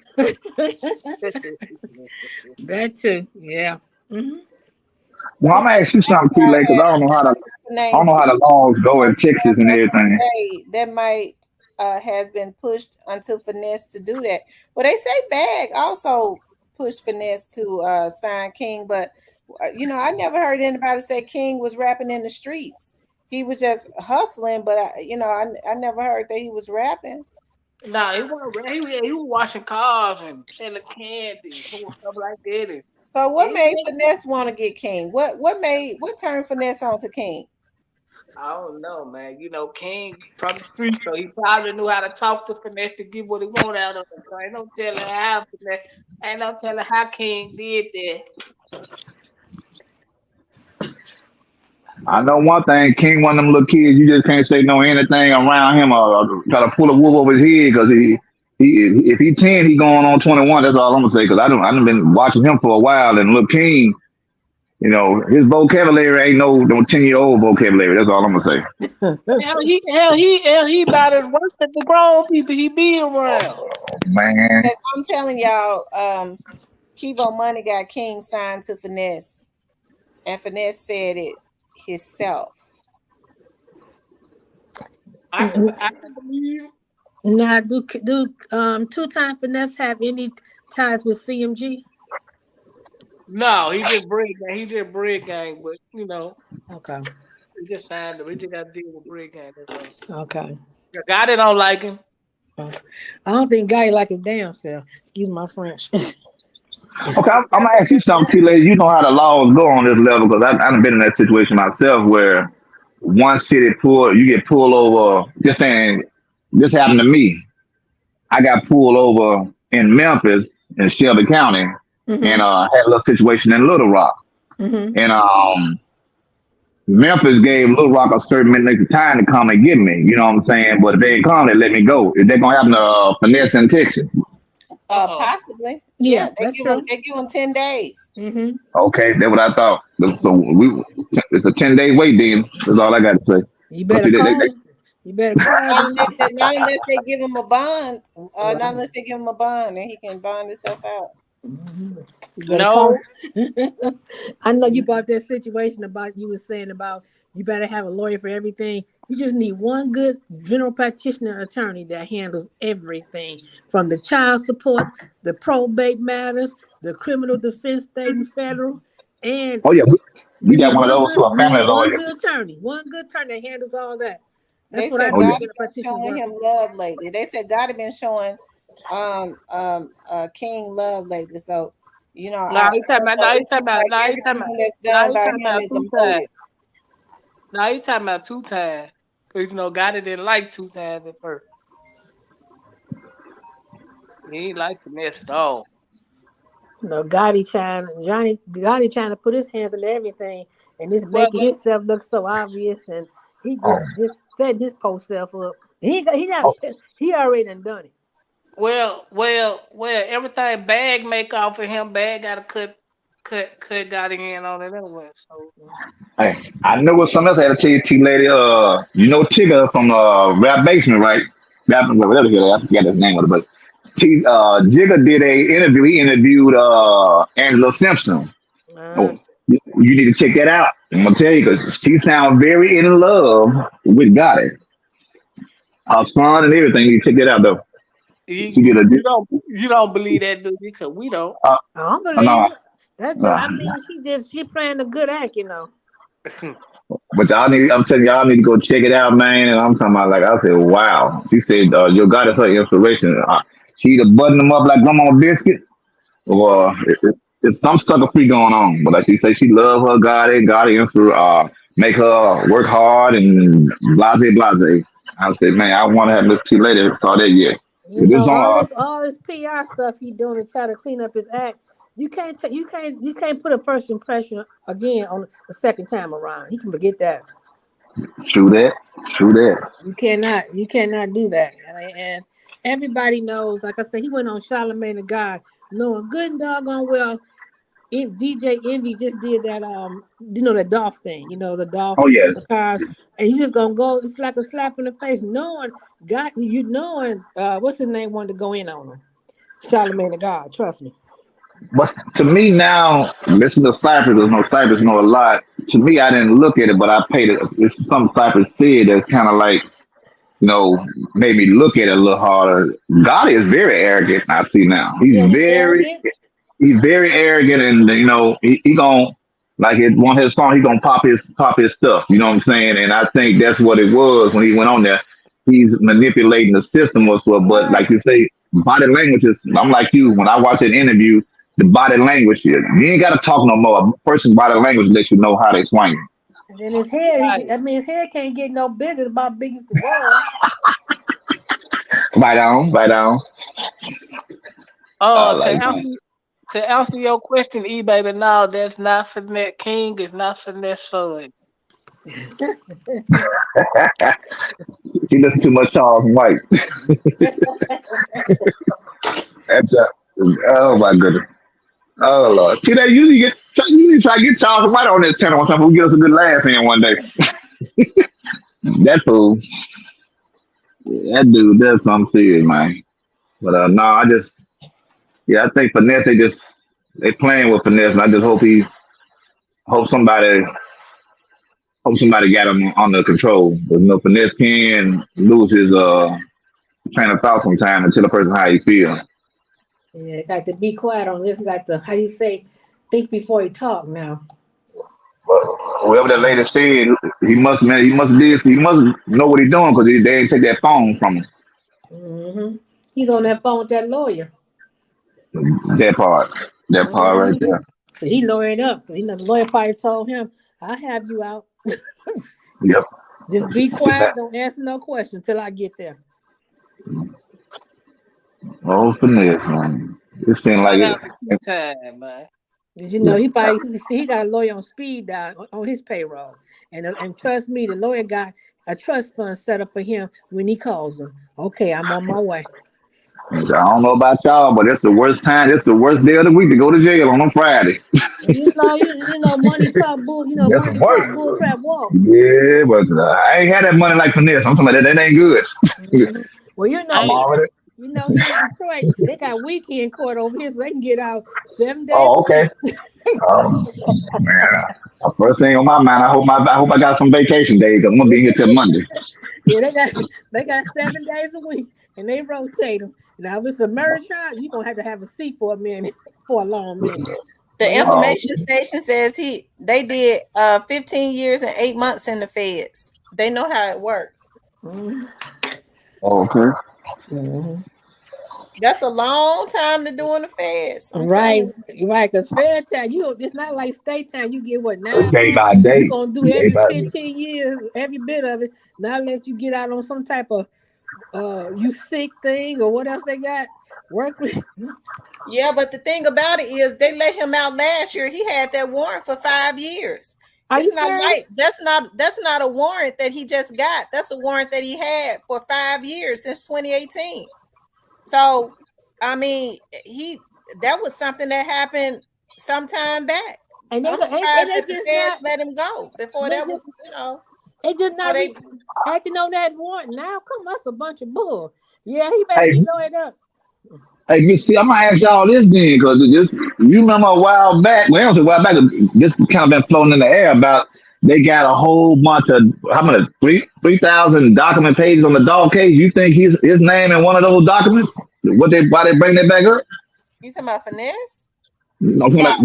That too. Yeah. Hmm. Well, I'm This gonna ask you something too, like, because I don't name know how the laws go in Texas and everything. that might has been pushed until Finesse to do that. Well, they say Bag also pushed Finesse to sign King, but I never heard anybody say King was rapping in the streets. He was just hustling, but I never heard that he was rapping. Nah, he wasn't. He was washing cars and selling candy, doing stuff like that. So Yeah, what made Finesse want to get King? What turned Finesse on to King? I don't know, man. King from the street, so he probably knew how to talk to Finesse to get what he wanted out of him. So ain't no telling how King did that. I know one thing, King, one of them little kids, you just can't say no anything around him or try to pull a wolf over his head because he if he 10, he going on 21. That's all I'm gonna say because I done been watching him for a while and little King, his vocabulary ain't no 10-year-old vocabulary. That's all I'm gonna say. Hell, he about as worse than the grown people he be around. Man, Yes, I'm telling y'all, Kivo Money got King signed to Finesse, and Finesse said it himself. I can believe it. Now, do 2 time finesse have any ties with CMG? No, he just bread gang. He just bread gang, but Okay. he just signed him. He just got to deal with bread gang. That's all. Okay. The guy that don't like him. Okay. I don't think Guy like his damn self. Excuse my French. okay, I'm gonna ask you something, T lady. You know how the laws go on this level because I done been in that situation myself where one city you get pulled over. Just saying, this happened to me. I got pulled over in Memphis in Shelby County and Mm-hmm. had a little situation in Little Rock. Mm-hmm. And Memphis gave Little Rock a certain minute of time to come and get me. You know what I'm saying? But if they ain't come, they let me go. Is that gonna happen to Finesse in Texas? Uh-oh. Possibly. Yeah, Yeah, that's true. they give him 10 days. Mm-hmm. Okay, that's what I thought. So it's a 10-day wait then. That's all I got to say. You Cause better see, call him. You better call Not him. unless they give him a bond. Right. Not unless they give him a bond and he can bond himself out. Mhm. You better call. No. I know you brought that situation about you were saying about you better have a lawyer for everything. You just need one good general practitioner attorney that handles everything from the child support, the probate matters, the criminal defense, state and federal, and oh yeah, we you got need one of one those good too, a you family need one lawyer. good attorney, that handles all that. That's They what I said Oh do yeah. God with has general been practitioner showing work. him love lately. They said God has been showing King love lately. So, Nah, I he talking don't about. know. Nah, he It talking seems about. like Nah, he talking about. everything that's Nah, done he by talking him about is a 2 times. motive. Nah, he talking about 2 times. Cause God didn't like 2 times at first. He ain't like finesse at all. Gotti trying to put his hands on everything, and it's Well, making himself look so obvious, and he Oh, just setting his post self up. He not oh, he already done it. well. Everything Bag make off of him. Bag got to cut got in on it anyway. So hey, I know what something else I had to tell you, T lady. You know Tigger from Rap Basement, right? Rap, whatever the hell, I forgot his name of it, but Jigga did a interview. He interviewed Angela Simpson. Uh, Oh, you need to check that out. I'm gonna tell you because she sounds very in love with Gotti, her son and everything. You check that out though. She did a you don't believe that, do you? Because we don't. uh, I don't believe no, it. That's just, no. I mean, she playing a good act. But y'all need, I'm telling y'all need to go check it out, man. And I'm talking about like I said, wow. She said your Gotti is her inspiration. She either button them up like grandma biscuits, or it's some sucker free going on. But like she said, she love her Gotti. Gotti make her work hard and blase blase. I said, man, I want to have this tea later. Saw that yet. This on All this PR stuff he doing to try to clean up his act. You can't put a first impression again on the second time around. You can forget that. true that, true that. You cannot do that. And everybody knows, like I said, he went on Charlamagne the God, knowing good and doggone well. DJ Envy just did that that Dolph thing, the Dolph Oh yeah, the cars, and he's just gonna go. It's like a slap in the face, knowing what's his name wanted to go in on him. Charlamagne the God, trust me. but to me now, listen to Cypress. There's no Cypress know a lot. To me, I didn't look at it, but I paid it. It's some Cypress said that kind of like you know made me look at it a little harder. God is very arrogant. I see now. Yeah, he's arrogant. He's very arrogant, and he gon' like it one of his song. He gonna pop his stuff. You know what I'm saying? And I think that's what it was when he went on there. He's manipulating the system or so. But like Right. you say, body language is. I'm like you. When I watch an interview, the body language, you ain't got to talk no more. A person's body language lets you know how they swing. And then his head, Right. his head can't get no bigger. It's about big as the world. Right on, right on. I Oh, like that. to answer your question, E baby, no, that's not Finesse King. It's not Finesse Son. She listens too much Charles White. That's, oh my goodness. Oh Lord. See that you need to try to get Charles White on this channel one time. We'll get us a good laugh in one day. That fool. That dude does something serious, man. But no, I think finesse. They playing with finesse, and I just hope somebody got him under control. Because finesse can lose his train of thought sometime and tell a person how he feel. Yeah, got to be quiet on this. Got to, how you say, think before you talk now. But whoever that lady said, he must know what he's doing because they ain't take that phone from him. Hmm. He's on that phone with that lawyer. That part, right Hmm. there. So he lawyered up. The lawyer probably told him, "I'll have you out. Yep. Just be quiet. Don't answer no questions till I get there." Oh, finesse, man. It seemed like Shout it. out to Two Time, man. Did you know he got a lawyer on speed dial on his payroll, and trust me, the lawyer got a trust fund set up for him when he calls him. Okay, I'm on my way. I don't know about y'all, but it's the worst time. It's the worst day of the week to go to jail on a Friday. Money talk bull. That's the Money talk worst. bull crap walk. Yeah, but I ain't had that money like finesse. I'm talking about that ain't good. Mhm. Well, I'm Hey, already. here in Detroit, they got weekend court over here, so they can get out 7 days Oh, a okay. week. Um, man, first thing on my mind, I hope I got some vacation days. 'Cause I'm gonna be here till Monday. Yeah, they got 7 days a week, and they rotate them. Now, if it's a murder trial, you're gonna have to have a seat for a minute, for a long minute. But The it's Oh, information station says they did 15 years and 8 months in the feds. They know how it works. Mhm. okay. Mhm. That's a long time to do in the feds. I'm Right, telling right. Because fair time, it's not like state time. You get what, Day 9 months. by You're day. gonna do Day every by day. 15 years, every bit of it. Not unless you get out on some type of you sick thing or what else they got. Work with. Yeah, but the thing about it is they let him out last year. He had that warrant for 5 years. Are you It's not serious? like that's not a warrant that he just got. That's a warrant that he had for 5 years since 2018. So, I mean, that was something that happened sometime back. And I'm and surprised they that the just feds not. let him go before They that just was, they just before not they. acting on that warrant now. Come, that's a bunch of bull. Yeah, he better Hey, be lawyered up. hey, Miss T, I'm gonna ask y'all this then, because this you remember a while back. Well, it was a while back. This kind of been floating in the air about they got a whole bunch of how many 3,000 document pages on the dog case. You think his name in one of those documents? Why they bring that back up? You talking about finesse? I'm talking Nah, about,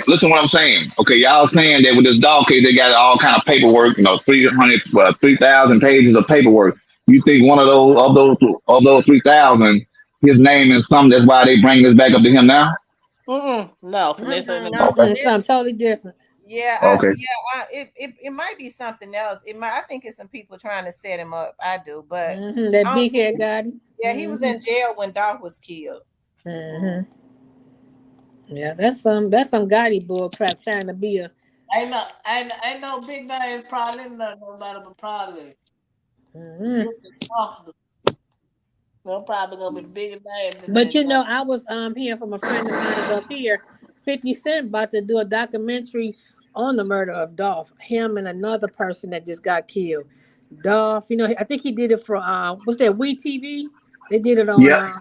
listen what I'm saying. Okay, y'all saying that with this dog case, they got all kind of paperwork, 3,000 pages of paperwork. You think one of those 3,000, his name is something, that's why they bring this back up to him now? no, finesse ain't Mm-mm, no. no, Okay, finesse. Something totally different. Yeah, okay. it might be something else. I think it's some people trying to set him up. I do, but That I don't big think. head got him. Yeah, he was in jail when Dolph was killed. Mm. Yeah, that's some gaudy bull crap trying to be a. Ain't no big name probably not nobody but probably Mhm. Juicy Foster. They're probably gonna be the biggest name than But that guy. I was hearing from a friend of mine up here, 50 Cent about to do a documentary on the murder of Dolph, him and another person that just got killed. Dolph, I think he did it for what's that, We TV? They did it on Yeah,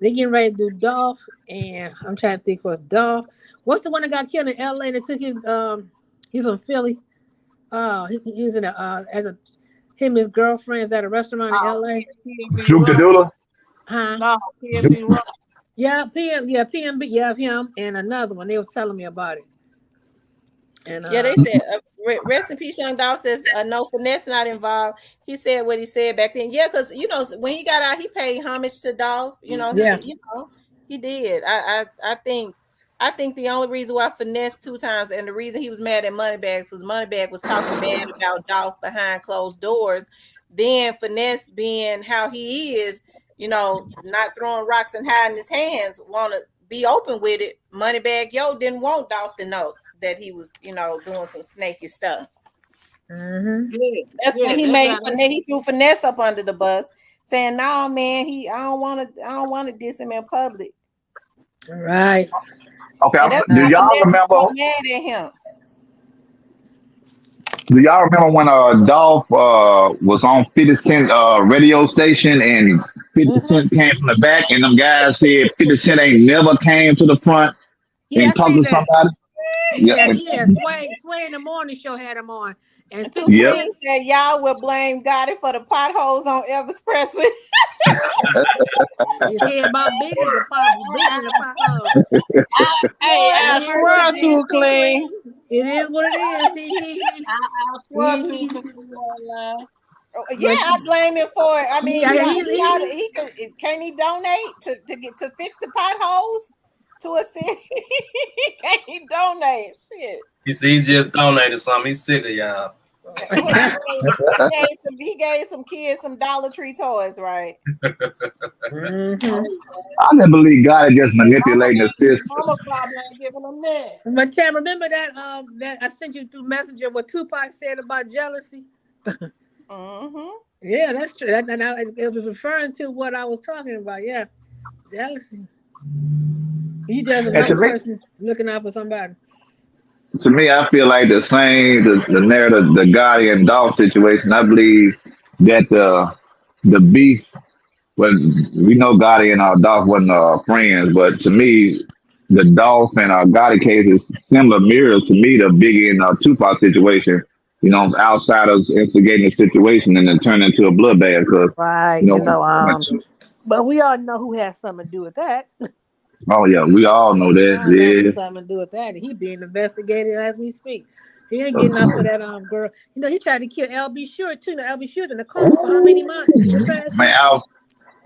they getting ready to do Dolph, and I'm trying to think what's Dolph. What's the one that got killed in LA that took he's from Philly. He was in as a him and his girlfriends at a restaurant in Oh, LA. PNB Juke the Rock. Doodle. Huh? No, PNB Rock. Yeah, PMB, yeah, him and another one. They was telling me about it. And Yeah, they said rest in peace, young Dolph says no finesse not involved. He said what he said back then. Yeah, because when he got out, he paid homage to Dolph. He yeah. did. He did. I think the only reason why finesse 2 times and the reason he was mad at Moneybags was Moneybag was talking bad about Dolph behind closed doors. Then finesse being how he is, not throwing rocks and hiding his hands, want to be open with it. Moneybag didn't want Dolph to know that he was, doing some snaky stuff. Mm-hmm. Yeah, That's when yeah, he that's made how he threw finesse up under the bus, saying, "No, man, I don't want to diss him in public." Right. Okay, And that's do why y'all finesse was remember? so mad at him. Do y'all remember when Dolph was on 50 Cent radio station and 50 Mm-hmm. Cent came from the back and them guys said 50 Cent ain't never came to the front Yeah, I and talked seen to that. somebody? Yeah, Yeah. Sway in the morning show had him on, and Two 50 yep. Queen Cent. said, "Y'all will blame Gotti for the potholes on Elvis Presley." His head about big as a pot, bigger than a pothole. hey, Lord I have Yes, swear mercy. it is too too clean. clean. It is what it is. I swear too He- clean. Online. Yeah, but I blame him for it. I mean, yeah, he ought to, he could, can he donate to fix the potholes to a city? Can he donate? Shit. He just donated something. He's sick of y'all. What he gave some kids some Dollar Tree toys, right? hmm I never believe God is just manipulating the His system. mama probably ain't giving him that. But Tam, remember that I sent you through Messenger what Tupac said about jealousy? Mm-hmm. Yeah, that's true. It was referring to what I was talking about. Yeah, jealousy. You just And another person looking out for somebody. to me, I feel like the narrative, the Gotti and Dolph situation. I believe that the beef. Well, we know Gotti and Dolph wasn't friends, but to me, the Dolph and Gotti case is similar mirrors to me the Biggie and Tupac situation. Outsiders instigating the situation and then turn into a bloodbath because Right, you know. but we all know who has something to do with that. Oh yeah, we all know We that. all know who's Yeah. something to do with that. He being investigated as we speak. He ain't getting up for that girl. He tried to kill LB Short too. Now LB Short's in a coma for how many months? This past Man,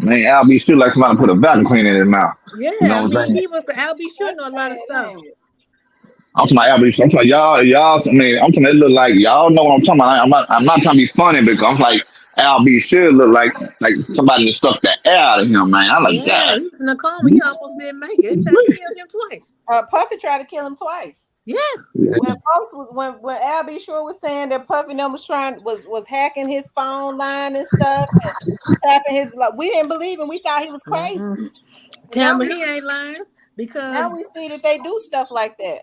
year? Al be sure like somebody put a vacuum cleaner in his mouth. You Yeah, know I what I'm mean saying? he was LB Short That's know a lot of sad, stuff. ain't it? I'm talking about Al B. I'm talking y'all. I mean, I'm talking. It look like y'all know what I'm talking about. I'm not trying to be funny because I'm like Al B. Sure looked like somebody just stuck the air out of him, man. I'm like, Yeah, God. he was in a coma. He almost didn't make it. They tried to kill him twice. Puffy tried to kill him twice. Yeah. When folks was when Al B. Shore was saying that Puffy them was hacking his phone line and stuff and tapping his, like, we didn't believe him. We thought he was crazy. Now Tamara, we, he ain't lying because now we see that they do stuff like that.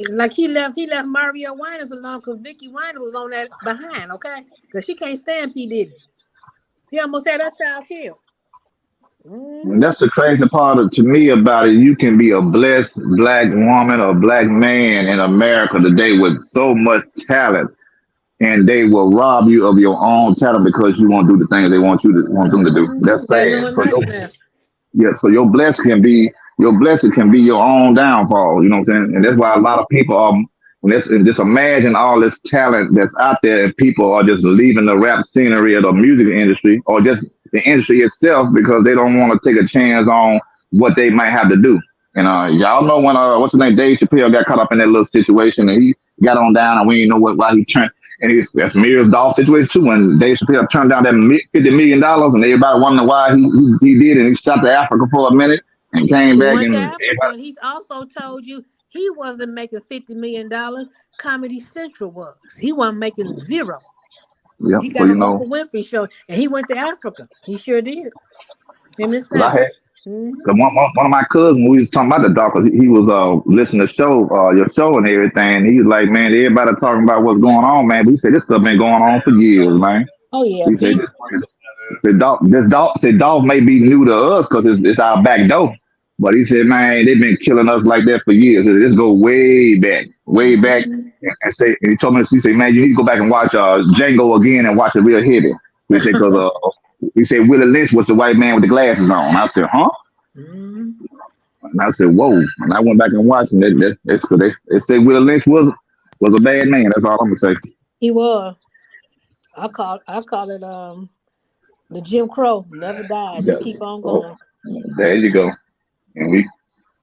like he left Mario Winans alone because Vicky Winans was on that behind, okay? Because she can't stand P. Diddy. He almost had that child killed. And that's the crazy part of, to me about it. You can be a blessed black woman or black man in America today with so much talent, and they will rob you of your own talent because you won't do the things they want them to do. That's That sad. So Illuminati mess. yeah, so your blessing can be your own downfall. You know what I'm saying? And that's why a lot of people are. And just imagine all this talent that's out there, and people are just leaving the rap scenery or the music industry or just the industry itself because they don't want to take a chance on what they might have to do. And y'all know when what's his name, Dave Chappelle got caught up in that little situation, and he got on down, and we didn't know why he turned. And that's Miriam Dolph situation too. When Dave Chappelle turned down that $50 million, and everybody wondering why he did it, and he stopped to Africa for a minute and came He back, went to and Africa, everybody, and he's also told you he wasn't making $50 million. Comedy Central was. He wasn't making zero. yeah. He So got an Oprah Winfrey show, and he went to Africa. He sure did. Him and his because I family. had. Cause one of my cousins, we was talking about the dog, cause he was listening to your show and everything. And he was like, man, everybody talking about what's going on, man. But he said this stuff been going on for years, man. Oh yeah, He said, P. said dog may be new to us because it's our back door. But he said, man, they've been killing us like that for years. He said, this go way back, way back. And he told me, he said, man, you need to go back and watch Django again and watch it real heavy. He said, cause he said Willie Lynch was the white man with the glasses on. I said, huh? And I said, whoa. And I went back and watched, and that's because they said Willie Lynch was a bad man. That's all I'm gonna say. He was. I call it the Jim Crow never died. Just keep on going. There you go. And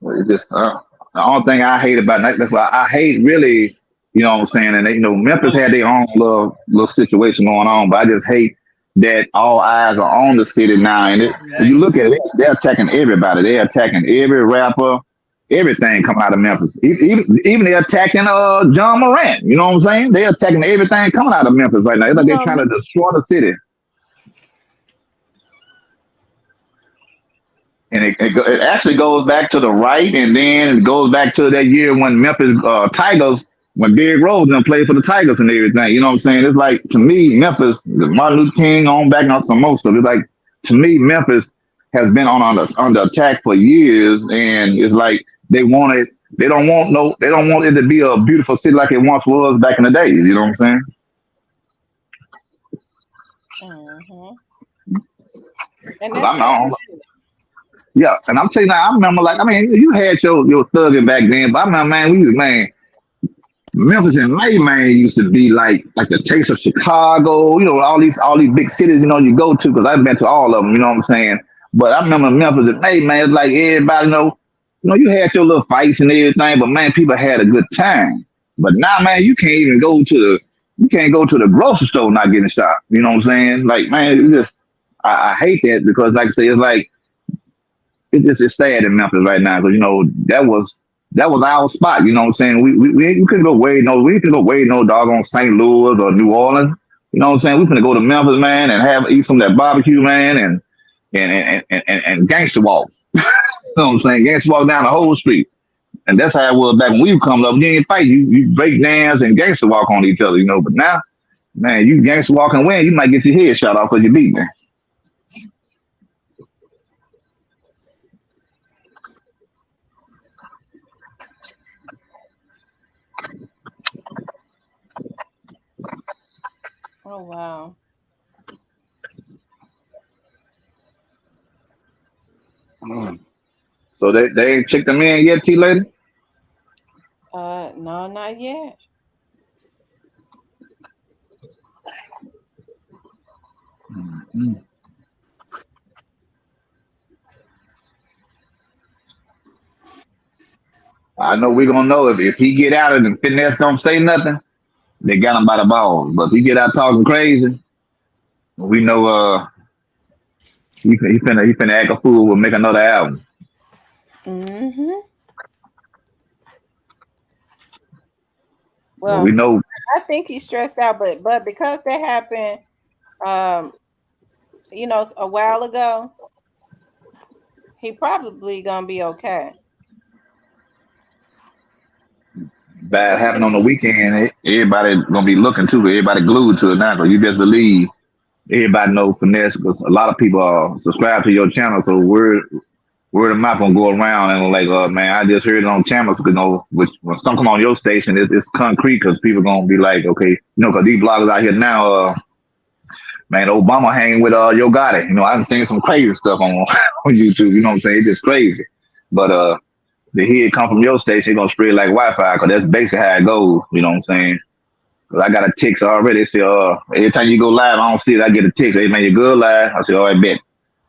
it's just the only thing I hate about that. That's why I hate really, you know what I'm saying. And Memphis had their own little situation going on, but I just hate that all eyes are on the city now. And if you look at it, they're attacking everybody. They're attacking every rapper, everything coming out of Memphis. Even they're attacking John Morant. You know what I'm saying? They're attacking everything coming out of Memphis right now. It's like they're trying to destroy the city. And it actually goes back to the right, and then it goes back to that year when Memphis Tigers, when Derrick Rose done played for the Tigers and everything. You know what I'm saying? It's like, to me, Memphis, Martin Luther King on back on some more stuff. It's like, to me, Memphis has been under attack for years, and it's like they don't want it to be a beautiful city like it once was back in the day. You know what I'm saying? And that's yeah, and I'm telling you now, I remember, like, I mean, you had your thugging back then, but I remember, man, Memphis and May, man, used to be like the taste of Chicago, all these big cities, you go to, because I've been to all of them, you know what I'm saying? But I remember Memphis and May, man, it's like everybody, you had your little fights and everything, but man, people had a good time. But now, man, you can't go to the grocery store not getting shot. You know what I'm saying? Like, man, I hate that because, like I say, it's like, it's sad in Memphis right now because that was our spot. You know what I'm saying? We couldn't go no doggone St. Louis or New Orleans. You know what I'm saying? We couldn't go to Memphis, man, and eat some of that barbecue, man, and gangster walk. You know what I'm saying? Gangster walk down the whole street, and that's how it was back when we were coming up. You didn't fight. You break dance and gangster walk on each other. But now, man, you gangster walk and win, you might get your head shot off because you beat me. Oh wow. So they ain't checked them in yet, T lady? No, not yet. I know we're gonna know if he get out and Finesse don't say nothing, they got him by the balls. But if he get out talking crazy, We know he finna act a fool. We'll make another album. Mm-hmm. But Well, we know I think he's stressed out, but because that happened, um, a while ago, he probably gonna be okay. bad Cause happened on the weekend. Everybody gonna be looking to it. Everybody glued to it now. Cause you best believe everybody knows finesse. Cause a lot of people are subscribed to your channel, so word of mouth gonna go around and like, man, I just heard it on channels. Which when something come on your station, it's concrete because people gonna be like, okay, cause these bloggers out here now, man, Obama hanging with Yo Gotti. I've seen some crazy stuff on on YouTube. You know what I'm saying? It's just crazy. But the heat come from your station, it gonna spread like Wi-Fi. Cause that's basically how it goes. You know what I'm saying? Cause I got a text already. They say, every time you go live, I don't see it. I get a text. Hey man, you good live? I say, all right, bet.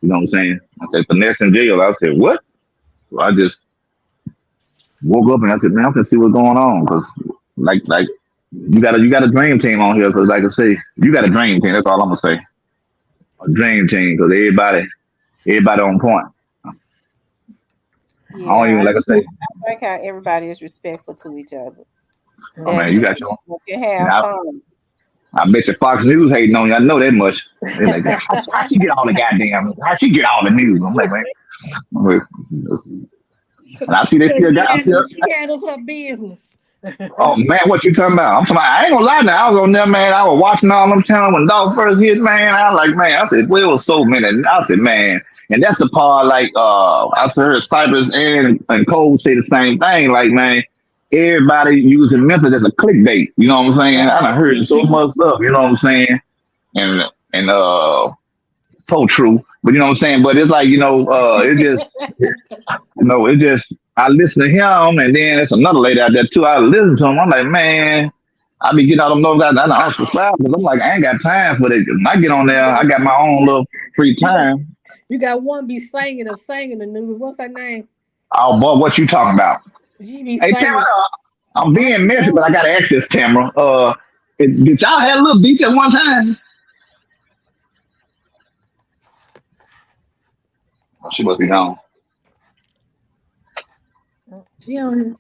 You know what I'm saying? I said, finesse in jail. I said, what? So I just woke up and I said, man, I'm gonna see what's going on. Cause like you got a dream team on here. Cause like I say, you got a dream team. That's all I'm gonna say. A dream team. Cause everybody on point. I don't yeah, even like I say. I like how everybody is respectful to each other. Oh That man, you got your. you can have I, fun. I bet you Fox News hating on you. I know that much. They're like, how she get all the goddamn? How she get all the news? I'm like, man. And I see they still got. She handles her business. Oh man, what you talking about? I'm talking about, I ain't gonna lie now. I was on there, man. I was watching all them channels when dog first hit, man. I was like, man, I said, well, it was so many. I said, man, and that's the part like I heard Cypress and Cole say the same thing. Like, man, everybody using Memphis as a clickbait. You know what I'm saying? I done heard so much stuff, you know what I'm saying? And so true. But you know what I'm saying? But it's like, it just I listen to him, and then there's another lady out there too. I listen to him. I'm like, man, I be getting all them those guys. I unsubscribe because I'm like, I ain't got time for it. When I get on there, I got my own little free time. You got one be singing the news. What's her name? Oh boy, what you talking about? She be Hey, singing. Tamara, I'm being messy, but I got to ask this, Tamara. Did y'all have a little beef at one time? Oh, she must be gone. She on.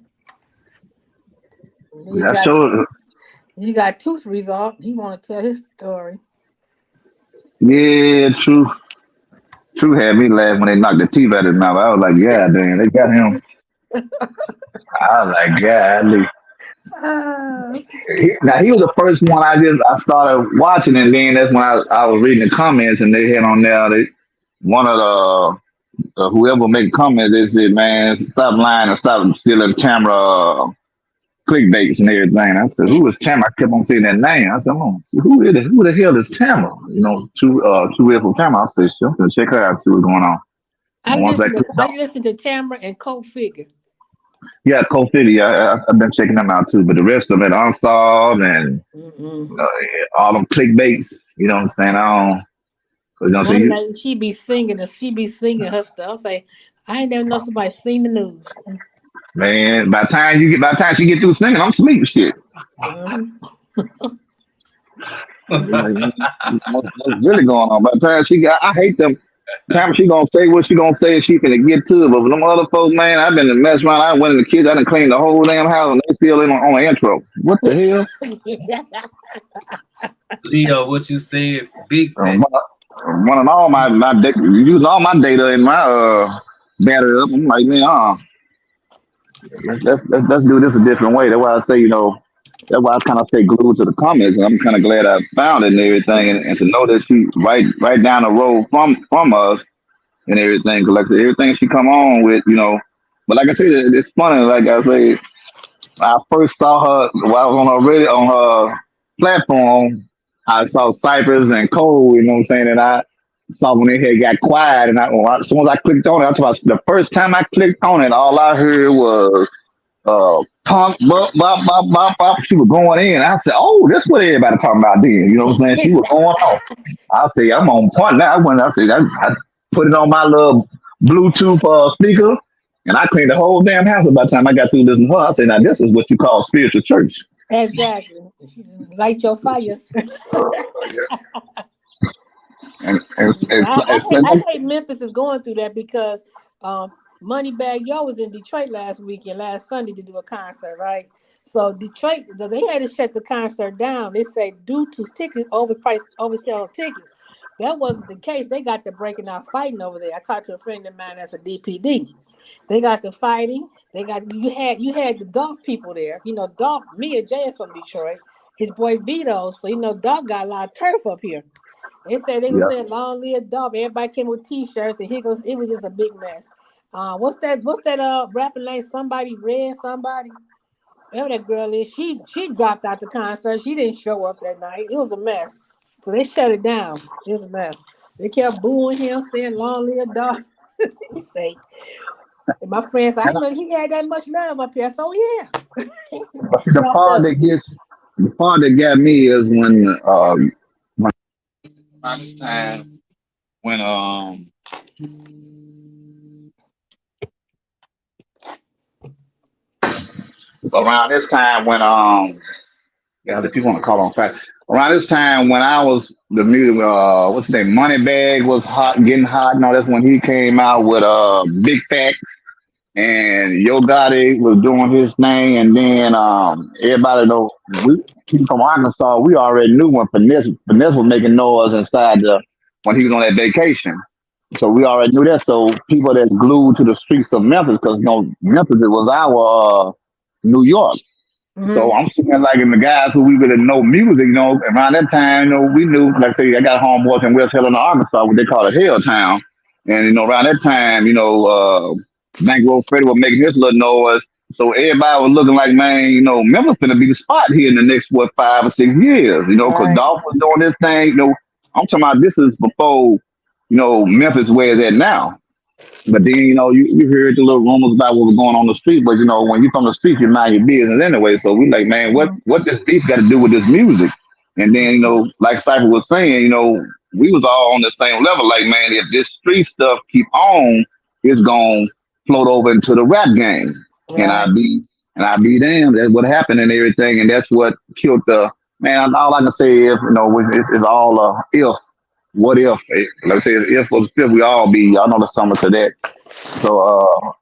You got tooth result. He want to tell his story. Yeah, true. True had me laugh when they knocked the teeth out of his mouth. I was like, yeah, damn, they got him. I was like, golly. Now he was the first one I started watching, and then that's when I was reading the comments, and they had on there one of the whoever make comments, they said, man, stop lying and stop stealing camera clickbaits and everything. I said, who is Tamara? I kept on saying that name. I said, who the hell is Tamara? Two real from Tamara. I said, shit, I'm gonna check her out, see what's going on. I listened to Tamara and Cold Figure. Yeah, Cold Figure. Yeah, I've been checking them out too. But the rest of it, Unsolved and all them clickbaits. You know what I'm saying? I don't. One night she be singing her stuff. I say, I ain't never know somebody sing the news. Man, by the time she get through singing, I'm sleep shit. What's really going on? By the time I hate them. Time she gonna say what she gonna say, and she finna get to it. But with them other folks, man, I've been to mess around. I went in the kids, I done cleaned the whole damn house, and they still in on the intro. What the hell? Leo, what you said, big man. Running all my data, using all my data in my battery up. I'm like, man, let's do this a different way. That's why I say, that's why I kind of stay glued to the comments, and I'm kind of glad I found it and everything, and to know that she right down the road from us and everything. Cause like I said, everything she come on with, But like I said, it's funny. Like I say, I first saw her while I was on her platform. I saw Cypress and Cole, you know what I'm saying, and I saw when they had got quiet, and as soon as I clicked on it, the first time I clicked on it, all I heard was punk, bop, bop, bop, bop, bop. She was going in. I said, oh, that's what everybody talking about then. You know what I'm saying? She was going off. I said, I'm on point now. I put it on my little Bluetooth speaker, and I cleaned the whole damn house by the time I got through listening to her. I said, now this is what you call spiritual church. Exactly. Light your fire. I hate Memphis is going through that because Moneybag Yo was in Detroit last Sunday to do a concert, right? So Detroit, they had to shut the concert down. They say due to tickets oversell tickets. That wasn't the case. They got to breaking out fighting over there. I talked to a friend of mine that's a DPD. They got the fighting. You had the Dolph people there. Dolph, Mia J is from Detroit. His boy Vito. So Dolph got a lot of turf up here. They said they were saying long live Dolph. Everybody came with T-shirts, and it was just a big mess. What's that rapper name? Somebody Red somebody. Whoever that girl is, she dropped out the concert. She didn't show up that night. It was a mess. So they shut it down. It was a mess. They kept booing him, saying long live Dolph. He say, and my friends, I didn't know he had that much love up here. So yeah. But see, the part that got me is when around this time when around this time when yeah, the people want to call on fact. Around this time when I was the music, what's his name, Moneybag was hot, getting hot. No, that's when he came out with Big Facts, and Yo Gotti was doing his thing, and then everybody know we people from Arkansas. We already knew when Finesse was making noise inside when he was on that vacation. So we already knew that. So people that's glued to the streets of Memphis, because Memphis it was our New York. So I'm sitting there like, and the guys who we really know music, around that time, we knew, like I say, I got homeboys in West Helena, Arkansas, what they call it Hell Town. And, around that time, Bankroll Freddie was making his little noise. So everybody was looking like, man, Memphis finna be the spot here in the next, 5 or 6 years, because Right. Dolph was doing this thing. I'm talking about this is before, Memphis where it's at now. But then, you heard the little rumors about what was going on the street. But, when you from the street, you mind your business anyway. So we like, man, what this beef got to do with this music? And then, like Cypher was saying, we was all on the same level. Like, man, if this street stuff keep on, it's going to float over into the rap game. And Right. I be damned. That's what happened and everything. And that's what killed man, all I can say is, it's all if. What if? Like I said, if was fifth, we all be. Y'all know the summer to that. So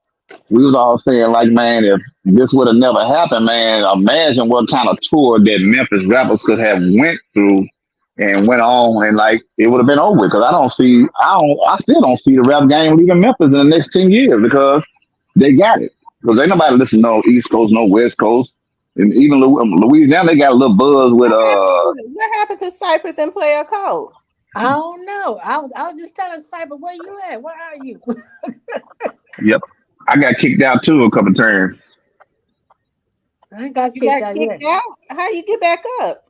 we was all saying like, man, if this would have never happened, man, imagine what kind of tour that Memphis rappers could have went through and went on, and like it would have been over. Because I still don't see the rap game leaving Memphis in the next 10 years because they got it. Because ain't nobody listen no East Coast, no West Coast, and even Louisiana, they got a little buzz with What happened to Cypress and Player Code? I don't know. I was just telling Cyber, where you at? Where are you? Yep. I got kicked out too a couple times. I ain't got You kicked got out kicked yet. out? How you get back up?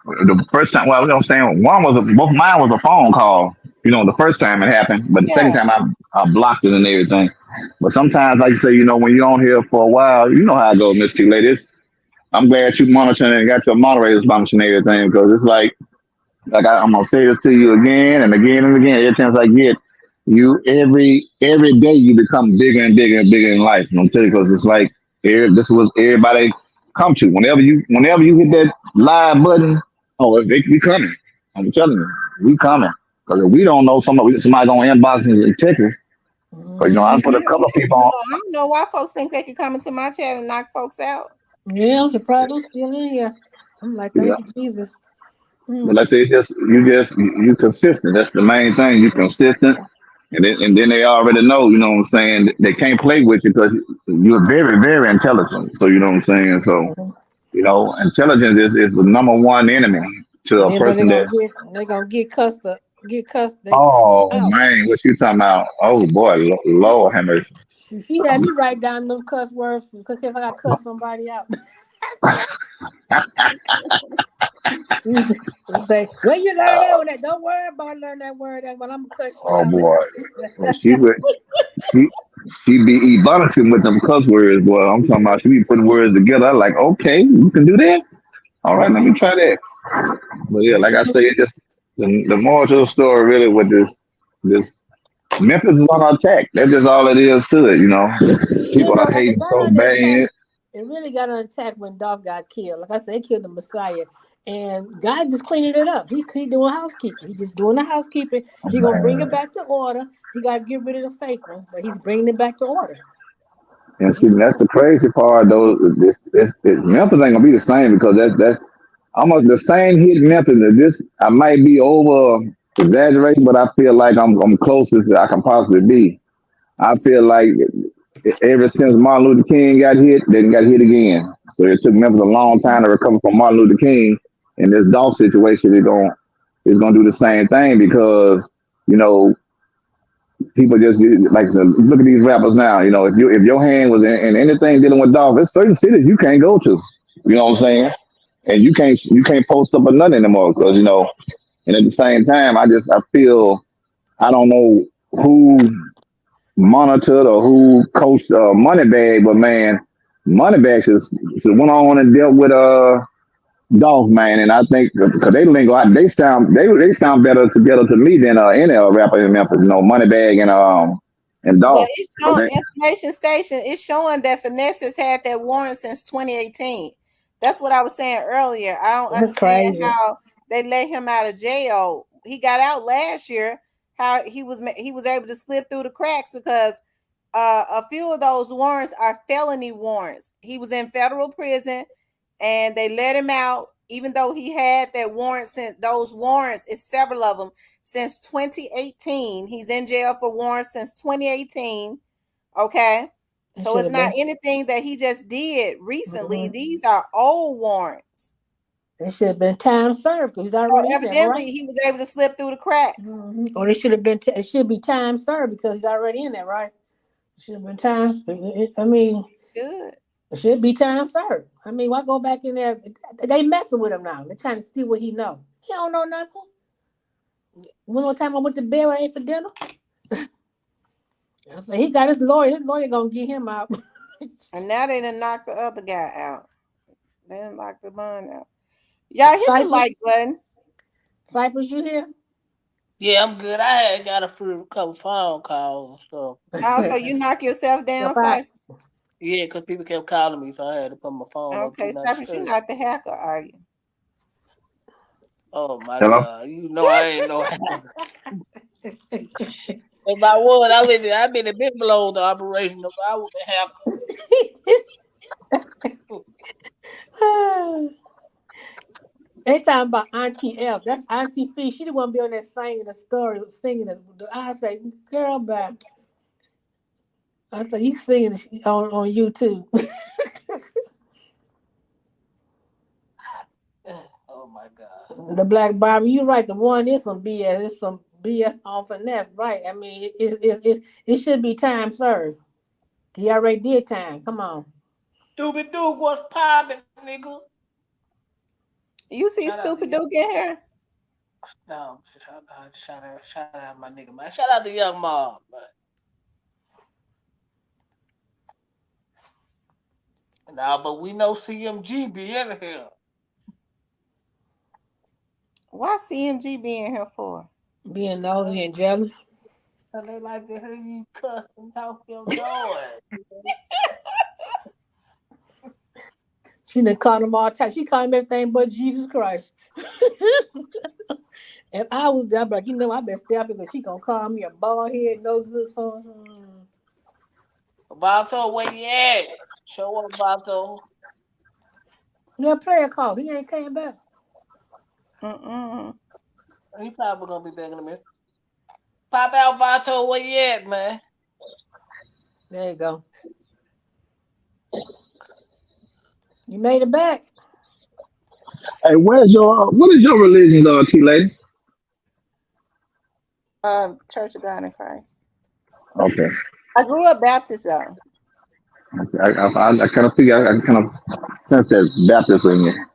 The first time, well, I'm saying both mine was a phone call. The first time it happened, but the second Yeah. time I blocked it and everything. But sometimes, like you say, when you're on here for a while, you know how it goes, Miss T Ladies. I'm glad you monitoring and got your moderators monitoring everything because it's like I'm gonna say this to you again and again and again. Every chance I get, you every day you become bigger and bigger and bigger in life. And I'm telling you, because it's like this was everybody come to. Whenever you hit that live button, oh, we coming. I'm telling you, we coming. Because if we don't know somebody gonna inbox us and text us. But I put a couple of people on. I don't know why folks think they can come into my chat and knock folks out. Yeah, I'm surprised I'm still in here. I'm like, Yeah. thank you, Jesus. But let's say you consistent. That's the main thing. You consistent. And then they already know, what I'm saying? They can't play with you because you're very, very intelligent. So you know what I'm saying? So, intelligence is the number one enemy to And a then when person that's they're gonna get cussed, they oh out. man, what you talking about? Oh boy, Lord have mercy. She had me write down them cuss words in case I got cuss somebody out. You say, where you learn that one? Don't worry about learning that word, but I'm gonna cuss you Oh out. boy. Well, she she be ebonishing with them cuss words, boy. I'm talking about she be putting words together. I'm like, okay, you can do that? All right, let me try that. But yeah, like I say, it just the moral to the story really with this Memphis is on attack. That's just all it is to it, Yeah, People are well, it hating got so under attack. bad. It really got under attack when Dolph got killed. Like I said, they killed the Messiah. And God just cleaning it up. He doing housekeeping. He just doing the housekeeping. He gonna bring it Man. back to order. He gotta get rid of the fake ones, but he's bringing it back to order. And see, He, that's the crazy part, though. Memphis ain't gonna be the same because that's almost the same hit Memphis. This I might be over exaggerating, but I feel like I'm closest that I can possibly be. I feel like ever since Martin Luther King got hit, they got hit again. So it took Memphis a long time to recover from Martin Luther King. And this Dolph situation is gonna do the same thing because you know people just like I said, look at these rappers now. You know, if your hand was in anything dealing with Dolph, there's certain cities you can't go to. You know what I'm saying? And you can't post up or nothing anymore because you know. And at the same time, I feel I don't know who monitored or who coached Moneybag, but man, Moneybag should went on and dealt with Dolph, man. And I think because they lingo out, they sound better together to me than any rapper in Memphis. You know, Moneybag and Well, Dolph. it's 'Cause showing information station. It's showing that Finesse has had that warrant since 2018. That's what I was saying earlier. I don't that's understand crazy. how they let him out of jail. He got out last year. How he was able to slip through the cracks because a few of those warrants are felony warrants. He was in federal prison, and they let him out, even though he had that warrant. Since those warrants, is several of them since 2018. He's in jail for warrants since 2018. Okay. It So should it's have not been. anything that he just did recently. Mm-hmm. These are old warrants. It should have been time served because he's So already in there, right? evidently he was able to slip through the cracks. Or it should have been. It should be time served because he's already in there, right? It should have been time. I mean, Should. it should be time served. I mean, why go back in there? They messing with him now. They're trying to see what he know. He don't know nothing. One more time I went to bed when I ate for dinner. I said he got his lawyer. His lawyer gonna get him out. And now they done knocked the other guy out. They done knocked the bun out. Y'all hit the Cypress, like button. Cypress, you here? Yeah, I'm good. I had got a few couple phone calls and stuff. Also, you knock yourself down, Jump out. say. Yeah, 'cause people kept calling me, so I had to put my phone on Do Okay, Not Cypress, you're Disturb. not the hacker, are you? Oh my Hello. God, you know I ain't no hacker. If I was, I've been a bit below the operation. If I was a hacker. They talking about Auntie F. That's Auntie Fee. She the one be on there singing the story, singing the. I say, girl, back. I said, you singing on YouTube. Oh my God. The Black Barbie, you right. The one is some BS. It's some BS on finesse, right? I mean, it should be time served. He already did time. Come on. Doobie Doo, what's poppin', nigga? You see Shout out to Stupid young. Duke in here? No, shout out my nigga, man. Shout out to Young Mob, man. Nah, but we know CMG be in here. Why CMG being here for? Being nosy and jealous. So they like to hear you cuss and talk your noise. She done called him all time. She called him everything but Jesus Christ. If I was there, I'd be like, you know, I better stay up because she gonna call me a bald head, no good son. Vato, where you at? Show up, Vato. Yeah, player call. He ain't came back. Mm-mm. He probably gonna be back in a minute. Pop out, Vato, where you at, man? There you go. You made it back. Hey, what is your religion, T lady? Church of God in Christ. Okay. I grew up Baptist though. I kind of figure I kind of sense that Baptist in you.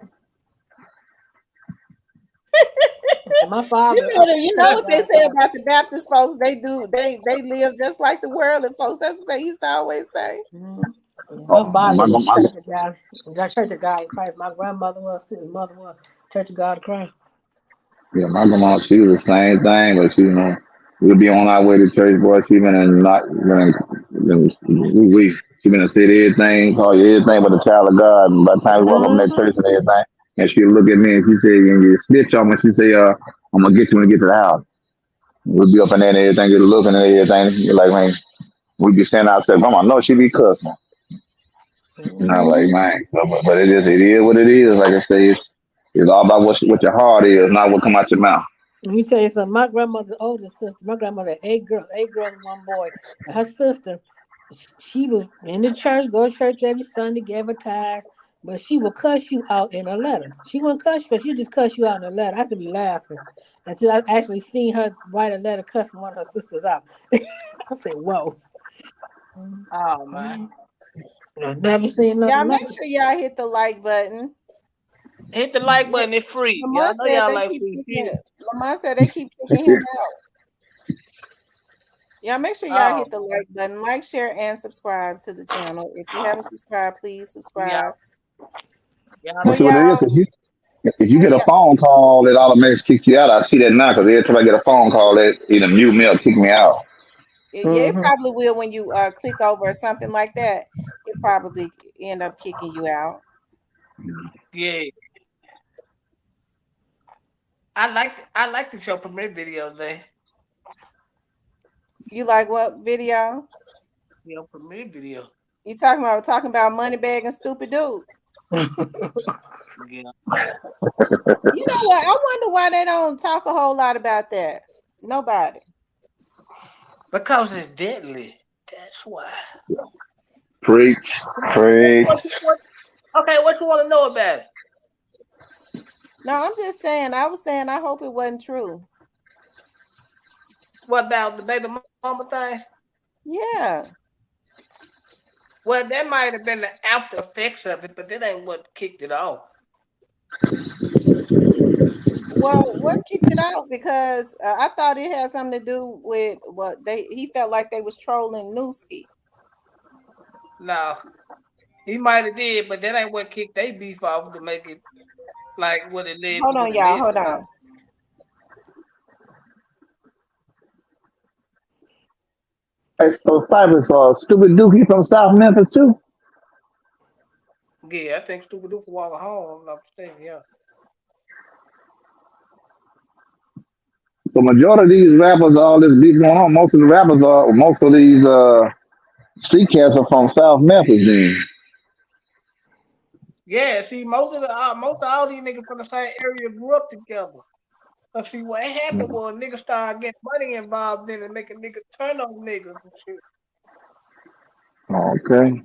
My father, You know Church of what they God say Christ. about the Baptist folks? They live just like the worldly folks. That's what they used to always say. My Oh, father was Church of God in Christ. My grandmother was too. His mother was Church of God in Christ. yeah, my grandma, she was the same thing, but she, you know, we'd be on our way to church, boy. She been in not she been in said everything, call you everything but a child of God. And by the time we walk up in that Mm-hmm. church and everything, And she'll look at me and she say, and you snitch on me. She say, I'm gonna get you when you get to the house. We'll be up in there and everything, get looking and everything. You're like, man, we be standing outside. Mama, no, she be cussing. And I'm like, Mhm. man, so, but it is what it is. Like I say, it's all about what your heart is, not what come out your mouth. Let me tell you something. My grandmother's older sister, my grandmother had eight girls, one boy. And her sister, she was in the church, go to church every Sunday, gave her tithes, but she would cuss you out in a letter. She wouldn't cuss you, she'd just cuss you out in a letter. I used to be laughing until I actually seen her write a letter cussing one of her sisters out. I said, whoa. Oh man. I've never seen Y'all nothing make like it. sure y'all hit the like button. Hit the like button, it's free. Lamont Y'all know said y'all they like keep free kicking. shit. Lamont said they keep kicking him out. Y'all make sure y'all Oh hit the like button, like, share, and subscribe to the channel. If you haven't subscribed, please y'all subscribe. y'all So You know see what y'all it y'all, is? If you so get a yeah, phone call, it automatically kick you out. I see that now because every time I get a phone call, it either mute me or kick me out. yeah, it Mm-hmm. probably will when you click over or something like that. It probably end up kicking you out. yeah. I like the show premiere videos there. You like what video? Premiere video. You talking about money bag and stupid dude? Yeah. You know what? I wonder why they don't talk a whole lot about that. Nobody. Because it's deadly. That's why. Preach, preach. Okay, what you want to know about it? No, I'm just saying. I was saying I hope it wasn't true. What about the baby mama thing? Yeah. Well, that might have been the after effects of it, but that ain't what kicked it off. Well, what kicked it off? Because I thought it had something to do with what they. He felt like they was trolling Newski. No, he might have did, but that ain't what kicked they beef off to make it like what it led to Hold what on, it y'all. led Hold to. on. Hey, so Cypress, stupid Dookie from South Memphis too. Yeah, I think Stupid Duper walk home. I'm not mistaken. Yeah. So majority of these rappers, all this beef going on. Most of the rappers are, most of these street cats are from South Memphis. Then Yeah, see, most of all these niggas from the same area grew up together. But see, what happened was niggas started getting money involved in it, making niggas turn on niggas and shit. okay.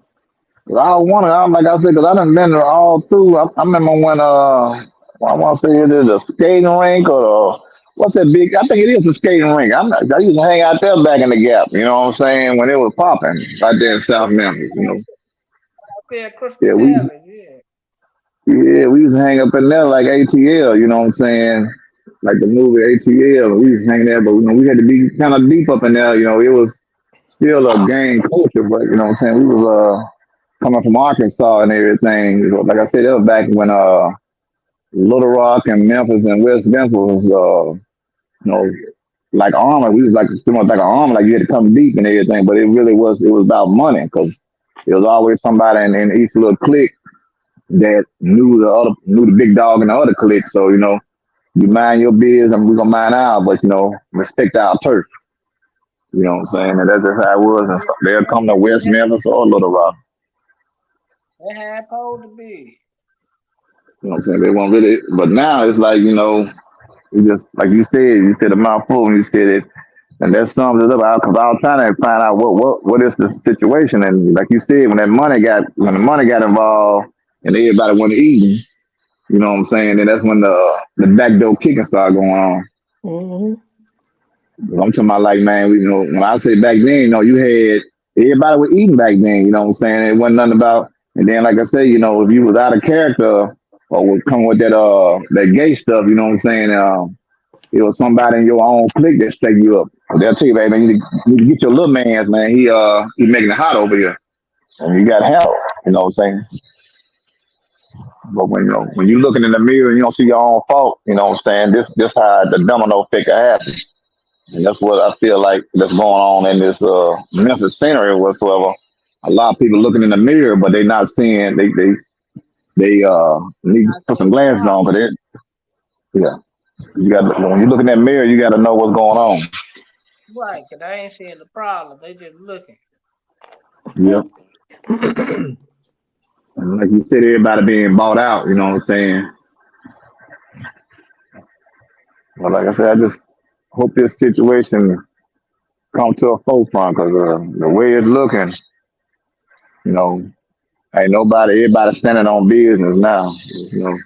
Well, I want to, like I said, because I done been there all through. I remember when I want to say it is a skating rink or what's that big? I think it is a skating rink. I used to hang out there back in the Gap. You know what I'm saying? When it was popping right there in South Memphis. You know, Up there at Crystal yeah, Palace, yeah. we used to hang up in there like ATL. You know what I'm saying? Like the movie ATL. We used to hang there, but we had to be kind of deep up in there. You know, it was still a gang culture, but you know what I'm saying? We was coming from Arkansas and everything. Like I said, that was back when Little Rock and Memphis and West Memphis was you know, like armor. We was like pretty much like an armor, like you had to come deep and everything. But it was about money because there was always somebody in each little clique that knew the big dog in the other clique. So you mind your biz and we gonna mind ours, but respect our turf. You know what I'm saying? And that's just how it was. And so they'll come to West Memphis or Little Rock. They had supposed to be. You know what I'm saying? They weren't really, but now it's like, you just, like you said a mouthful when you said it. And that sums it up because I was trying to find out what is the situation. And like you said, when the money got involved and everybody went eating, you know what I'm saying? And that's when the backdoor kicking started going on. Mm-hmm. I'm talking about like, man, when I say back then, you had everybody was eating back then, you know what I'm saying? It wasn't nothing about, and then like I say, if you was out of character or would come with that gay stuff, you know what I'm saying? It was somebody in your own clique that straighten you up. They'll tell you, hey, man, you need to get your little man's, man. He making it hot over here, and you got help. You know what I'm saying? But when you looking in the mirror and you don't see your own fault, you know what I'm saying? This how the domino effect happens. And that's what I feel like that's going on in this Memphis scenery whatsoever. A lot of people looking in the mirror, but they not seeing. they need to I put some think the glasses on, problem. cause they, yeah, you got when you look in that mirror, you got to know what's going on. Right, because they ain't seeing the problem. They just looking. Yep. And like you said, everybody being bought out. You know what I'm saying? But like I said, I just hope this situation come to a forefront, cause the way it's looking, you know, ain't nobody, everybody standing on business now. You know,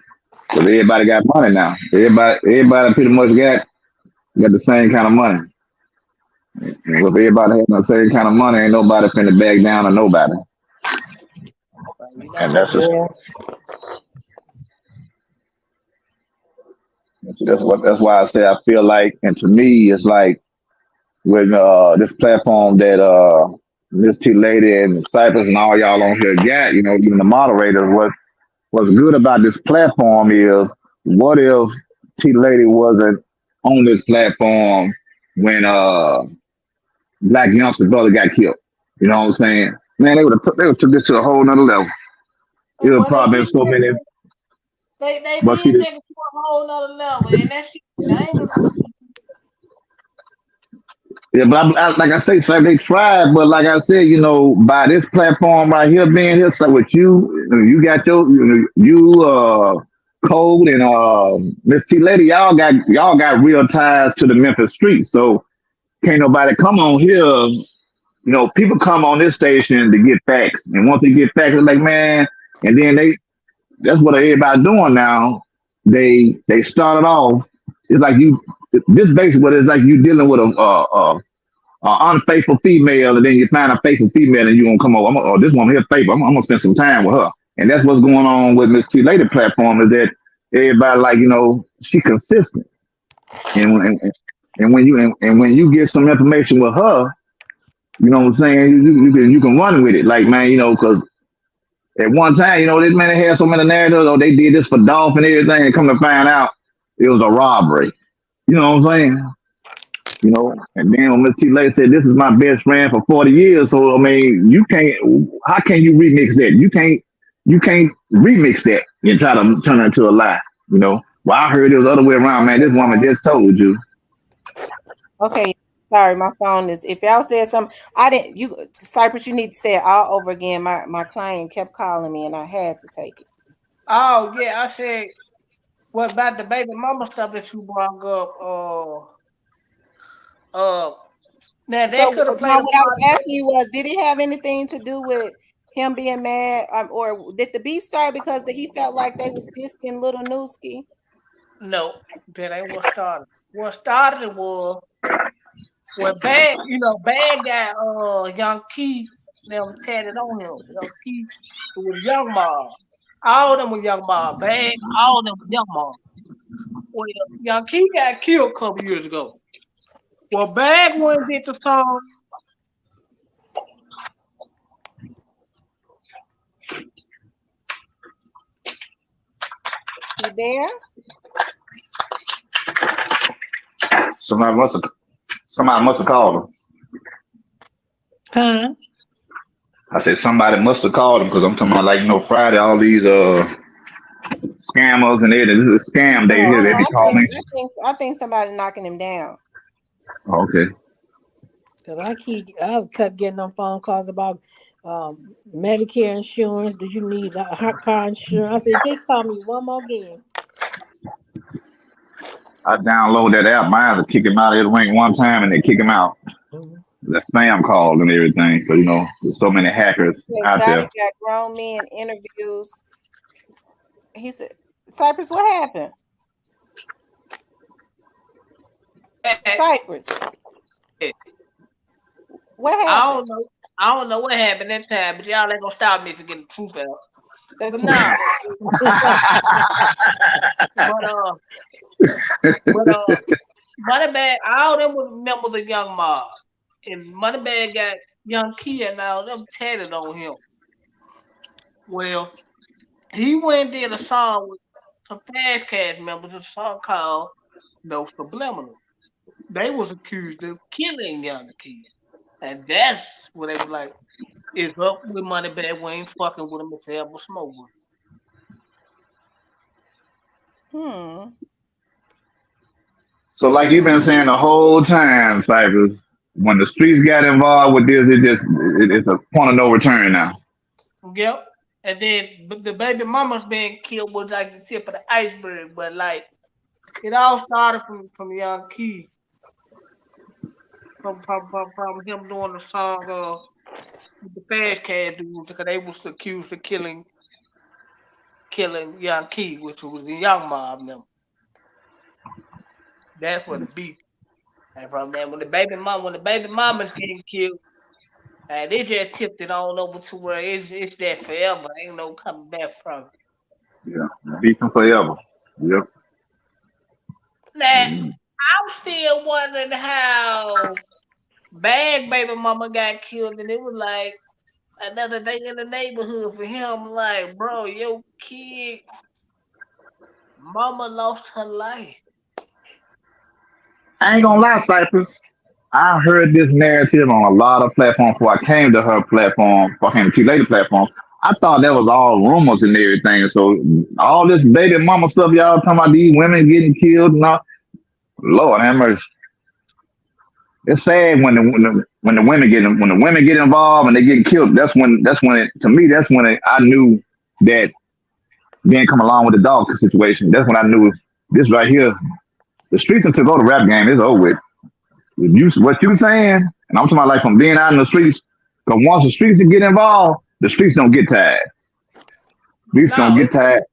cause everybody got money now. Everybody pretty much got the same kind of money. And with everybody having the same kind of money, ain't nobody finna back down to nobody. But you And know, that's just Yeah. that's why I say I feel like, and to me, it's like with this platform that Miss T Lady and Cypress and all y'all on here got, you know, even the moderators, what's good about this platform is what if T Lady wasn't on this platform when Black Youngster brother got killed? You know what I'm saying? Man, they would took this to a whole nother level. It would well, they probably did been so take many. it. They But see, did take it to a whole nother level, and that shit dangerous. yeah, but like I say, sir, they tried. But like I said, you know, by this platform right here being here, so with you got your, Code and Miss T Lady, y'all got real ties to the Memphis streets. So can't nobody come on here. You know, people come on this station to get facts, and once they get facts, it's like man, and then that's what everybody doing now. They started off. It's like you. This basically what it's like you dealing with unfaithful female, and then you find a faithful female, and you gonna come over. Oh, this woman here faithful. I'm gonna spend some time with her, and that's what's going on with Miss T Lady platform. Is that everybody like she consistent, and and when you get some information with her, you know what I'm saying, you can run with it. Like man, because at one time, this man had so many narratives. Oh, they did this for Dolph and everything, and come to find out it was a robbery. You know what I'm saying? And then when Miss T Lady said, "This is my best friend for 40 years," so I mean, you can't. How can you remix that? You can't remix that and try to turn it into a lie. Well, I heard it was the other way around, man. This woman just told you. Okay, sorry, my phone is. If y'all said something, I didn't. You Cypress, you need to say it all over again. My client kept calling me, and I had to take it. Oh yeah, I said what about the baby mama stuff that you brought up? Uh, now So that could have now, played a what I was part. asking you was, did it have anything to do with him being mad, or did the beef start because he felt like they was disking Little Newski? No, that ain't what started. What started was when bad guy, Young Key, them tatted on him. Young Key, it was Young Mob. All of them were Young Mob. Bad, all of them were Young Mob. Well, Young Key got killed a couple years ago. Well, Bad one did the song. You there? Somebody must have called him. Huh? I said somebody must have called him because I'm talking about like Friday, all these scammers and everything. This is a scam day Oh here. no, They be calling. I think somebody knocking him down. Okay. Because I kept getting them phone calls about Medicare insurance. Do you need car insurance? I said, just call me one more again. I download that app. Mine to kick him out of his ring one time and they kick him out. Mhm. The spam calls and everything. So there's so many hackers Yes, out Gotti there. got grown men interviews. He said, Cypress, what happened? Cypress, what I happened? don't know. I don't know what happened that time, but y'all ain't gonna stop me from getting the truth out. That's But nah, but Moneybag, all them was members of Young Mob, and Moneybag got Young Kia and all them tatted on him. Well, he went and did a song with some Fast Cash members, a song called No Subliminal. They was accused of killing Young Kia, and that's where they was like, it's up with Moneybag. We ain't fucking with him if they ever smoke with him. Hmm. So, like you've been saying the whole time, Cypress, when the streets got involved with this, it's a point of no return now. Yep. And then the baby mama's being killed was like the tip of the iceberg, but like it all started from Young Key, from him doing the song with the Fast Cash dudes because they was accused of killing Young Key, which was the Young Mob. Them. That's where the beef. And from there, when the baby mama's getting killed, and they just tipped it on over to where it's there forever. Ain't no coming back from it. Yeah, beefing forever. Yep. Now, I'm still wondering how Bag Baby Mama got killed, and it was like another day in the neighborhood for him. Like, bro, your kid, Mama lost her life. I ain't gonna lie, Cypress. I heard this narrative on a lot of platforms before I came to her platform, before I came to T Lady platform. I thought that was all rumors and everything. So all this baby mama stuff y'all talking about these women getting killed and all, Lord have mercy. It's sad when the women get involved and they get killed. That's when it, to me that's when I knew that didn't come along with the dog situation. That's when I knew this right here. The streets took over the rap game. It's over with. What you saying, and I'm talking about like from being out in the streets. Because once the streets get involved, the streets don't get tired. Streets don't No, get tired.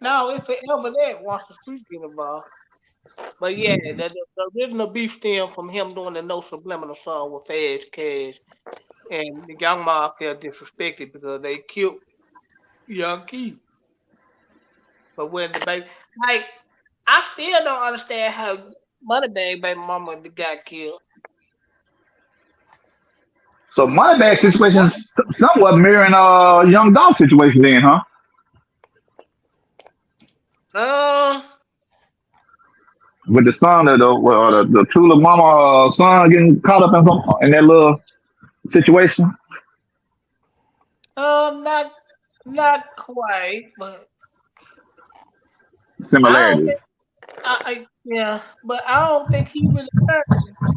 no, it's forever that once the streets get involved. But yeah, the original beef stem from him doing the No Subliminal song with Fast Cash, and the Young Ma felt disrespected because they killed Young Key. But when the baby, like, I still don't understand how Moneybag Baby Mama got killed. So Moneybag situation somewhat mirroring young dog situation then, huh? Uh, With the son of the Tula mama son getting caught up in that little situation. not not quite, but I don't Similarities. think yeah, but I don't think he really hurt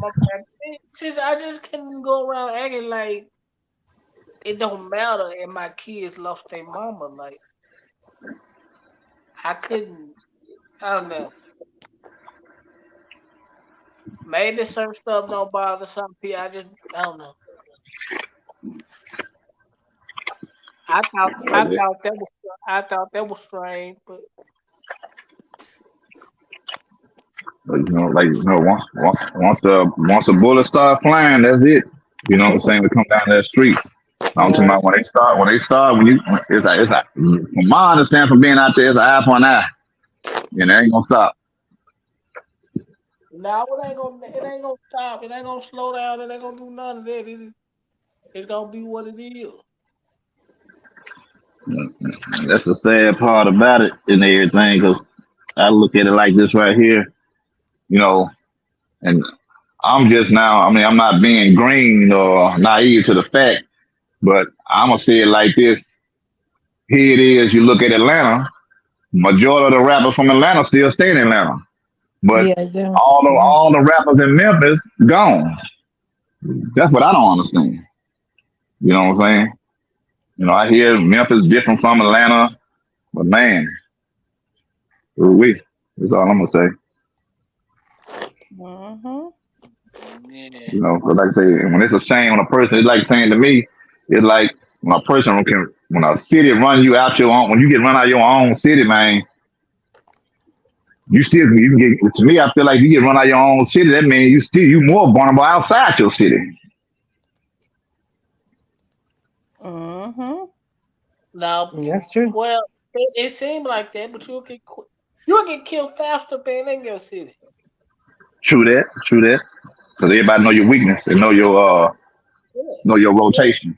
my back. Since I just couldn't go around acting like it don't matter and my kids lost their mama. Like I couldn't. I don't know. Maybe certain stuff don't bother some people. I don't know. I thought that was strange, but Once the bullets start flying, that's it. You know what I'm saying? We come down to the streets. I'm talking uh, about it's from my understanding from being out there, it's an eye for an eye. And it ain't gonna stop. now it ain't gonna stop. It ain't gonna slow down. It ain't gonna do none of that. It's gonna be what it is. That's the sad part about it and everything, because I look at it like this right here, you know, and I'm just now, I mean, I'm not being green or naive to the fact, but I'm gonna say it like this. Here it is, you look at Atlanta, majority of the rappers from Atlanta still stay in Atlanta. But Yeah, I do. all the rappers in Memphis gone. That's what I don't understand. You know what I'm saying? You know, I hear Memphis different from Atlanta, but man, we that's all I'm gonna say. Mm-hmm. Yeah. You know, 'cause like I say, when it's a shame on a person, it's like saying to me, it's like when a city run you out your own, when you get run out of your own city, man, you can get to me. I feel like you get run out of your own city. That means you more vulnerable outside your city. Mm-hmm. Now, That's true. well, it seemed like that, but you'll get killed faster being in your city. True that, because everybody know your weakness. They Yeah, know your yeah. rotation.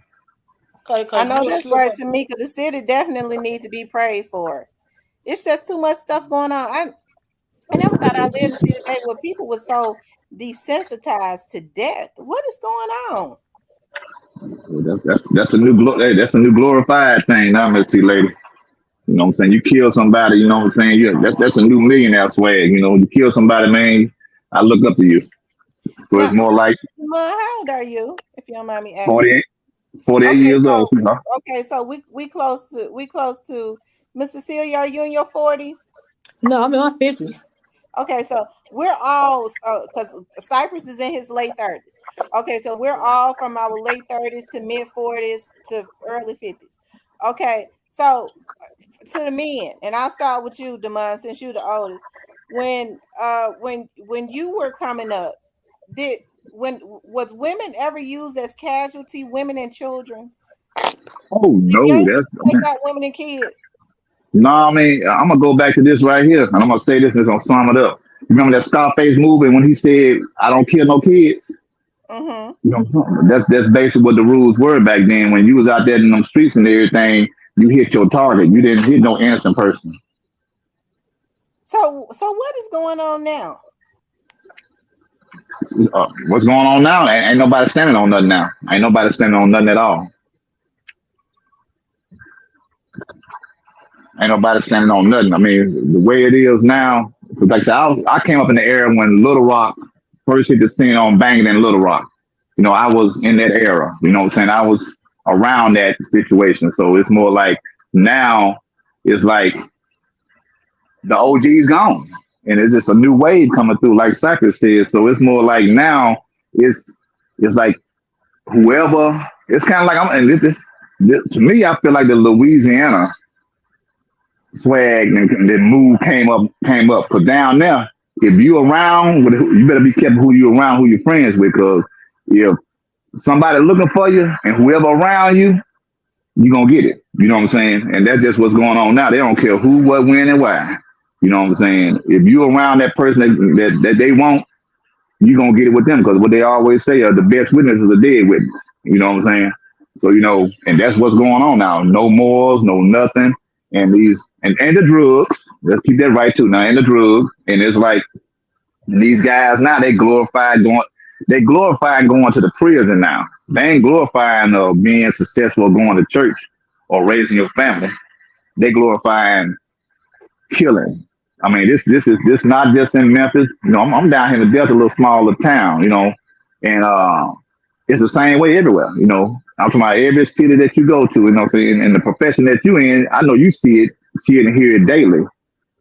I Cause know you'll that's slip right, up. Tamika. The city definitely needs to be prayed for. It's just too much stuff going on. I never thought I lived to see the day where people were so desensitized to death. What is going on? That's the new that's the new glorified thing now, Miss T lady. You know what I'm saying? You kill somebody, you know what I'm saying? That's a new millionaire swag. You know, you kill somebody, man, I look up to you. So it's Now, more like Demond, how old are you, if you don't mind me asking? 48, 48 Okay, years old. so we close to Miss Cecilia. Are you in your 40s? No, I'm in my 50s. Okay, so we're all because Cypress is in his late 30s. Okay, so we're all from our late 30s to mid 40s to early 50s. Okay, so to the men, and I'll start with you, Demond, since you're the oldest. When you were coming up, did when was women ever used as casualty, women and children? Oh Did no, gangsters take out women and kids? no. I mean, I'm gonna go back to this right here, and I'm gonna say this and it's gonna sum it up. You remember that Scarface movie when he said, "I don't kill no kids." Mm-hmm. You know, that's basically what the rules were back then. When you was out there in them streets and everything, you hit your target. You didn't hit no innocent person. So what is going on now? What's going on now? Ain't nobody standing on nothing now. Ain't nobody standing on nothing at all. Ain't nobody standing on nothing. I mean, the way it is now, 'cause like I said, I came up in the era when Little Rock first hit the scene on Banging in Little Rock. You know, I was in that era. You know what I'm saying? I was around that situation. So it's more like now it's like the OG's gone. And it's just a new wave coming through, like Cypress said. So it's more like now it's it's like whoever it's kind of like I'm and this to me I feel like the Louisiana swag and the move came up because down there if you around you better be careful who you around, who you're friends with, because if somebody looking for you and whoever around you, you gonna get it. You know what I'm saying? And that's just what's going on now. They don't care who, what, when, and why. You know what I'm saying? If you around that person that they want, you gonna get it with them because what they always say are the best witness is the dead witness. You know what I'm saying? So and that's what's going on now. No morals, no nothing, and and the drugs. Let's keep that right too now. And the drugs, and it's like these guys now they glorify going to the prison now. They ain't glorifying being successful, going to church or raising your family. They glorifying killing. I mean, this not just in Memphis. I'm down here in the Delta, a little smaller town. And it's the same way everywhere. I'm talking about every city that you go to. You know, what I'm saying, and the profession that you in, I know you see it and hear it daily.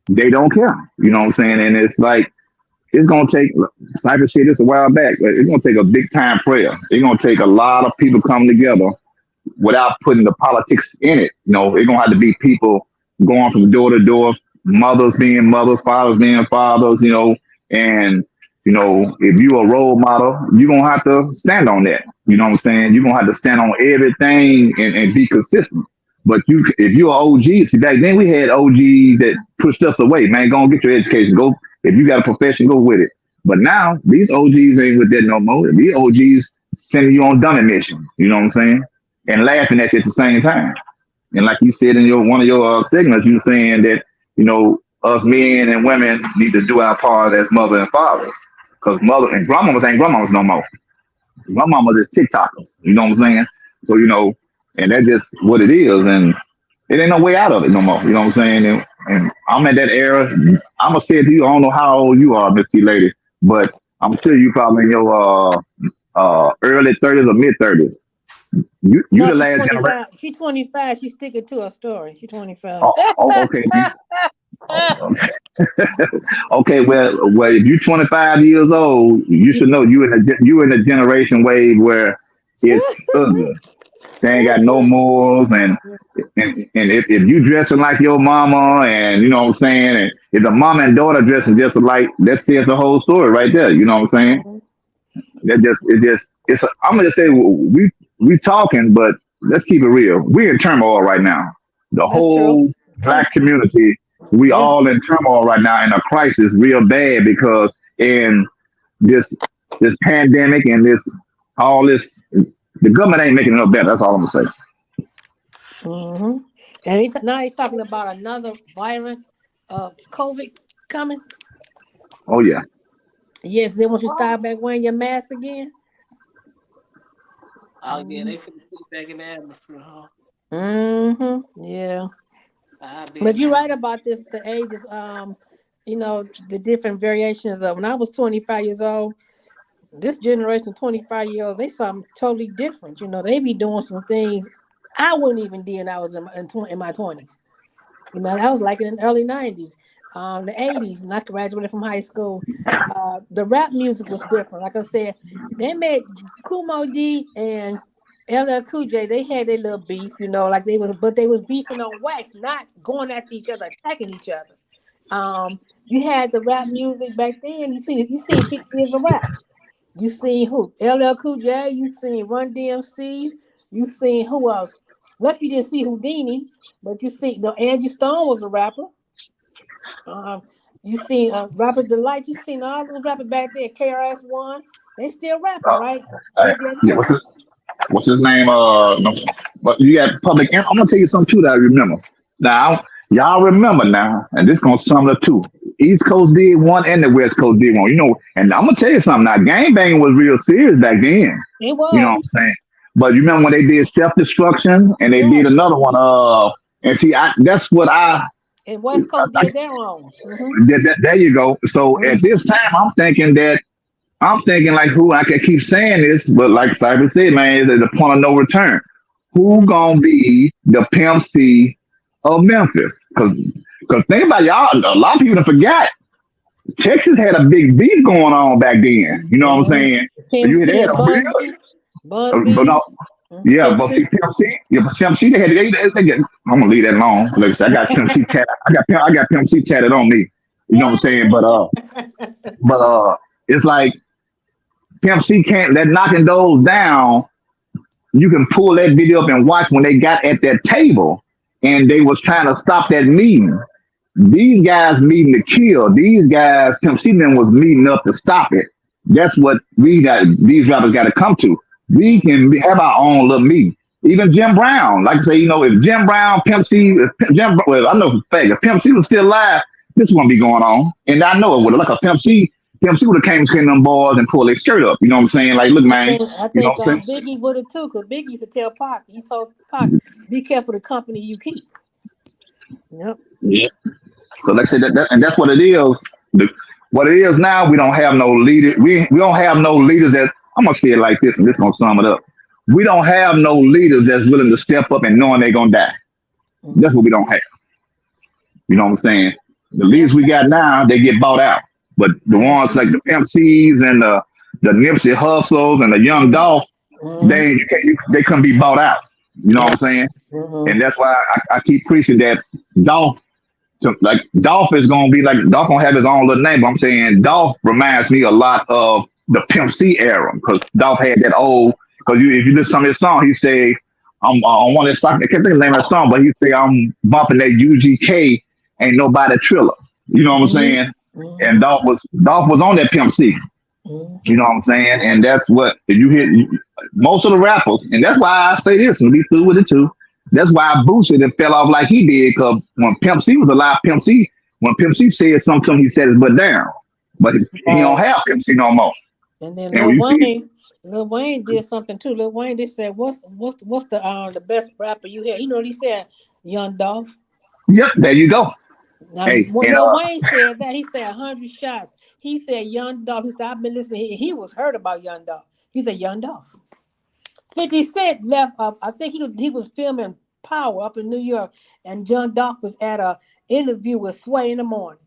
They don't care. You know what I'm saying? And it's like it's gonna take. Sniper said this a while back. It's gonna take a big time prayer. It's gonna take a lot of people coming together without putting the politics in it. It's gonna have to be people going from door to door, mothers being mothers, fathers being fathers, and if you a role model, you're gonna have to stand on that. You know what I'm saying? You're gonna have to stand on everything and be consistent. But if you're an OG, see back then we had OGs that pushed us away. Man, go and get your education. Go if you got a profession, go with it. But now these OGs ain't with that no more. These OGs sending you on dummy missions. You know what I'm saying? And laughing at you at the same time. And like you said in one of your segments, you were saying that us men and women need to do our part as mother and fathers, because mother and grandmamas ain't grandmamas no more. Grandmamas is TikTokers. You know what I'm saying? So and that's just what it is, and it ain't no way out of it no more. You know what I'm saying? And I'm at that era. I'm gonna say it to you. I don't know how old you are, Miss T Lady, but I'm sure you probably in your early 30s or mid 30s. You No, the she's last generation. 25. She's 25. She's sticking to her story. She's 25. Okay. Oh, okay. Well, if you're 25 years old, you should know you in a generation wave where it's ugly. They ain't got no morals, and if you dressing like your mama, and you know what I'm saying, and if the mama and daughter dressing just alike, that says the whole story right there. You know what I'm saying? I'm gonna just say we talking, but let's keep it real. We're in turmoil right now. The That's true. whole black community, we Yeah, all in turmoil right now in a crisis real bad because in this pandemic and all this the government ain't making it no better. That's all I'm gonna say. hmm and now he's talking about another virus, COVID coming. Oh yeah. Yes, they want you to start back wearing your mask again. Oh yeah, they finna put it back in the atmosphere, huh? Yeah. I But you're right about this. The ages, the different variations of. When I was 25 years old, this generation, 25-year-olds, they something totally different. They be doing some things I wouldn't even do when I was in my 20s. That was like in the early 90s, the 80s, when I graduated from high school. The rap music was different. Like I said, they made Kumo D and LL Cool J, they had their little beef, like but they was beefing on wax, not going after each other, attacking each other. You had the rap music back then. You seen 50 years of rap. You seen who? LL Cool J. You seen Run DMC. You seen who else? Lucky you didn't see Houdini, but you see Angie Stone was a rapper. You seen Robert Delight. You seen all those rappers back there. KRS-One. They still rapping, right? Yeah, what's his name? No, but you got Public. I'm gonna tell you something too that I remember. Now, y'all remember now, and this gonna sum it up too. East Coast did one, and the West Coast did one. And I'm gonna tell you something. Now, gangbanging was real serious back then. It You know what I'm was. saying? But you remember when they did Self Destruction, and they Yeah. did another one. And see, that's what And West Coast did their own. there you go. So at this time, I'm thinking like who I can keep saying this, but like Cyber said, man, at the point of no return. Who gonna be the Pimp C of Memphis? Because think about y'all, a lot of people done forgot. Texas had a big beef going on back then. You know what I'm saying? Pimp You C had a and real, Bun B. but no, yeah, Pimp but C. see Pimp C, yeah, but Pimp C, they get. I'm gonna leave that alone. Like I said, I got Pimp C tatted. I got Pimp C tatted on me. You know what I'm saying? But it's like Pimp C can't that knocking those down. You can pull that video up and watch when they got at that table and they was trying to stop that meeting. These guys meeting to kill. These guys, Pimp C them was meeting up to stop it. That's what these rappers got to come to. We can have our own little meeting. Even Jim Brown, like I say, if Jim Brown, Pimp C, well, I know for a fact, if Pimp C was still alive, this wouldn't be going on. And I know it would have. Like a Pimp C would have came between them boys and pulled their skirt up. You know what I'm saying? Like, look, man, I you know think what I'm saying? Biggie would have too, because Biggie used to tell Pac, he told Pac, be careful the company you keep. Yep. Yeah. So like I said, and that's what it is. What it is now, we don't have no leader. We don't have no leaders that I'm gonna say it like this, and this gonna sum it up. We don't have no leaders that's willing to step up and knowing they're gonna die. That's what we don't have. You know what I'm saying? The leaders we got now, they get bought out. But the ones like the Pimp C's and the Nipsey Hussles and the Young Dolph, they couldn't be bought out. You know what I'm saying? And that's why I keep preaching that Dolph. Like Dolph is gonna be like Dolph gonna have his own little name. But I'm saying Dolph reminds me a lot of the Pimp C era because Dolph had that old. Because if you listen to some of his songs, he say I'm on one of his songs. I can't think of the name of the song, but he say I'm bumping that UGK, ain't nobody Triller. You know what I'm saying? And Dolph was on that Pimp C. You know what I'm saying? And that's what if you hit most of the rappers, and that's why I say this and be through with it too. That's why Boosie then fell off like he did, because when Pimp C was alive, when Pimp C said something, he said his butt down. But he don't have Pimp C no more. And then Lil Wayne did something too. Lil Wayne just said, "What's the best rapper you had?" You know what he said? Young Dolph. Yep, there you go. Now, when Lil Wayne said that, he said 100 shots. He said Young Dolph. He said, I've been listening. He was heard about Young Dolph. He said Young Dolph. 50 Cent left. I think he was filming Power up in New York, and Young Dolph was at a interview with Sway in the morning.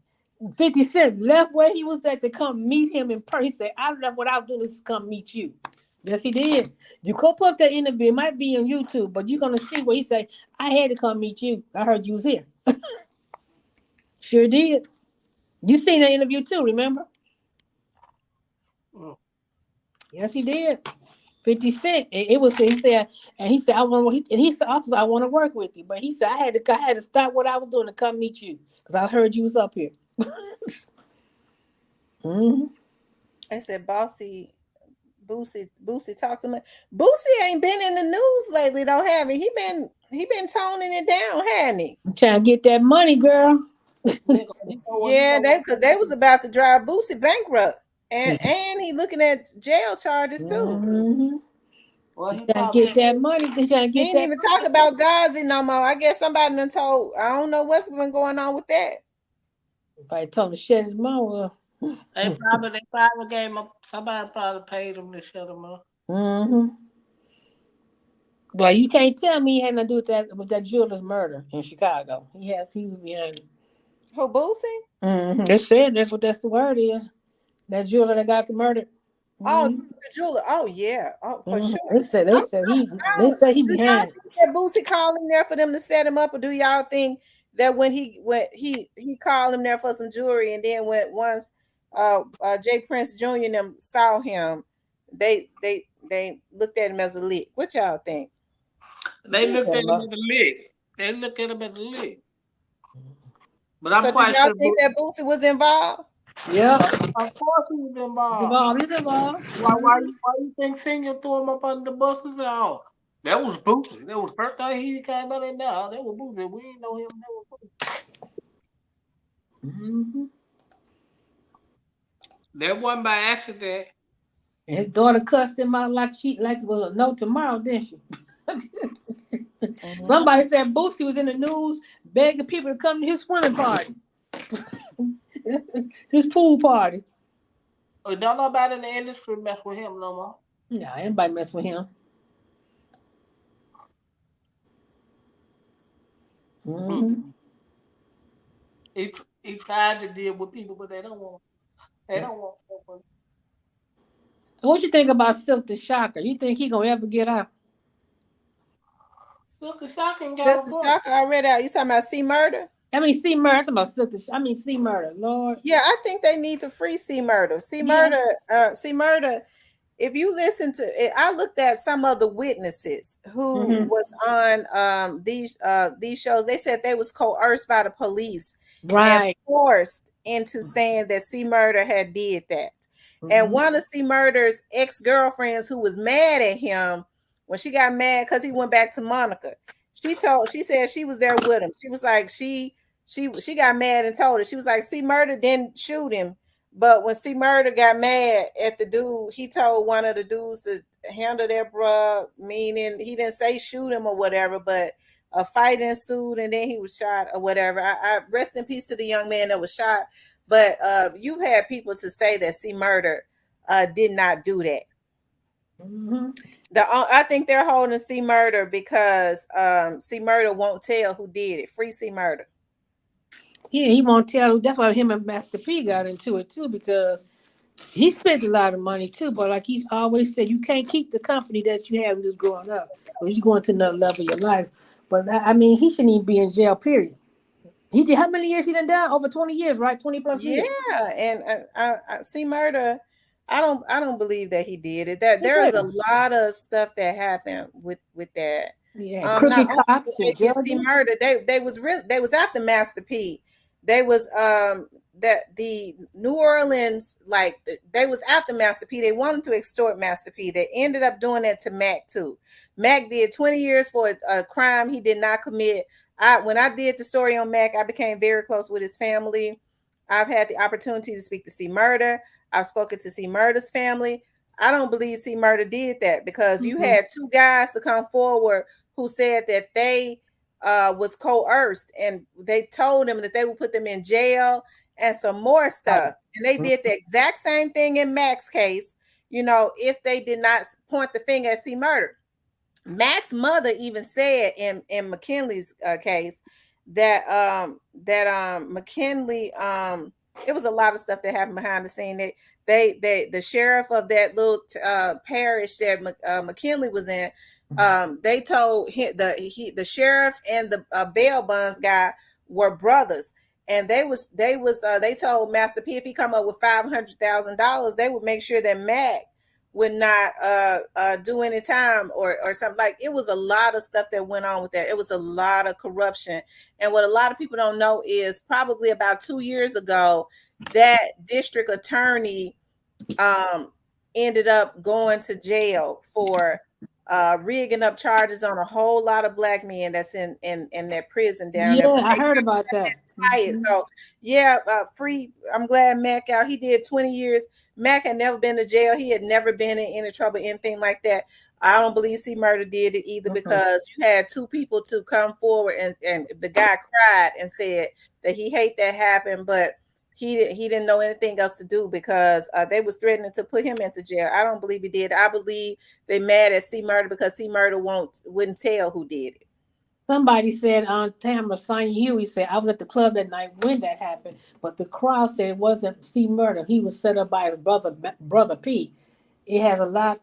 50 Cent left where he was at to come meet him in person. He said, I left what I was doing is come meet you. Yes, he did. You go put up that interview. It might be on YouTube, but you're going to see where he said, I had to come meet you. I heard you was here. Sure did. You seen that interview too, remember? Yes, he did. 50 Cent. It was. He said, I want. And he said also, I want to work with you. But he said, I had to stop what I was doing to come meet you because I heard you was up here. I said, Boosie talked to me. Boosie ain't been in the news lately, though, have he? He been toning it down, hadn't he? I'm trying to get that money, girl. Yeah, because they was about to drive Boosie bankrupt, and he looking at jail charges too. Well, She he trying to probably get that money. Cause trying to He get ain't that even talk money. about Gazi no more. I guess somebody done told. I don't know what's been going on with that. I told him to shut his mouth up. they probably gave him somebody probably paid him to shut him up. Mm-hmm. But you can't tell me he had nothing to do with that jeweler's murder in Chicago. He was behind it. Who, Boosie? Mm-hmm. They said that's the word is. That jeweler that got murdered. Oh, Mm-hmm. the jeweler. Oh yeah. Oh, for Mm-hmm. sure. They said he Do y'all behind. think that Boosie called him there for them to set him up, or do y'all think that when he called him there for some jewelry, and then when once Jay Prince Jr. and them saw him, they looked at him as a lick? What y'all think? They He looked set at him him up. as a lick. They look at him as a lick. But I'm So do quite y'all sure. think that Boosie was involved? Yeah. Of course he was He's involved. involved. He's involved. Why you think Senior threw him up under the buses at all? That was Boosie. That was first time he came out in there. That was Boosie. We didn't know him. That was Boosie. Mm-hmm. That wasn't by accident. And his daughter cussed him out like it was a no tomorrow, didn't she? Mm-hmm. Somebody said Boosie was in the news begging people to come to his swimming party, his pool party. Don't nobody in the industry mess with him no more. No, anybody mess with him. Hmm. Mm-hmm. He tried to deal with people, but they don't want. They don't want. What you think about Silk the Shocker? You think he gonna ever get out? Look, Shocking got a Just the book. shock already out. You talking about C Murder? I mean, C Murder. I'm talking about Silk the. I mean, C Murder. Lord. Yeah, I think they need to free C Murder. Yeah. C Murder. If you listen to it, I looked at some of the witnesses who Mm-hmm. was on these shows. They said they was coerced by the police and Right. forced into saying that C Murder had did that. And Mm-hmm. one of C Murder's ex-girlfriends who was mad at him when she got mad because he went back to Monica. She said she was there with him. She was like she got mad and told her. She was like, C Murder didn't shoot him. But when C Murder got mad at the dude, he told one of the dudes to handle that bruh, meaning he didn't say shoot him or whatever, but a fight ensued and then he was shot or whatever. I rest in peace to the young man that was shot. But you've had people to say that C Murder did not do that. Mm-hmm. I think they're holding C Murder because C Murder won't tell who did it. Free C Murder. Yeah, he won't tell. That's why him and Master P got into it too, because he spent a lot of money too. But like he's always said, you can't keep the company that you have just growing up, or you going to another level of your life. But I mean, he shouldn't even be in jail. Period. He did how many years he done? Over 20 years, right? 20 plus Yeah, years. and I see murder. I don't believe that he did it. That He there is a did. lot of stuff that happened with that. Yeah, Not crooked only cops did and they get see judges. murder, they was after Master P. They was that the New Orleans they was after Master P. They wanted to extort Master P. They ended up doing that to Mac too. Mac did 20 years for a crime he did not commit. When I did the story on Mac, I became very close with his family. I've had the opportunity to speak to C Murder. I've spoken to C Murder's family. I don't believe C Murder did that because you Mm-hmm. had two guys to come forward who said that they was coerced and they told them that they would put them in jail and some more stuff. And they did the exact same thing in Mac's case, if they did not point the finger at C Murder. Mac's mother even said in McKinley's case that McKinley it was a lot of stuff that happened behind the scene. They the sheriff of that little parish that McKinley was in, they told him the sheriff and the bail bonds guy were brothers, and they told Master P if he come up with $500,000, they would make sure that Mac would not do any time or something. Like, it was a lot of stuff that went on with that. It was a lot of corruption. And what a lot of people don't know is probably about 2 years ago, that district attorney ended up going to jail for rigging up charges on a whole lot of black men that's in that prison down there. Yeah, But I heard about that. quiet. So yeah, free. I'm glad Mac out. He did 20 years. Mac had never been to jail. He had never been in any trouble, anything like that. I don't believe C Murder did it either, because you had two people to come forward, and the guy cried and said that he hate that happened, but he didn't know anything else to do, because they was threatening to put him into jail. I don't believe he did. I believe they mad at C Murder because C Murder wouldn't tell who did it. Somebody said on Tamara Sonya Huey said, I was at the club that night when that happened, but the crowd said it wasn't C Murder. He was set up by his brother P. It has a lot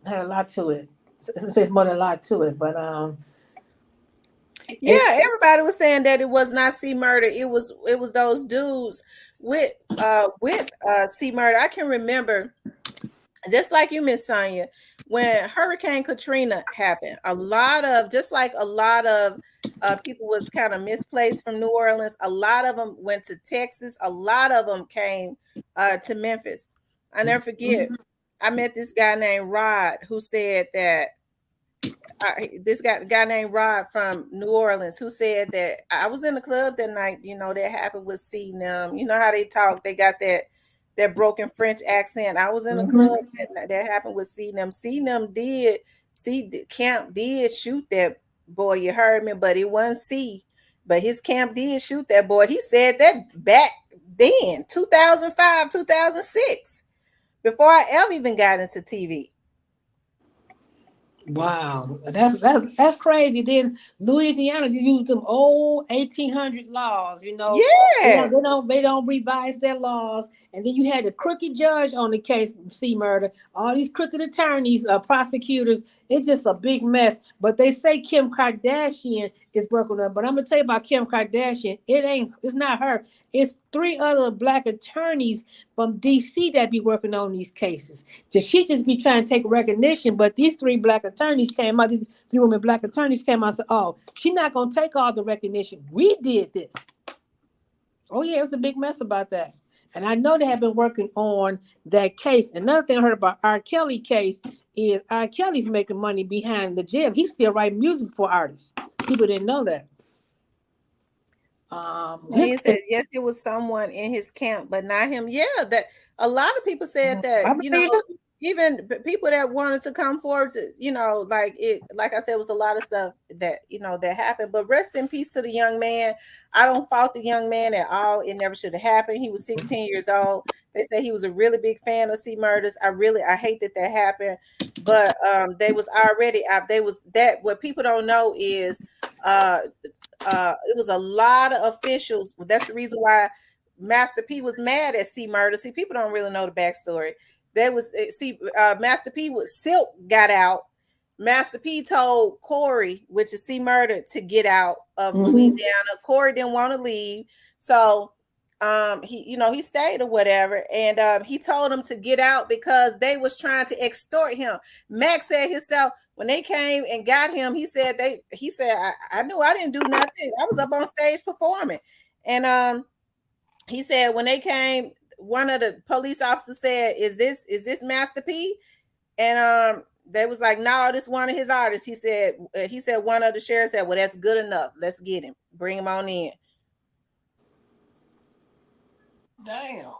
had a lot to it. It says more than a lot to it, but yeah, everybody was saying that it was not C Murder. It was those dudes with C Murder. I can remember, just like you, Miss Sonia, when Hurricane Katrina happened, a lot of people was kind of misplaced from New Orleans. A lot of them went to Texas. A lot of them came to Memphis. I never forget. I met this guy named Rod who said that this guy named Rod from New Orleans, who said that I was in the club that night. That happened with C them. You know how they talk? They got that broken French accent. I was in the club that happened with C them. Camp did shoot that boy. You heard me, but it wasn't C. But his camp did shoot that boy. He said that back then, 2005, 2006, before I ever even got into TV. Wow, that's crazy. Then Louisiana, you use them old 1800 laws. Yeah. They don't revise their laws. And then you had the crooked judge on the case, C Murder. All these crooked attorneys, prosecutors. It's just a big mess. But they say Kim Kardashian is working on. But I'm gonna tell you about Kim Kardashian. It's not her. It's 3 other black attorneys from DC that be working on these cases. She just be trying to take recognition, but these 3 black attorneys came out, these 3 women black attorneys came out and said, oh, she's not going to take all the recognition. We did this. Oh, yeah, it was a big mess about that. And I know they have been working on that case. Another thing I heard about R. Kelly case is R. Kelly's making money behind the jail. He still writes music for artists. People didn't know that. He said yes, it was someone in his camp, but not him. Yeah, that a lot of people said that. Even people that wanted to come forward to, like I said, it was a lot of stuff that that happened. But rest in peace to the young man. I don't fault the young man at all. It never should have happened. He was 16 years old. They say he was a really big fan of C Murders. I hate that happened, but they was already out. What people don't know is it was a lot of officials. That's the reason why Master P was mad at C Murder. See, people don't really know the backstory. Master P was Silk got out. Master P told Corey, which is C Murder, to get out of Louisiana. Corey didn't want to leave, so he stayed or whatever, and he told him to get out because they was trying to extort him. Max said himself, when they came and got him, he said I knew I didn't do nothing. I was up on stage performing. And he said when they came, one of the police officers said, is this Master P? And they was like, no, this one of his artists. He said one of the sheriffs said, well, that's good enough. Let's get him. Bring him on in. Damn.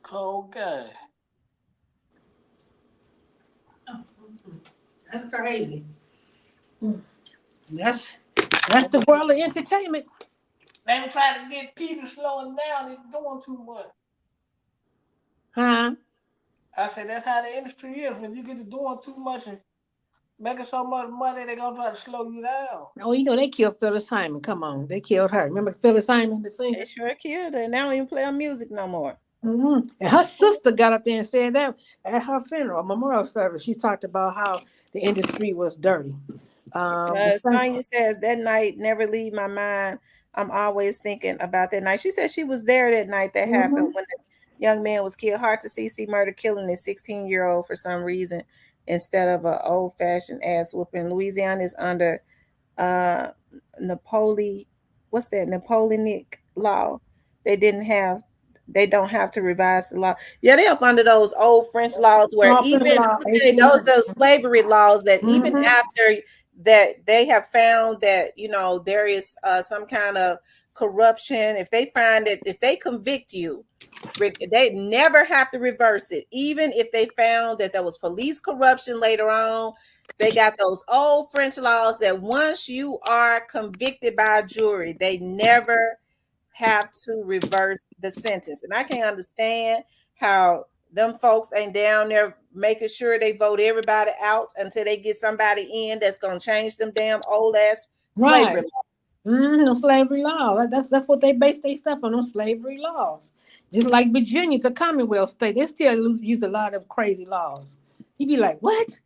Cold guy. That's crazy. That's the world of entertainment. They trying to get Peter slowing down. He's doing too much. Huh? I said that's how the industry is. When you get to doing too much and making so much money, they're gonna try to slow you down. Oh, they killed Phyllis Hyman. Come on, they killed her. Remember Phyllis Hyman, the singer? They sure killed her. They don't even play her music no more. And her sister got up there and said that at her funeral, memorial service. She talked about how the industry was dirty. Sonya says that night never leave my mind. I'm always thinking about that night. She said she was there that night that happened when the young man was killed. Hard to see Murder killing his 16-year-old for some reason instead of an old-fashioned ass whooping. Louisiana is under Napoleonic law. They don't have to revise the law. Yeah, they're up under those old French laws where those slavery laws that even after that they have found that, you know, there is some kind of corruption. If they find that, if they convict you, they never have to reverse it. Even if they found that there was police corruption later on, they got those old French laws that once you are convicted by a jury, they never have to reverse the sentence. And I can't understand how them folks ain't down there making sure they vote everybody out until they get somebody in that's gonna change them damn old ass slavery Right. laws. No slavery law. That's what they base their stuff on slavery laws. Just like Virginia's a Commonwealth state, they still use a lot of crazy laws. You'd be like, what?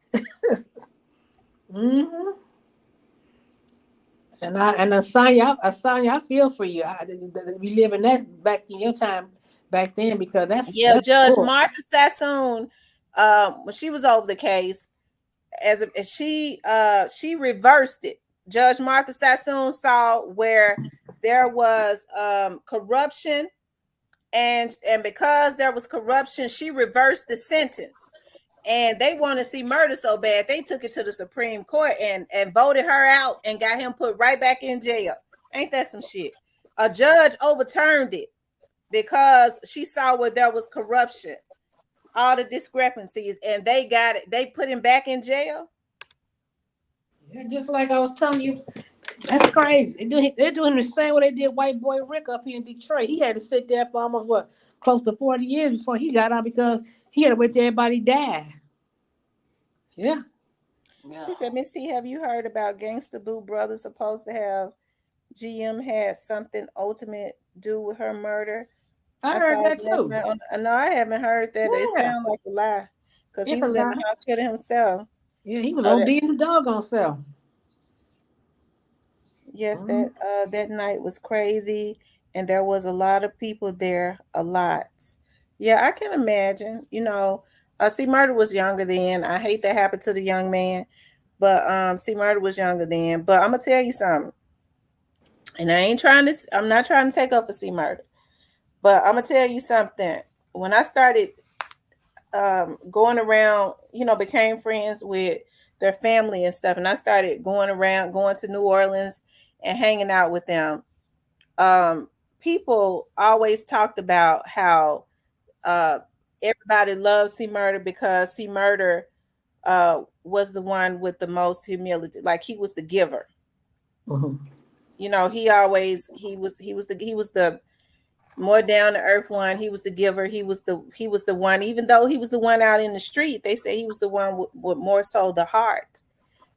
hmm And Asanya, I feel for you. We live in that back in your time back then because Yeah, that's Judge cool. Martha Sassoon, when she was over the case, as she reversed it. Judge Martha Sassoon saw where there was corruption, and because there was corruption, she reversed the sentence. And they want to see murder so bad, they took it to the Supreme Court and voted her out and got him put right back in jail. Ain't that some shit? A judge overturned it because she saw where there was corruption, all the discrepancies, and they got it. They put him back in jail. Yeah, just like I was telling you, that's crazy. They're doing the same way they did white boy Rick up here in Detroit. He had to sit there for almost close to 40 years before he got out because he had to wait till everybody died. Yeah. Yeah. She said, Miss C, have you heard about Gangsta Boo Brothers supposed to have GM had something ultimate do with her murder? I I heard saw it that last too. night. No, I haven't heard that. It Yeah. sounds like a lie because Yeah, he was in the hospital himself. he was So that, OD in the doggone self. yes, Mm-hmm. that night was crazy, and there was a lot of people there. A lot. Yeah, I can imagine. You know, see, Murder was younger then. I hate that happened to the young man, but see, Murder was younger then. But I'm gonna tell you something, and I'm not trying to take up for C Murder, but I'm gonna tell you something. When I started going around, you know, became friends with their family and stuff, and I started going around, going to New Orleans and hanging out with them. Um, People always talked about how uh, everybody loves C Murder because C Murder was the one with the most humility, like he was the giver. Mm-hmm. You know, he was the more down to earth one. He was the giver. He was the one. Even though he was the one out in the street, they say he was the one with more so the heart.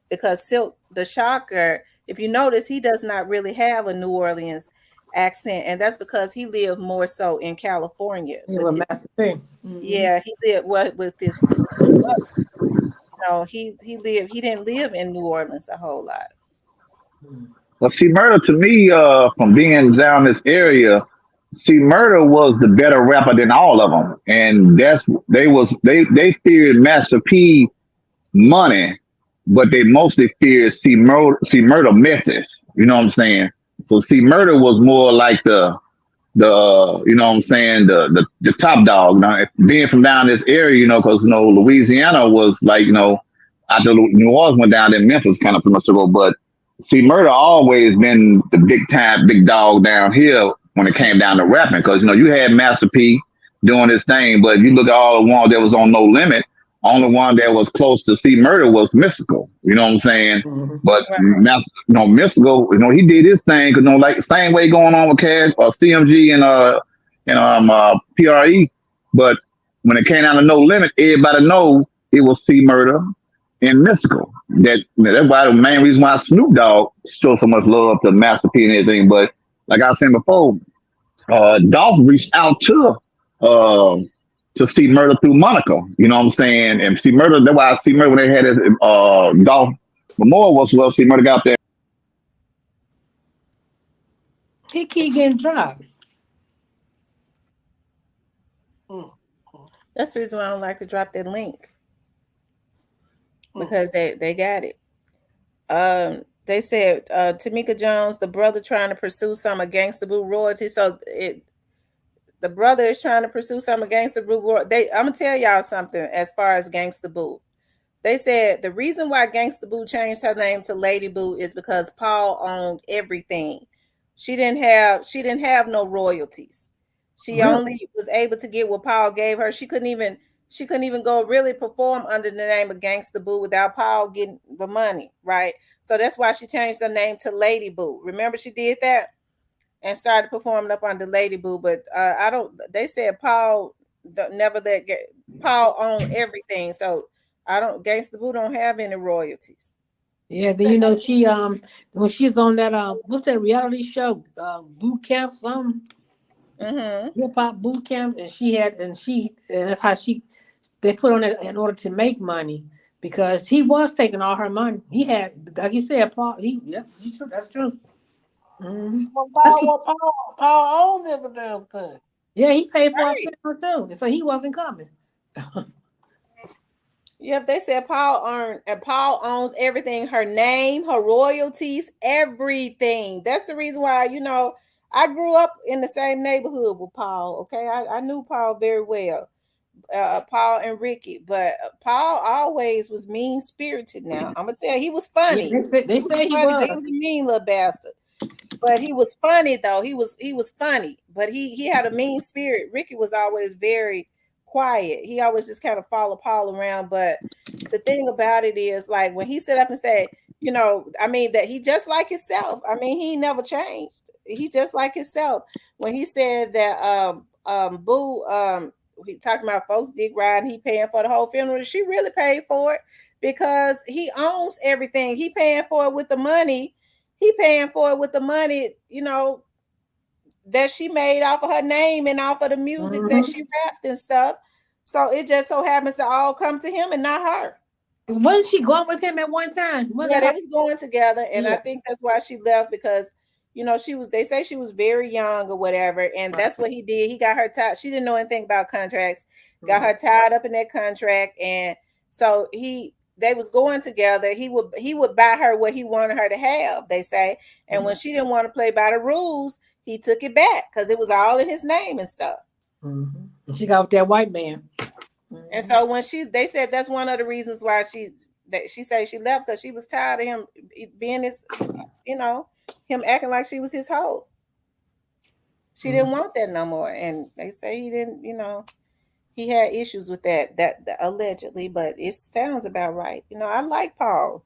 Because Silk the Shocker, if you notice, he does not really have a New Orleans accent, and that's because he lived more so in California Yeah, with with his. Master P. Mm-hmm. Yeah, he lived with his. You know, he didn't live in New Orleans a whole lot. Well, see, Murder to me, from being down this area, see, Murder was the better rapper than all of them, and they feared Master P money, but they mostly feared see Murder message. You know what I'm saying? So see, Murder was more like the you know what I'm saying, the top dog. Now, being from down this area, because Louisiana was like, after New Orleans went down, then Memphis kind of pretty much took over. But see, Murder always been the big time big dog down here when it came down to rapping, because you had Master P doing his thing, but if you look at all the ones that was on No Limit, only one that was close to see Murder was Mystical. You know what I'm saying? Mm-hmm. But Right. Mystical, he did his thing. Cause like the same way going on with Cash or CMG and PRE. But when it came down to No Limit, everybody know it was C Murder and Mystical. That's why the main reason why Snoop Dogg showed so much love to Master P and everything. But like I was saying before, Dolph reached out uh to see Murder through Monaco. You know what I'm saying? And see Murder, that's why I see Murder when they had his Dolph Memorial was well, see Murder got there. He keep getting dropped. Mm. That's the reason why I don't like to drop that link Mm. because they got it. They said Tamika Jones, the brother trying to pursue some of Gangsta Boo royalty. So the brother is trying to pursue some of Gangsta Boo royalty. I'm gonna tell y'all something as far as Gangsta Boo. They said the reason why Gangsta Boo changed her name to Lady Boo is because Paul owned everything. She didn't have no royalties. She Really? only was able to get what Paul gave her. She couldn't even go really perform under the name of Gangsta Boo without Paul getting the money, right? So that's why she changed her name to Lady Boo. Remember she did that and started performing up under Lady Boo. But I don't. They said Paul never Paul owned everything. So I don't. Gangsta Boo don't have any royalties. Yeah, then you know she when she's on that what's that reality show, boot camp something, Mm-hmm. hip hop boot camp, and that's how they put on it in order to make money because he was taking all her money. He had, like you said, Paul. That's true. Mm-hmm. Well, That's Paul owns every damn thing. Yeah, he paid for Right. her too, so he wasn't coming. Yep, they said Paul owns everything, her name, her royalties, everything. That's the reason why, I grew up in the same neighborhood with Paul. Okay. I knew Paul very well. Paul and Ricky, but Paul always was mean spirited. Now I'm gonna tell you, he was Yeah, funny. they He was say he funny, but he was was. a mean little bastard. But he was funny though. He was funny, but he had a mean spirit. Ricky was always very quiet. He always just kind of followed Paul around. But the thing about it is, like when he stood up and said, I mean, that he just like himself. I mean, he never changed. He just like himself. When he said that Boo he talking about folks dick riding, he paying for the whole funeral. She really paid for it because he owns everything. He paying for it with the money. He paying for it with the money, that she made off of her name and off of the music that Mm-hmm. she rapped and stuff. So it just so happens to all come to him and not her. Wasn't she going with him at one time? Was Yeah, it they her? was going together, and I Yeah. think that's why she left because she was. They say she was very young or whatever, and Right. that's what he did. He got her tied. She didn't know anything about contracts. Got Mm-hmm. her tied up in that contract, and so they was going together. He would buy her what he wanted her to have. They say, and when she didn't want to play by the rules, he took it back because it was all in his name and stuff. Mm-hmm. She got with that white man. And Mm-hmm. so when they said that's one of the reasons why she said she left because she was tired of him being this, you know, him acting like she was his hoe. She didn't want that no more. And they say he didn't, he had issues with that allegedly, but it sounds about right. I like Paul.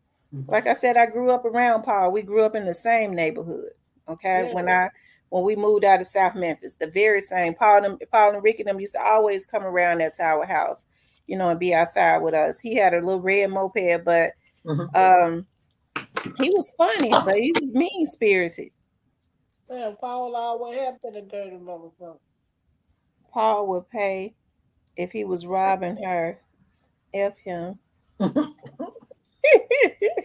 Like I said, I grew up around Paul. We grew up in the same neighborhood. Okay. Yeah. When we moved out of South Memphis, the very same Paul and Ricky and them used to always come around that tower house, and be outside with us. He had a little red moped, but Mm-hmm. um he was funny, but he was mean spirited. Man, Paul always have been a dirty motherfucker. Paul would pay if he was robbing her. F him.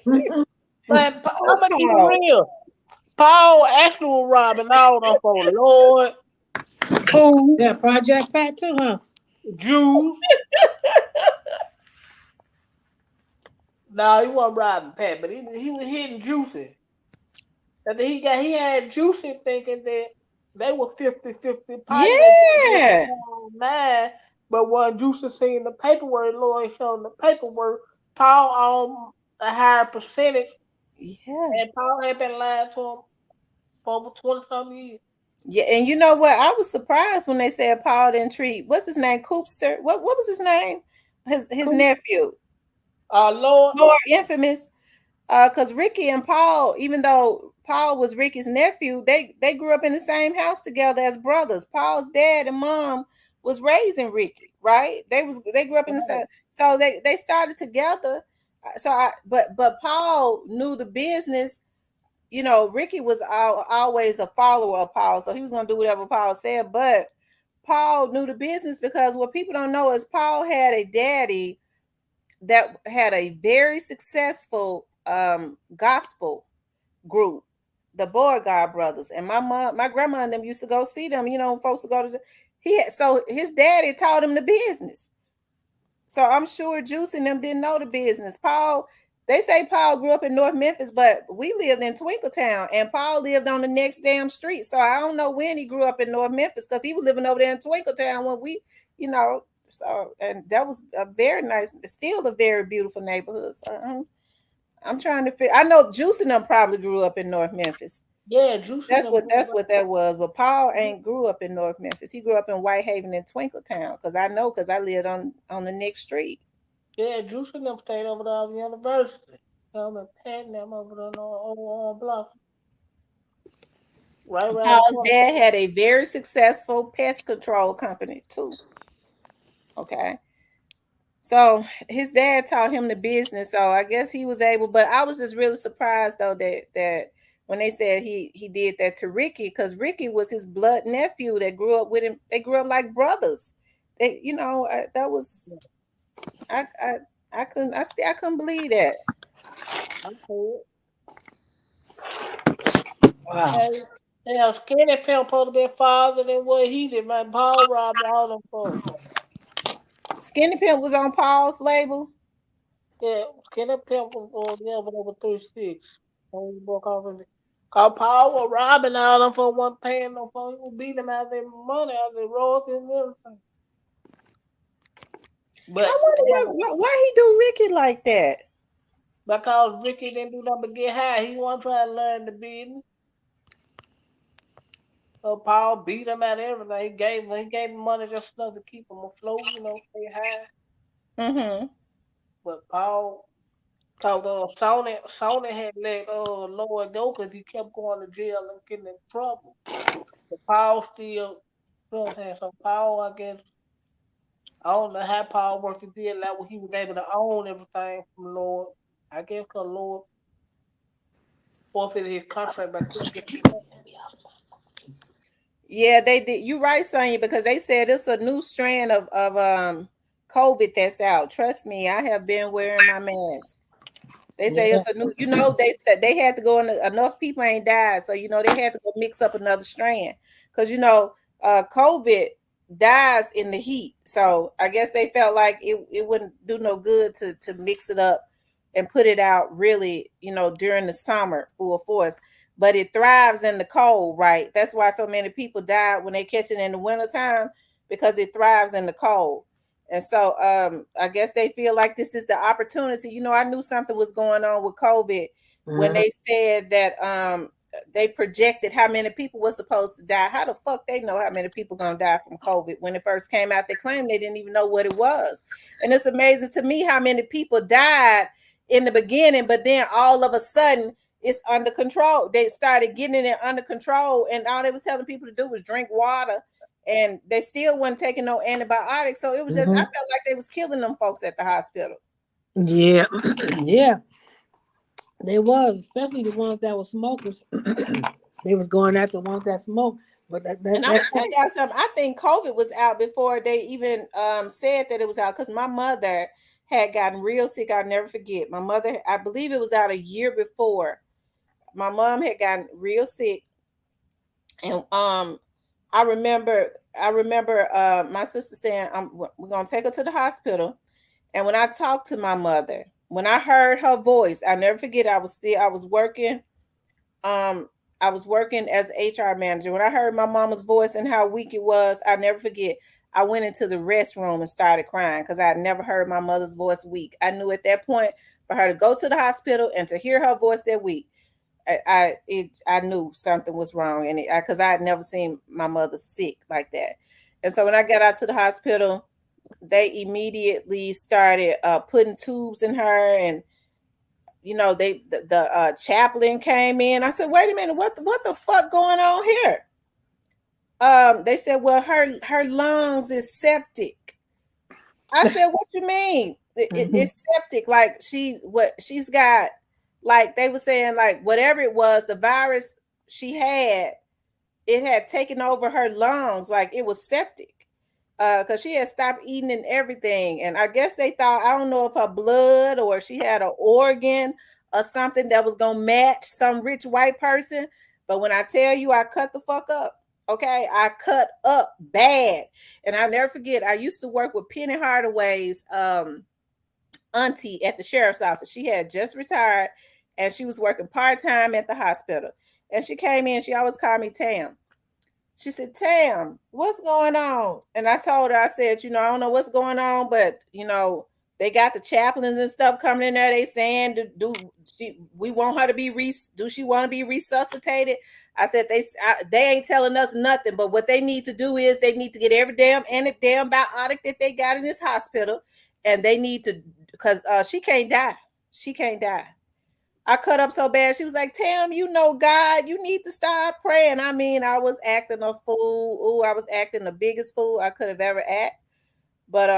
Man, Oh, I'm gonna keep it Paul. real. Paul actually was robbing all them for Lord, food, Yeah, Project Pat too, huh? Jews. No, he wasn't robbing Pat, but he was hitting Juicy. And he had Juicy thinking that they were 50-50 partners at the Yeah. same time. But when Juicy seen the paperwork, Lloyd showed the paperwork, Paul owned a higher percentage, Yeah. and Paul had been lying to him for over 20 some years. Yeah, and you know what? I was surprised when they said Paul didn't treat what's his name, Coopster. What was his name? His Cool. nephew, Lord, Lord Infamous. Because Ricky and Paul, even though Paul was Ricky's nephew, they grew up in the same house together as brothers. Paul's dad and mom was raising Ricky, right? They grew up in the same, so they started together. So but Paul knew the business. Ricky was always a follower of Paul, so he was gonna do whatever Paul said. But Paul knew the business because what people don't know is Paul had a daddy that had a very successful gospel group, the Beauregard brothers, and my grandma and them used to go see them. Folks to go to. So his daddy taught him the business. So I'm sure Juice and them didn't know the business. They say Paul grew up in North Memphis, but we lived in Twinkletown, and Paul lived on the next damn street. So I don't know when he grew up in North Memphis because he was living over there in Twinkletown when we, you know, So, and that was a very nice, still a very beautiful neighborhood. So I'm trying to figure. I know Juice and them probably grew up in North Memphis. Yeah, Juicy That's them. what that was. But Paul ain't grew up in North Memphis. He grew up in Whitehaven and Twinkletown. Cause I know, cause I lived on the next street. Yeah, Juicy them stayed over there at the university. And Pat them over there on block, right around the Paul's corner. dad had a very successful pest control company too. Okay. So his dad taught him the business. So I guess he was able, but I was just really surprised though that when they said he did that to Ricky, because Ricky was his blood nephew that grew up with him. They grew up like brothers. They, that was I I couldn't believe that. I said, Wow. hey, hell, Skinny Pimp supposed to be farther than what he did. Man, Paul robbed all them folks. Skinny Pimp was on Paul's label. Yeah, Skinny Pimp was yeah, but over 3-6. When he broke off in it. Cause Paul was robbing all them for one paying no for. He was beating them out of their money, out of their royalties and everything. I But wonder hell, why he do Ricky like that. because Ricky didn't do nothing but get high, he wasn't trying to learn the business. So Paul beat him out of everything. He gave him money just enough to keep him afloat, stay high. Mm-hmm. But Paul, cause Sony had let Lloyd go because he kept going to jail and getting in trouble. But Paul still, what I'm saying? So Paul, I guess, I don't know how Paul worked the deal out when he was able to own everything from Lord. I guess because Lord forfeited his contract by killing him. Yeah, they did. You right, Sonya, because they said it's a new strand of COVID that's out. Trust me, I have been wearing my mask. They say Yeah. it's a new, they said they had to go in, enough people ain't died. So, they had to go mix up another strand. Because, COVID dies in the heat. So I guess they felt like it wouldn't do no good to mix it up and put it out really, during the summer full force. But it thrives in the cold, right? That's why so many people die when they catch it in the wintertime, because it thrives in the cold. And so I guess they feel like this is the opportunity. I knew something was going on with COVID when Mhm. they said that they projected how many people were supposed to die. How the fuck they know how many people gonna die from COVID? When it first came out, they claimed they didn't even know what it was. And it's amazing to me how many people died in the beginning, but then all of a sudden it's under control. They started getting it under control, and all they was telling people to do was drink water, and they still wasn't taking no antibiotics. So it was just, I Mhm. felt like they was killing them folks at the hospital. Yeah. Yeah. They was, especially the ones that were smokers. They was going after the ones that smoke. But And I'm gonna tell y'all something. I think COVID was out before they even said that it was out, because my mother had gotten real sick. I'll never forget. My mother, I believe it was out a year before. My mom had gotten real sick, and I remember my sister saying, we're gonna take her to the hospital. And when I talked to my mother, when I heard her voice, I never forget. I was working. Um, I was working as an HR manager. When I heard my mama's voice and how weak it was, I never forget. I went into the restroom and started crying because I had never heard my mother's voice weak. I knew at that point, for her to go to the hospital and to hear her voice that weak, I knew something was wrong, and because I had never seen my mother sick like that. And so when I got out to the hospital, they immediately started putting tubes in her, and the chaplain came in. I said, wait a minute, what the fuck going on here? They said, well, her lungs is septic. I said, what you mean? Mhm. It's septic. Like she's got, like they were saying, like whatever it was, the virus she had, it had taken over her lungs. Like it was septic. Because she had stopped eating and everything. And I guess they thought, I don't know if her blood or she had an organ or something that was gonna match some rich white person. But when I tell you I cut the fuck up, okay, I cut up bad. And I'll never forget, I used to work with Penny Hardaway's auntie at the sheriff's office. She had just retired and she was working part-time at the hospital. And she came in, she always called me Tam. She said, Tam, what's going on? And I told her, I said, I don't know what's going on, but they got the chaplains and stuff coming in there. They saying, we want her to be do she want to be resuscitated? I said they ain't telling us nothing, but what they need to do is they need to get every damn antibiotic that they got in this hospital, and they need to, because she can't die. She can't die. I cut up so bad. She was like, Tam, God, you need to start praying. I mean, I was acting a fool. Ooh, I was acting the biggest fool I could have ever act. But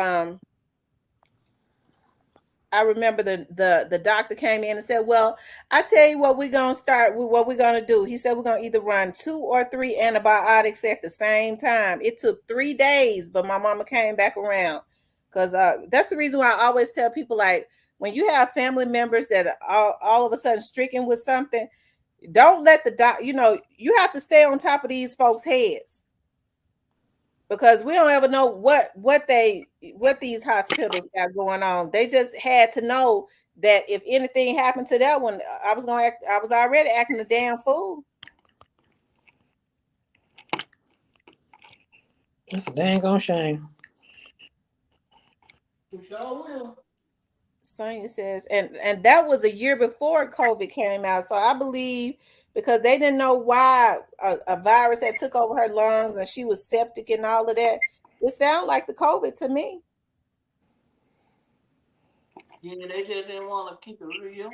I remember the doctor came in and said, well, I tell you what, we're going to start with, what we're going to do. He said, we're going to either run 2 or 3 antibiotics at the same time. It took 3 days, but my mama came back around. Because that's the reason why I always tell people, like, when you have family members that are all of a sudden stricken with something, don't let you have to stay on top of these folks' heads, because we don't ever know what these hospitals got going on. They just had to know that if anything happened to that one, I was already acting a damn fool. It's a dang on shame. You sure will. Sonya says, and that was a year before COVID came out. So I believe, because they didn't know why a virus had took over her lungs and she was septic and all of that. It sounded like the COVID to me. Yeah, they just didn't want to keep it real.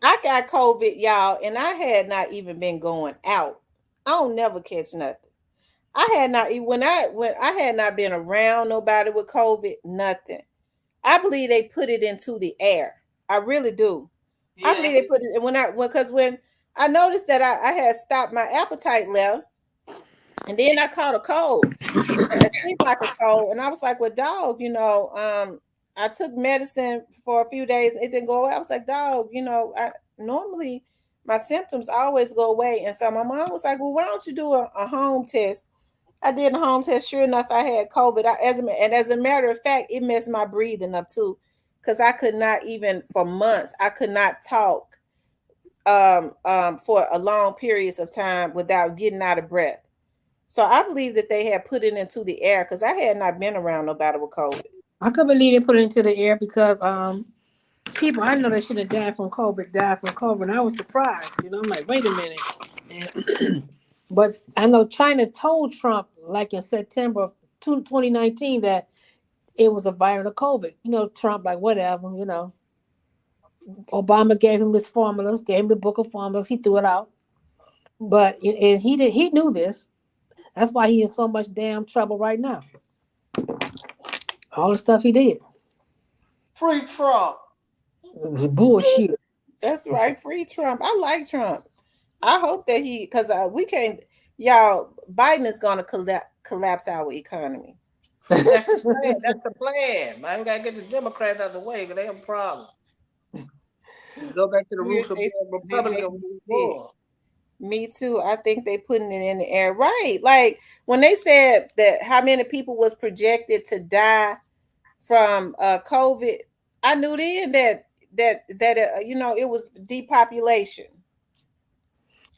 I got COVID, y'all, and I had not even been going out. I don't never catch nothing. I had not when I had not been around nobody with COVID, nothing. I believe they put it into the air. I really do. I Yeah, believe they put it when I noticed that I had stopped, my appetite left, and then I caught a cold. It seemed like a cold, and I was like, "Well, dog, I took medicine for a few days. It didn't go away. I was like, dog, I normally my symptoms always go away." And so my mom was like, "Well, why don't you do a home test?" I did a home test. Sure enough, I had COVID. As a matter of fact, it messed my breathing up too, because I could not even for months. I could not talk for a long periods of time without getting out of breath. So I believe that they had put it into the air, because I had not been around nobody with COVID. I could believe they put it into the air because people I know that should have died from COVID, and I was surprised. I'm like, wait a minute. And, but I know China told Trump, like in September 2019, that it was a variant of COVID. Trump, like, whatever. Obama gave him his formulas, gave him the book of formulas. He threw it out, but he knew this. That's why he in so much damn trouble right now. All the stuff he did. free Trump. It was bullshit. That's right, free Trump. I like Trump. I hope that because we can't, y'all. Biden is going to collapse our economy. That's the plan. That's the plan. Man, we gotta get the Democrats out of the way because they have a problem. Go back to the roots of being They make Republican. me sick. Me too. I think they putting it in the air, right? Like when they said that how many people was projected to die from COVID, I knew then that it was depopulation.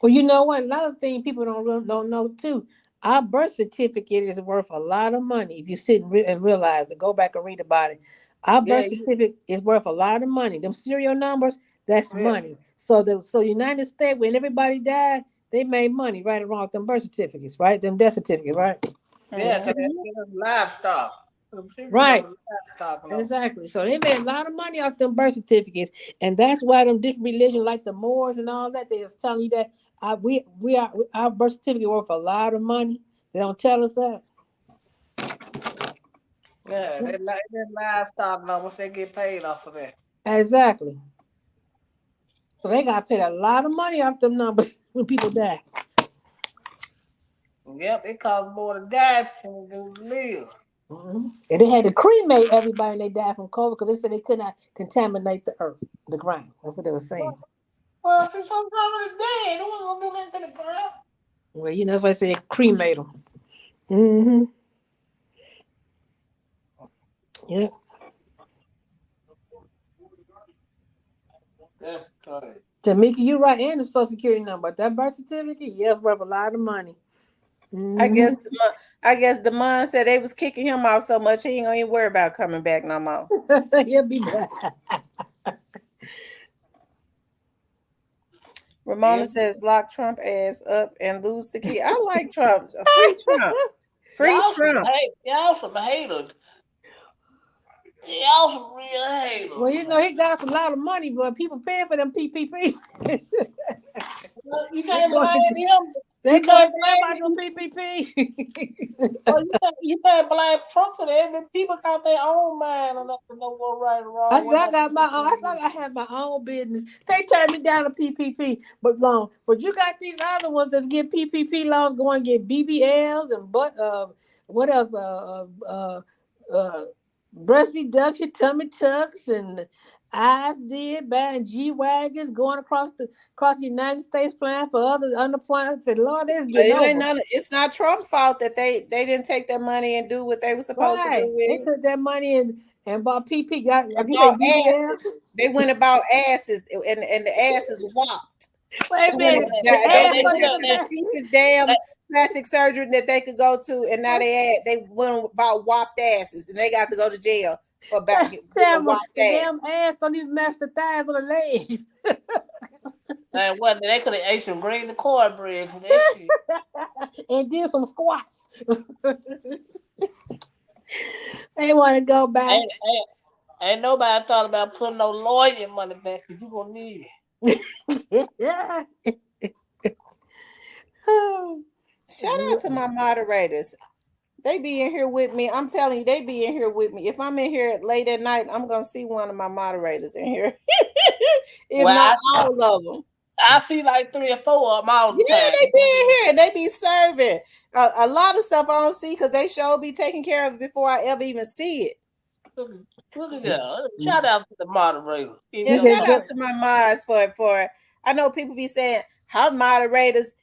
Well, you know what? Another thing people don't know too. Our birth certificate is worth a lot of money. If you sit and realize it, go back and read about it. Our Yeah, birth certificate is worth a lot of money. Them serial numbers, that's yeah, money. So United States, when everybody died, they made money right along with them birth certificates, right? Them death certificates, right? yeah. Because Mhm. that's livestock. Them serial Right. numbers, livestock. No. Exactly. So they made a lot of money off them birth certificates, and that's why them different religions like the Moors and all that, they just telling you that our birth certificate worth a lot of money. They don't tell us that. Yeah, they livestock numbers. They get paid off of that. Exactly. So they got paid a lot of money off them numbers when people die. Yep, it costs more to die than to live. And they had to cremate everybody and they died from COVID because they said they could not contaminate the earth, the ground. That's what they were saying. Well, if it's already dead, they wasn't gonna do nothing to the ground. Well, that's why they say they cremate them. Mm-hmm. Yeah. That's crazy. Tamika, you right, and the social security number. That birth certificate, yes, worth a lot of money. I guess Mm-hmm. I guess Demond said they was kicking him out so much he ain't gonna even worry about coming back no more. He'll be back. Ramona Yeah. says lock Trump ass up and lose the key. I like Trump. Free Trump. Free Trump. Y'all some haters. Y'all some real haters, Well, you know, man. he got a lot of money, but people paying for them PPPs. You they can't going blame to him. they You going can't to jail by blame no him. PPP. Well, you can't blame Trump for that. The people got their own mind enough to know what right and I wrong. said What I not got my to own. I do. said I have my own business. They turned me down to PPP, but long. But you got these other ones that's get PPP loans, going and get BBLs and what else? Uh, breast reduction, tummy tucks, and eyes did bad, G wagons going across the United States, playing for other unemployment. I said, Lord, they're But getting it ain't over. none. It's not Trump's fault that they didn't take that money and do what they were supposed to Right? do They with it. took that money and bought PP. Got like And you say bought BBLs. asses. They went about asses, and the asses whopped. Wait They a went minute. The they ass went don't to even the matter. cheapest damn plastic surgery that they could go to, and now they went about whopped asses, and they got to go to jail for about getting a Tell whopped the ass. damn ass don't even match the thighs or the legs. And what they could have ate some greens and cornbread for that shit. And did some squats. They want to go back. Ain't nobody thought about putting no lawyer money back because you gonna need Shout out to my moderators. They be in here with me. I'm telling you, they be in here with me. If I'm in here late at night, I'm gonna see one of my moderators in here. If Well, not all of them. I see like 3 or 4 of them all the Yeah, time. they be in here. They be serving. A lot of stuff I don't see because they sure be taking care of it before I ever even see it. Look at that. Shout out to the moderator. Yeah, Look at shout out that. to my mods for. I know people be saying how moderators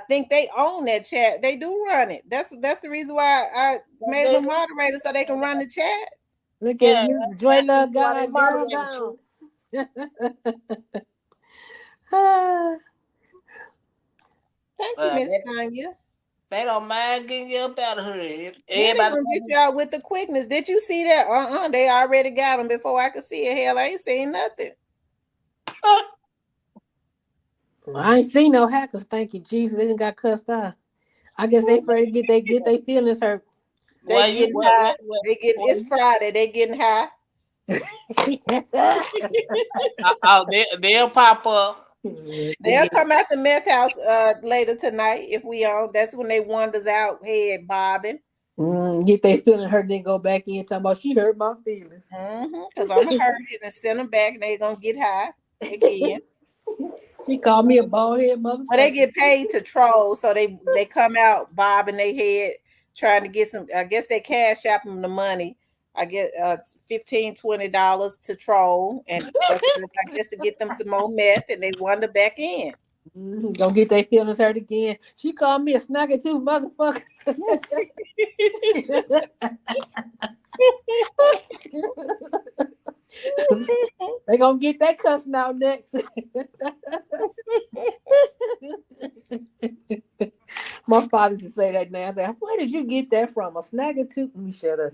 think they own that chat. They do run it. That's the reason why I made them a moderator so they can run the chat. Look at Yeah, you. Joy that's love why they God, girl moderator gone. too. Thank you, Miss They, Sonya. they don't mind getting you up out of here. Yeah, they Everybody gonna get you out with the quickness. Did you see that? They already got them before I could see it. Hell, I ain't seen nothing. Well, I ain't seen no hackers. Thank you, Jesus. They didn't got cussed out. I guess they afraid to get their feelings hurt. They Well, getting high. They getting well, it's Friday. They getting high. they'll pop up. They'll come out the meth house later tonight if we on. That's when they wanders out head bobbing. Get their feeling hurt, then go back in talking about she hurt my feelings. Because I'm gonna hurt it and send them back, and they gonna get high again. She called me a bald head Well, they motherfucker. get paid to troll, so they come out bobbing their head, trying to get some. I guess they cash out them the money. I get $15-$20 to troll, and that's I guess to get them some more meth, and they wander back in. Don't get their feelings hurt again. She called me a snugger too, motherfucker. They gonna get that cussing out next. My father used to say that now. I said, where did you get that from? A snagger too? Let me shut up.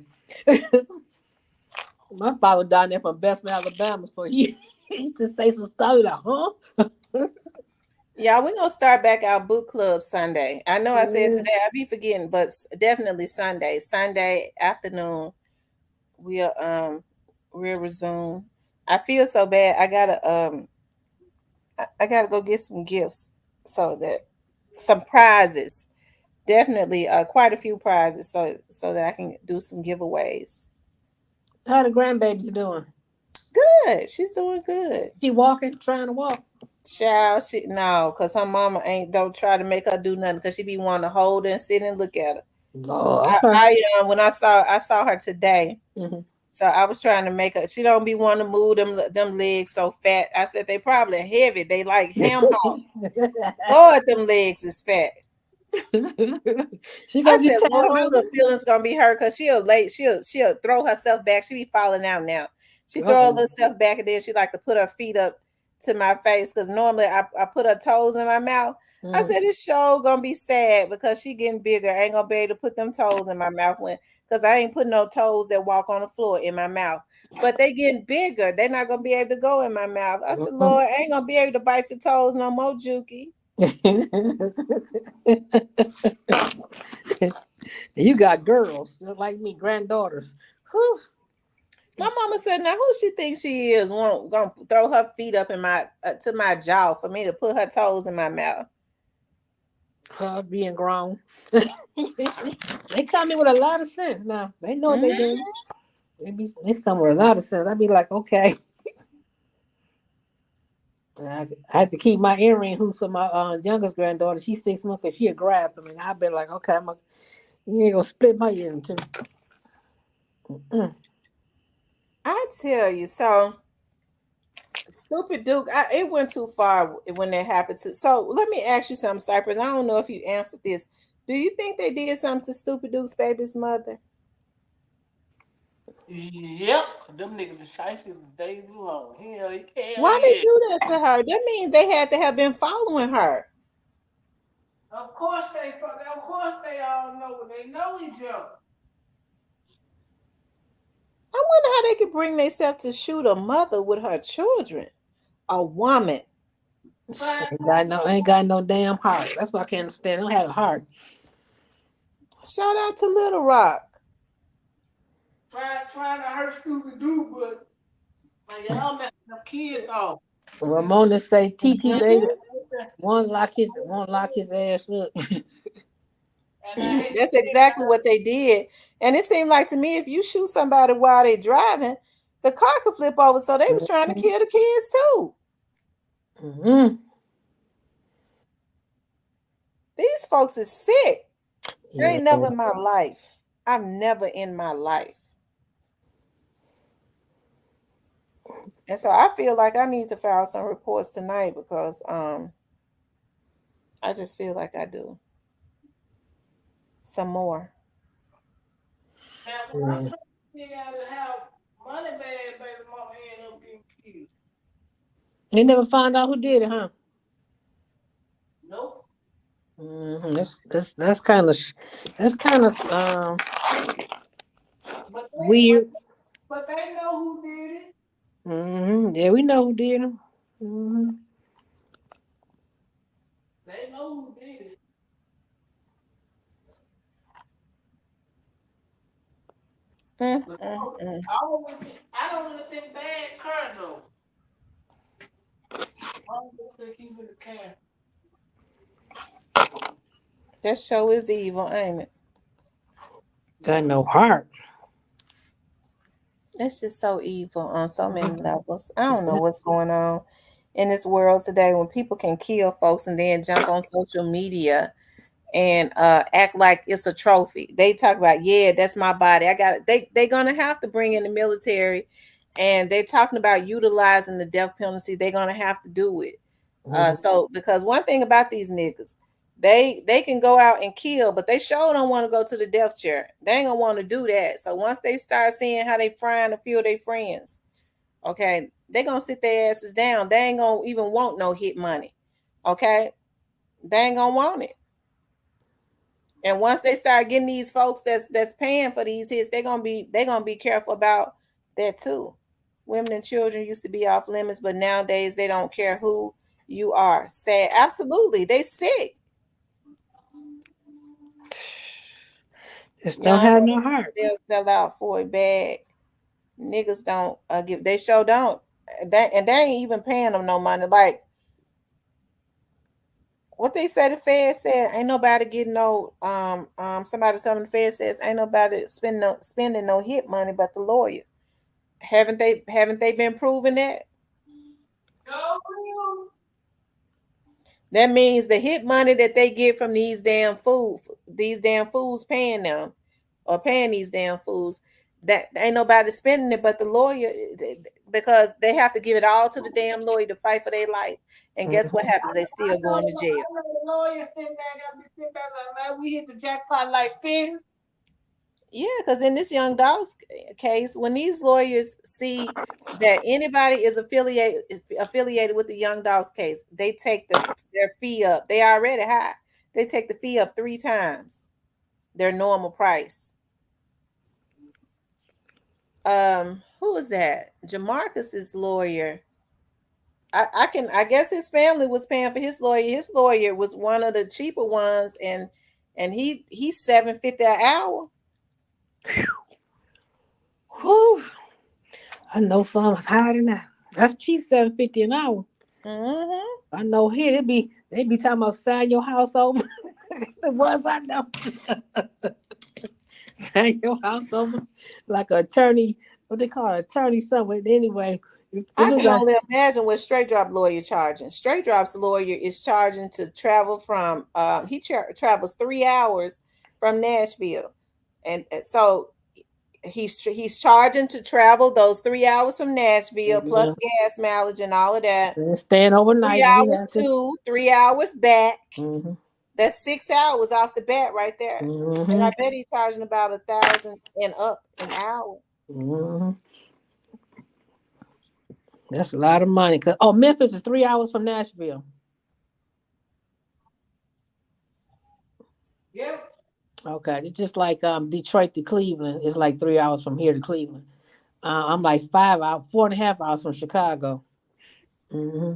My father down there from Bessemer, Alabama, so he used to say some stuff like, huh? Yeah, we're gonna start back our book club Sunday. I know I said today, I be forgetting, but definitely Sunday. Sunday afternoon, we'll resume. I feel so bad. I gotta go get some gifts so that some prizes. Definitely quite a few prizes so that I can do some giveaways. How the grandbaby's doing? Good. She's doing good. She walking, trying to walk. Child, because her mama don't try to make her do nothing because she be wanting to hold her and sit and look at her. Oh, okay. When I saw her today, Mm-hmm. so I was trying to make her. She don't be wanting to move them legs so fat. I said they probably heavy. They like ham hock. Lord, them legs is fat. She I gonna said, get tired Lord, my holding. little feelings gonna be hurt because she'll throw herself back. She be falling out now. She throw her little stuff back and then she like to put her feet up to my face because normally I put her toes in my mouth. I said this show gonna be sad because she getting bigger. I ain't gonna be able to put them toes in my mouth when because I ain't putting no toes that walk on the floor in my mouth. But they getting bigger. They're not gonna be able to go in my mouth. I said, Lord, I ain't gonna be able to bite your toes no more, Juki. You got girls like me, granddaughters. Whew. My mama said, "Now who she thinks she is? Gonna throw her feet up in my to my jaw for me to put her toes in my mouth." Her being grown, they come in with a lot of sense. Now they know what they Mm-hmm. do. They come with a lot of sense. I'd be like, okay. I had to keep my earring hoops for my youngest granddaughter. She's 6 months because she'll grab them. And I've been like, okay, you ain't going to split my ears in two. I tell you, so stupid Duke, it went too far when that happened to. So let me ask you something, Cypress. I don't know if you answered this. Do you think they did something to Stupid Duke's baby's mother? Yep, them niggas are shifty days long. Hell Why they yeah. do that to her? That means they had to have been following her. Of course they all know. They know each other. I wonder how they could bring themselves to shoot a mother with her children. A woman. Trying, Ain't got no damn heart. That's why I can't understand. They don't have a heart. Shout out to Little Rock. trying to hurt Scooby Doo, but man, y'all messing them kids off. Ramona say, TT baby, Mhm. won't lock his ass up. And I hate to That's say exactly what they did. And it seemed like to me, if you shoot somebody while they're driving, the car could flip over. So they was trying to kill the kids too. Mm-hmm. These folks is sick. There Yeah. ain't never in my life. I'm never in my life. And so I feel like I need to file some reports tonight because I just feel like I do. Some more. now, I'm Yeah. trying to figure out how money bag baby mama ended up getting killed. They never found out who did it, huh? Nope. Mm-hmm. That's kind of But they but weird. but they know who did it. Mm-hmm. Yeah, we know who did it. Mm-hmm. They know who did it. Mm, But mm, mm. I don't really think bad car though. I don't really think he would have cared. That show is evil, ain't it? Got no heart. It's just so evil on so many Mhm. levels. I don't know what's going on in this world today when people can kill folks and then jump on social media and act like it's a trophy. They talk about, yeah, that's my body. I got it. They're gonna have to bring in the military, and they're talking about utilizing the death penalty. They're gonna have to do it. Mhm. So because one thing about these niggas, they can go out and kill, but they sure don't want to go to the death chair. They ain't gonna want to do that. So once they start seeing how they frying a few of their friends, okay, they gonna sit their asses down. They ain't gonna even want no hit money. Okay, they ain't gonna want it. And once they start getting these folks that's paying for these hits, they're gonna be careful about that too. Women and children used to be off limits, but nowadays they don't care who you are. Sad, absolutely, they sick. Just don't Young have no ladies heart. they'll sell out for a bag. Niggas don't give. They sure don't. And they ain't even paying them no money. Like what they said, the Fed said ain't nobody getting no somebody telling the Fed says ain't nobody spending no hit money but the lawyer. Haven't they been proving that? Go That means the hit money that they get from these damn fools paying them or paying these damn fools, that ain't nobody spending it but the lawyer because they have to give it all to the damn lawyer to fight for their life. And guess what Mhm. happens? They still going to jail. I know the lawyer sitting back, got me sitting back like, man, we hit the jackpot like this. Yeah, because in this Young Dogs case, when these lawyers see that anybody is affiliated with the Young Dogs case, they take their fee up. They already high. They take the fee up 3 times their normal price. Who was that? Jamarcus's lawyer. I guess his family was paying for his lawyer. His lawyer was one of the cheaper ones, and he's $7.50 an hour. Whew. I know some is higher than that. That's cheap, $7.50 an hour. Mm-hmm. I know here they be talking about sign your house over. The ones I know. Sign your house over like an attorney, what they call an attorney somewhere. Anyway, it I was can like only imagine what Straight Drop lawyer charging. Straight Drop's lawyer is charging to travel from travels 3 hours from Nashville, and so he's charging to travel those 3 hours from Nashville plus gas mileage and all of that. and staying Three overnight when he hours has to. to 3 hours back. Mm-hmm. That's 6 hours off the bat right there. And Mm-hmm. I bet he's charging about 1,000 and up an hour. Mm-hmm. That's a lot of money. Memphis is 3 hours from Nashville. Yep. Okay, it's just like Detroit to Cleveland. It's like 3 hours from here to Cleveland. I'm like 5 hours, 4.5 hours from Chicago. Mm-hmm.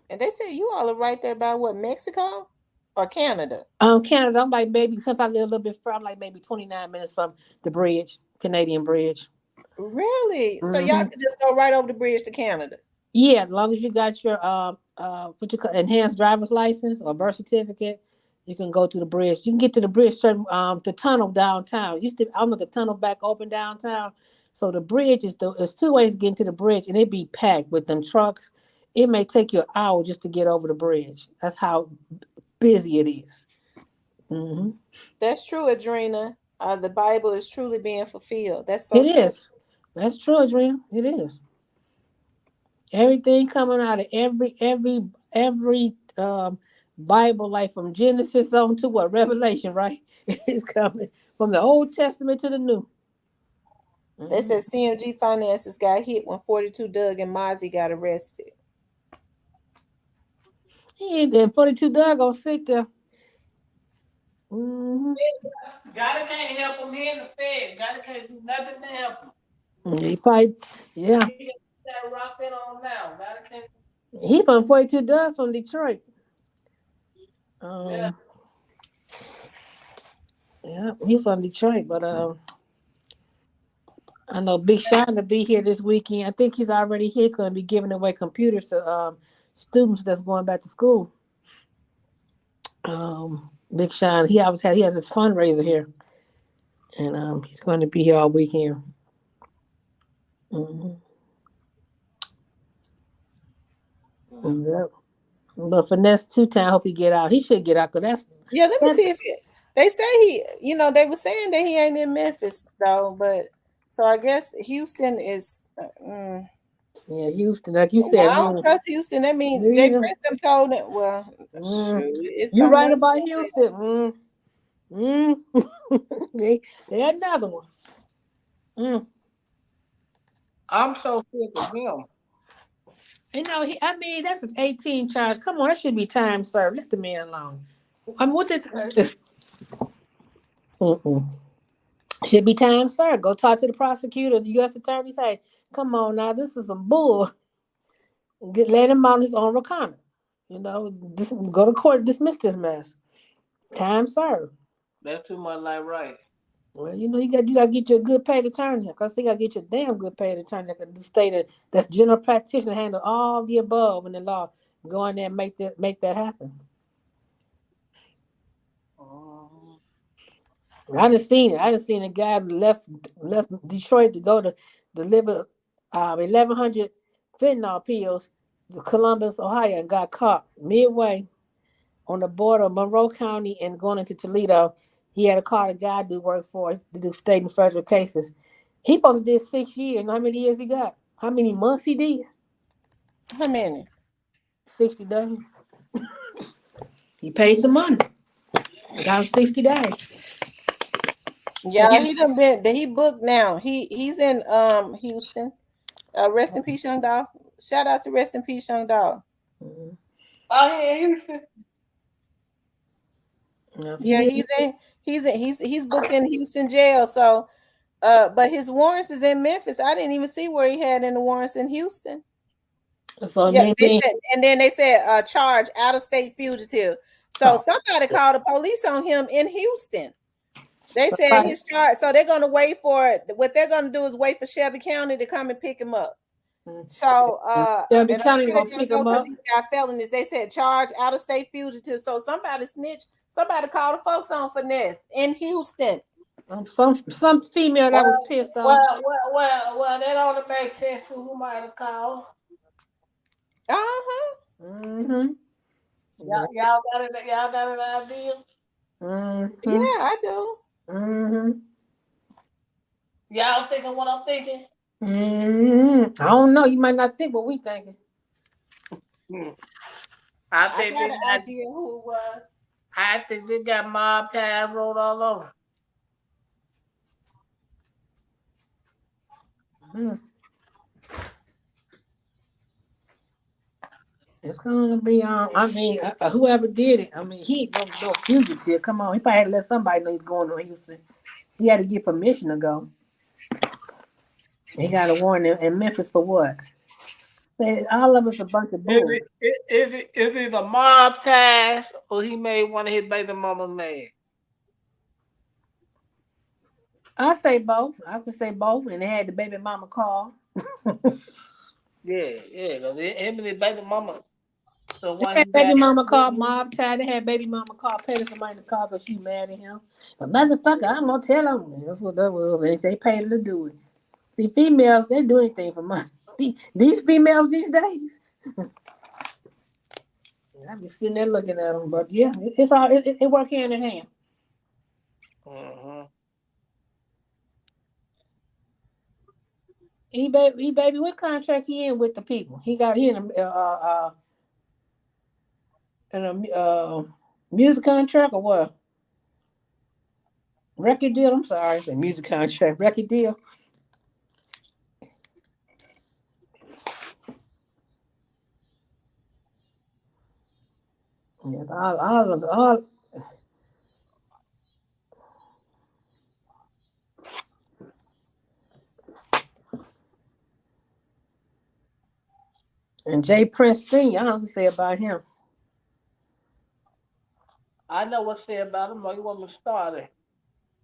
And they say you all are right there by what, Mexico or Canada? Canada, I'm like maybe sometimes a little bit from like maybe 29 minutes from the bridge, Canadian bridge. Really? So y'all Mm-hmm. could just go right over the bridge to Canada. Yeah, as long as you got your what you call enhanced driver's license or birth certificate, you can go to the bridge. You can get to the bridge the tunnel downtown. I don't know, the tunnel back open downtown. So the bridge is 2 ways getting to the bridge, and it be packed with them trucks. It may take you an hour just to get over the bridge. That's how busy it is. Mm-hmm. That's true, Adrena. The Bible is truly being fulfilled. That's so It true. is. That's true, Adrena. It is. Everything coming out of every Bible, like from Genesis on to what Revelation, right? It's coming from the Old Testament to the New. They Mm-hmm. said CMG Finances got hit when 42 Doug and Mozzie got arrested. And 42 Doug gonna sit there. Mm-hmm. Gotta can't help him. He in the Fed. Gotta can't do nothing to help him. He probably, yeah. He got rock that on now. Gotta can't. He from 42 Doug from Detroit. Yeah. Yeah, he's from Detroit, but I know Big Sean to be here this weekend. I think he's already here. He's going to be giving away computers to students that's going back to school. Big Sean, he has his fundraiser here, and he's going to be here all weekend. Mm-hmm. Yep. But FINESSE2TYMES, hope he get out. He should get out because Yeah, let me see if they say they were saying that he ain't in Memphis though, but so I guess Houston is. Yeah, Houston, like you said. I don't trust Houston. That means Jay Preston told him. Well, shoot, it's You something right else. about Houston. They another one. I'm so sick of him. That's an 18 charge. Come on, that should be time served. Let the man alone. What the? Should be time served. Go talk to the prosecutor, the U.S. attorney. Say, come on now, this is some bull. Let him on his own recognizance. Go to court, dismiss this mess. Time served. That's too much like right. Well, you got to get you a good paid attorney. Because you got to get you a damn good paid attorney that can state that's general practitioner, handle all the above in the law. Go in there and make that happen. I just seen it. I just seen a guy left Detroit to go to deliver 1,100 fentanyl pills to Columbus, Ohio, and got caught midway on the border of Monroe County and going into Toledo. He had a car, a guy do work for us to do state and federal cases. He supposed to did 6 years. Know how many years he got? How many months he did? How many? 60 days. He paid some money. Got him 60 days. Yeah, he done been. He booked now. He's in Houston. Rest in peace, young dog. Shout out to rest in peace, young dog. Oh, yeah, Houston. Yeah, he's booked in Houston jail. So, but his warrants is in Memphis. I didn't even see where he had in the warrants in Houston. So Yeah, they maybe said, and then they said charge out of state fugitive. So somebody called the police on him in Houston. They said somebody. his charge. So they're gonna wait for it. What they're gonna do is wait for Shelby County to come and pick him up. So Shelby and I'm County sure gonna they're pick gonna him go because up. he's got felonies. They said charge out of state fugitive. So somebody snitched. Somebody called the folks on finesse in Houston. Some female that was pissed off. Well, that only makes sense to who might have called. Uh-huh. Mm-hmm. Y'all got it. Y'all got an idea. Mm-hmm. Yeah, I do. Mm-hmm. Y'all thinking what I'm thinking? Mm-hmm. I don't know. You might not think what we thinking. I I think got they an got. idea who it was. I think they got mob ties rolled all over. It's gonna be I mean, whoever did it. I mean, he ain't no fugitive. Come on, he probably had to let somebody know he's going to Houston. He had to get permission to go. He got a warrant in Memphis for what? Say all of us a bunch of bull. Is it a mob ties or he made one of his baby mamas mad? I say both. I could say both, and they had the baby mama call. Yeah, because him and his baby mama, the They one had he baby got. mama call mob tie. They had baby mama call paid somebody to call because she mad at him. But motherfucker, I'm gonna tell him. That's what that was, and they paid her to do it. See, females, they do anything for money. These females these days. I be sitting there looking at them, but yeah, it's all it work hand in hand. Mm-hmm. E baby, what contract he in with the people? He in a music contract or what? Record deal. I'm sorry, it's a music contract. Record deal. Yeah, all. And Jay Prince Senior, I don't have to say about him. I know what to say about him. Or you want me to start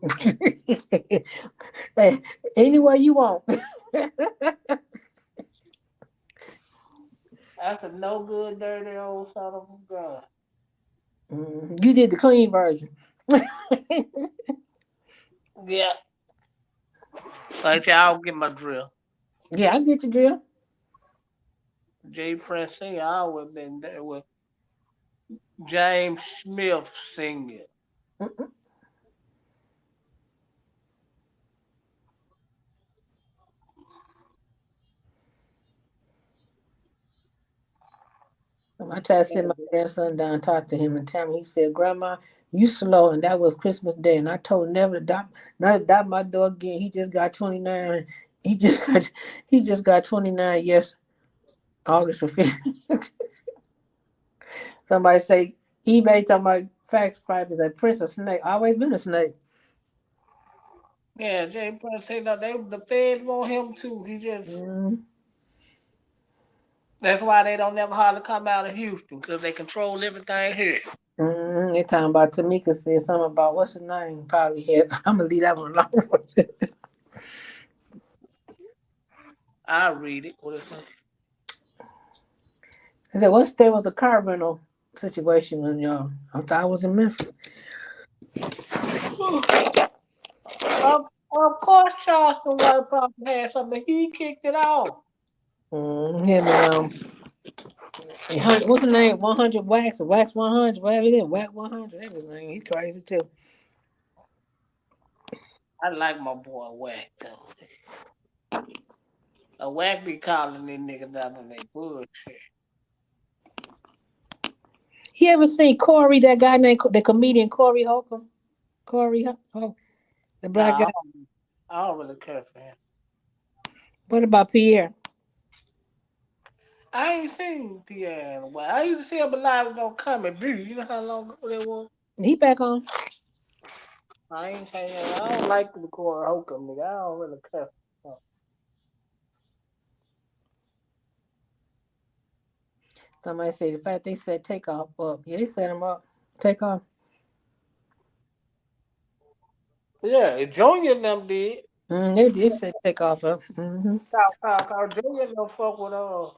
it? Hey, any way you want. That's a no good, dirty old son of a gun. You did the clean version. Yeah, like y'all get my drill. Yeah, I get your drill. J. Prince Sr. I always been there with James Smith Sr. I tried to sit my grandson down, and talk to him, and tell him. He said, "Grandma, you slow," and that was Christmas Day. And I told him not to dot my door again. He just got 29. He just got he just got 29. Yes, August the 5th. Somebody say eBay talking about fax prices. Like Prince a snake. Always been a snake. Yeah, J. Prince Sr. They the feds want him too. He just Mm-hmm. that's why they don't never hardly come out of Houston because they control everything here. Mm-hmm. They talking about Tamika said something about what's her name. Probably had. I'm gonna leave that one alone. I'll read it. What is it? I said, "What's there was a car rental situation when y'all? I thought I was in Memphis." Of course, Charleston White probably had something. He kicked it off. Him and what's the name? 100 wax or wax 100, whatever it is, wax 100. That was name. He's crazy too. I like my boy Wack though. A Wack be calling these niggas out on they bullshit. You ever seen Corey? That guy named the comedian Corey Holcomb. Corey Holcomb. The black Nah, guy. I don't really care for him. What about Pierre? I ain't seen Pierre in a while. I used to see him alive on Comedy View. You know how long ago that was? He back on. I ain't saying I don't like the Corey Holcomb nigga. I don't really care for him. Somebody said the fact they said take off up. Yeah, they set him up. Take off. Yeah, if Junior and them did. They said take off up. Cause Junior don't fuck with Lil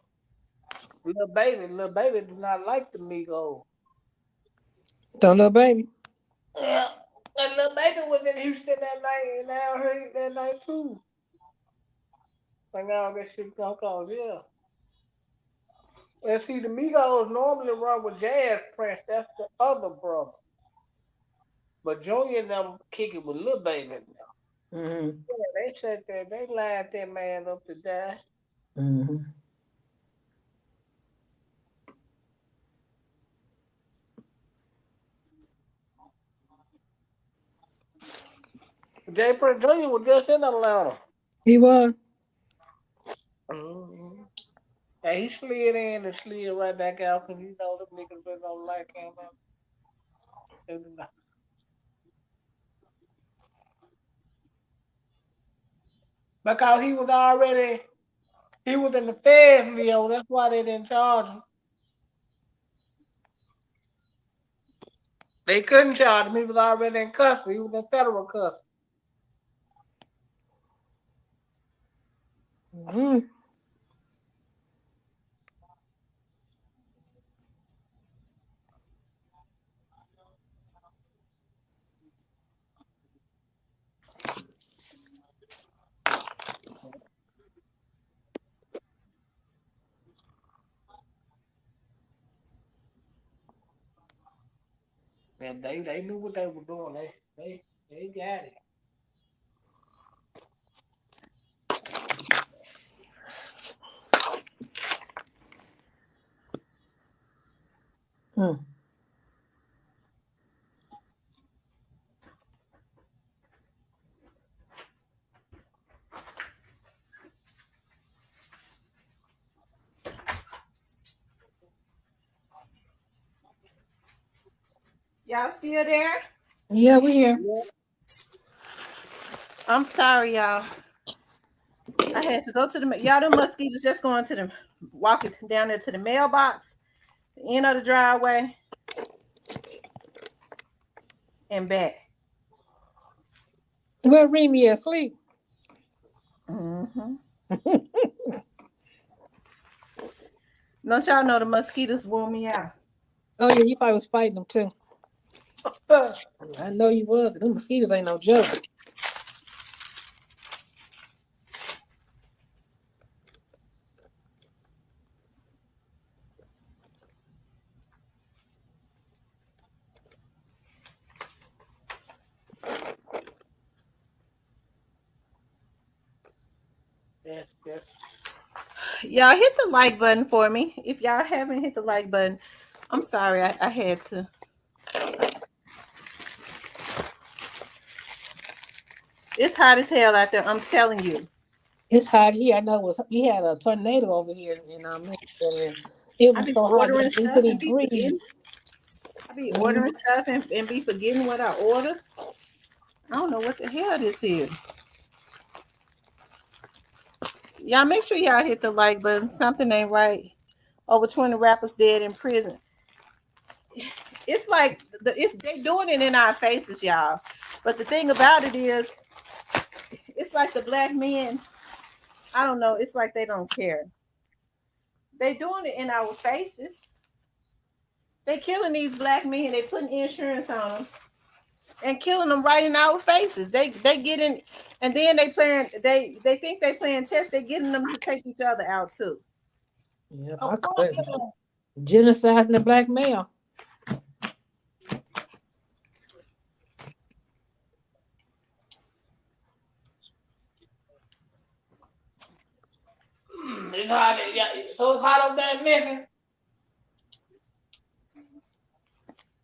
Baby. Lil Baby do not like the Migos. Don't little baby. Yeah. And Lil Baby was in Houston that night and I heard it that night too. Like all that shit come cause yeah. And see the Migos normally run with Jazz Prince. That's the other brother. But Junior and them kick it with Lil Baby now. Mm-hmm. Yeah, they sat there, they lined that man up to die. Mm-hmm. Jay Prince Jr. was just in Atlanta. He was. Mm-hmm. And he slid in and slid right back out because you know them niggas been don't like him. Because he was in the feds, Leo. That's why they didn't charge him. They couldn't charge him. He was already in custody. He was in federal custody. Mm-hmm. And they knew what they were doing. They got it. Mm. Y'all still there? Yeah, we here. Yeah. I'm sorry, y'all. I had to go to the y'all. Them mosquitoes just going to the walking down there to the mailbox, the end of the driveway, and back. Where Remy asleep? Mm-hmm. Don't y'all know the mosquitoes wore me out? Oh yeah, you probably was fighting them too. I know you was. Them mosquitoes ain't no joke. Yes. Y'all hit the like button for me. If y'all haven't hit the like button, I'm sorry. I had to. It's hot as hell out there. I'm telling you. It's hot here. I know we had a tornado over here in Michigan. It I was be so hot, ordering you stuff couldn't and even be breathe. forgetting. I be Mm-hmm. ordering stuff and be forgetting what I order. I don't know what the hell this is. Y'all make sure y'all hit the like button. Something ain't right. Over 20 rappers dead in prison. It's like they doing it in our faces, y'all. But the thing about it is, it's like the black men. I don't know. It's like they don't care. They doing it in our faces. They killing these black men. They putting insurance on them and killing them right in our faces. They getting, and then they playing. They think they playing chess. They getting them to take each other out too. Yeah, Of I call course, it genocide the black male. it's hot. Yeah, so it's hot up there in Memphis.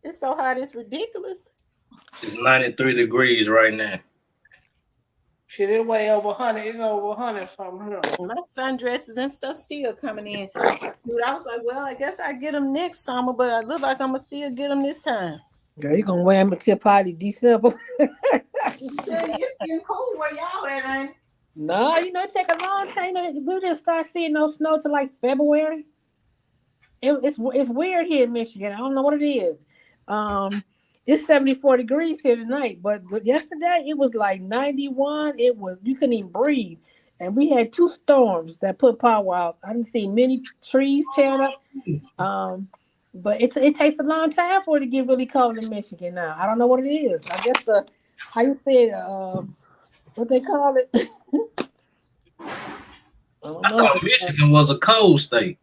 It's so hot. It's ridiculous. It's 93 degrees right now. Shit, it way over 100. It's over 100 from here. My sundresses and stuff still coming in. Dude, I was like, well, I guess I get them next summer, but I look like I'm gonna still get them this time. Girl, you gonna wear them until probably December. Tell you, it's getting cold where y'all at, ain't it? No, it take a long time. We didn't start seeing no snow till like February. It's weird here in Michigan. I don't know what it is. It's 74 degrees here tonight, but yesterday it was like 91. It was, you couldn't even breathe. And we had 2 storms that put power out. I didn't see many trees tearing up. But it takes a long time for it to get really cold in Michigan now. I don't know what it is. I guess how you say it, what they call it. I don't I know. thought Michigan was a cold state.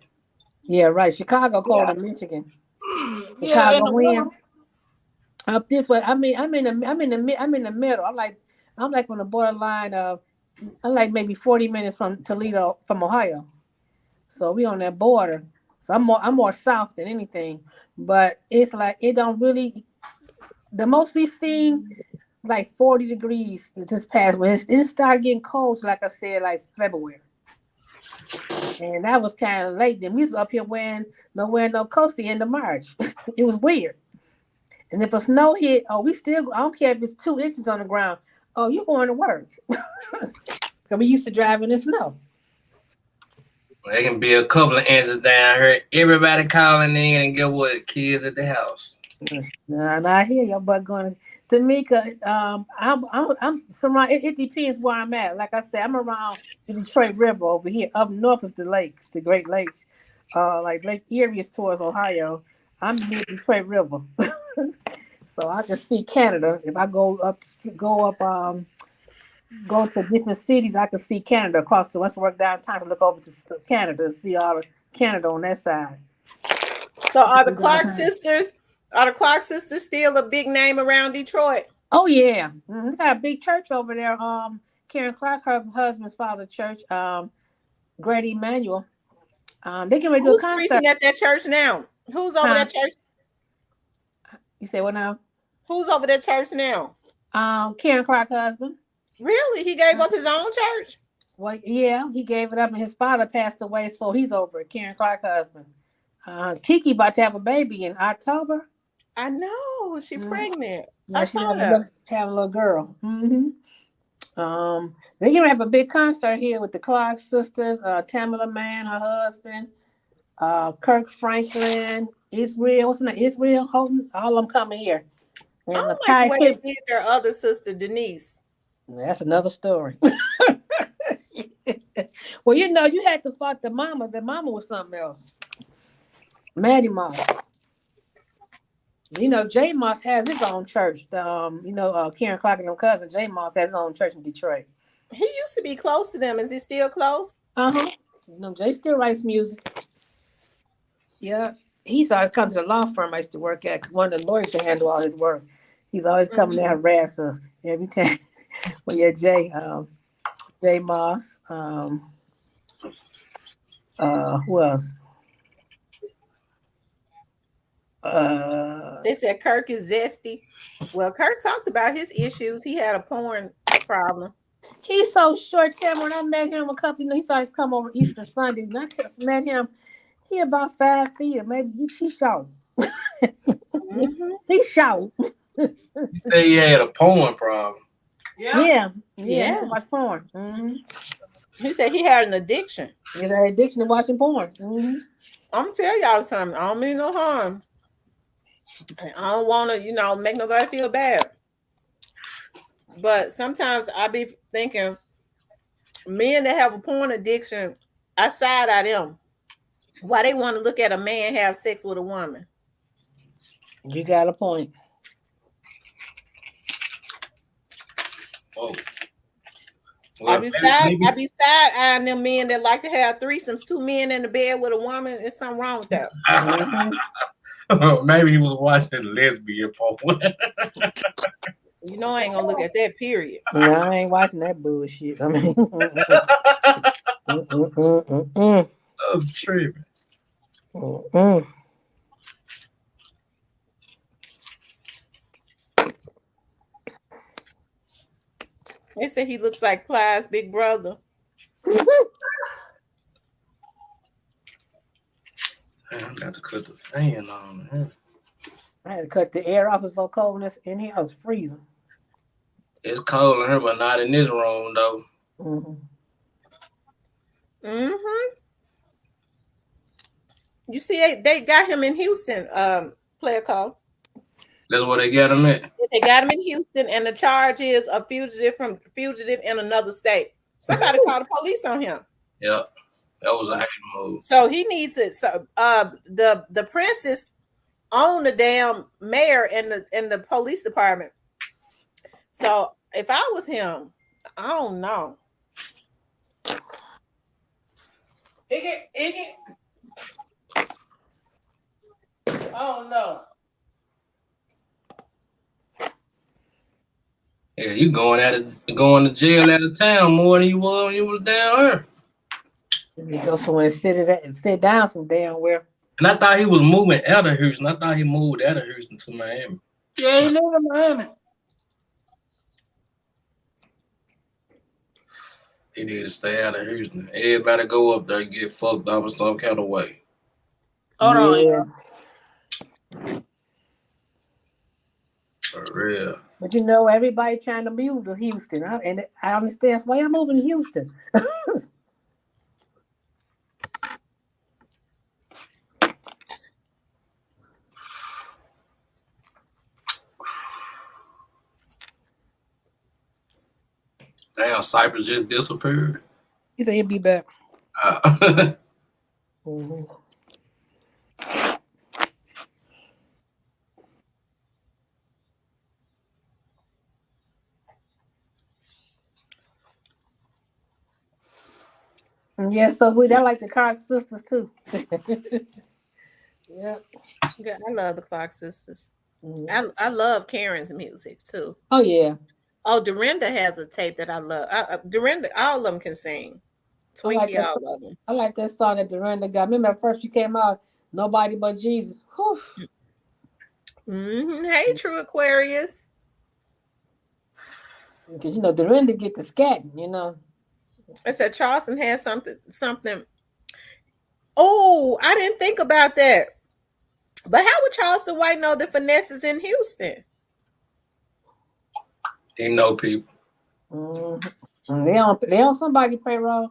Yeah, right. Chicago cold in Michigan. Yeah, in Chicago the wind. winter. Up this way. I'm in the middle. I'm like on the borderline of, I'm like maybe 40 minutes from Toledo, from Ohio. So we on that border. So I'm more south than anything. But it's like, it don't really, the most we seen like 40 degrees this past week. It started getting cold, so like I said, like February. And that was kind of late. Then we was up here wearing no coats the end of March. It was weird. And if a snow hit, we still, I don't care if it's 2 inches on the ground. Oh, you're going to work. Because we used to drive in the snow. Well, it can be a couple of inches down here. Everybody calling in, and get what? Kids at the house. Nah, I hear your butt going. Tamika, I'm surrounded. It depends where I'm at. Like I said, I'm around the Detroit River over here. Up north is the lakes, the Great Lakes. Like Lake Erie is towards Ohio. I'm near Detroit River, so I can see Canada. If I go to different cities, I can see Canada across the Western downtown to look over to Canada to see all of Canada on that side. So are the Clark sisters? Are the Clark sisters still a big name around Detroit? Oh yeah, they got a big church over there. Karen Clark, her husband's father church. Great Emmanuel. They can do a concert. Who's preaching at that church now? Who's over that church? You say what now? Who's over that church now? Karen Clark's husband. Really? He gave up his own church? Well, yeah, he gave it up, and his father passed away, so he's over it. Karen Clark's husband. Kiki about to have a baby in October. I know. She's pregnant. Yeah, she's have a little girl. Mm-hmm. They're gonna have a big concert here with the Clark sisters, Tamala Mann, her husband, Kirk Franklin, Israel. What's the name? Israel Holton. All of them coming here. And I don't like the way they did their other sister, Denise. That's another story. Well, you had to fight the mama. The mama was something else. Maddie Moss. Jay Moss has his own church. Karen Clark and her cousin Jay Moss has his own church in Detroit. He used to be close to them. Is he still close? Jay still writes music. Yeah, he's always come to the law firm I used to work at. One of the lawyers to handle all his work. He's always coming there and harass us every time. Well, yeah, Jay Moss. Who else? They said Kirk is zesty. Well, Kirk talked about his issues. He had a porn problem. He's so short, Tim. When I met him a couple, he always come over Easter Sunday. And I just met him. He about 5 feet, or maybe he's short. He's short. You say he had a porn problem. Yeah. He used to watch porn. Mm-hmm. He said he had an addiction. He had an addiction to watching porn. Mm-hmm. I'm gonna tell y'all something. I don't mean no harm. I don't want to, make nobody feel bad. But sometimes I be thinking, men that have a porn addiction, I side eye them. Why they want to look at a man have sex with a woman? You got a point. Whoa. Well, I be side eyeing them men that like to have threesomes, 2 men in the bed with a woman. There's something wrong with that. Maybe he was watching lesbian porn. I ain't gonna look at that, period. No, I ain't watching that bullshit. I mean, I'm tripping. They say he looks like Plies' big brother. I got to cut the fan on. Man. I had to cut the air off. It's so cold in here. I was freezing. It's cold in here, but not in this room though. You see, they got him in Houston. Player call. That's where they got him at. They got him in Houston, and the charge is a fugitive in another state. Somebody called the police on him. Yep, that was a hate move. So he needs it. So the princess own the damn mayor and the police department. So if I was him, I don't know. Iggy. Oh no. Yeah, you going to jail out of town more than you was when you was down here. You go somewhere and sit down some damn where. And I thought he was moving out of Houston. I thought he moved out of Houston to Miami. Yeah, he live in Miami. He need to stay out of Houston. Everybody go up there and get fucked up in some kind of way. Hold on. For real. But everybody trying to move to Houston. And I understand why I'm moving to Houston. Damn, Cypress just disappeared. He said he'll be back. Yeah, so they're like the Clark sisters too. Yeah, I love the Clark sisters. I love Karen's music too. Oh yeah. Oh, Dorinda has a tape that I love. Dorinda, all of them can sing. Twinkie, all of them. I like that song that Dorinda got. Remember at first she came out, Nobody But Jesus. Hey, True Aquarius. Because Dorinda get the scatting, I said Charleston had something. Oh, I didn't think about that. But how would Charleston White know the finesse is in Houston? He know people. They on somebody payroll.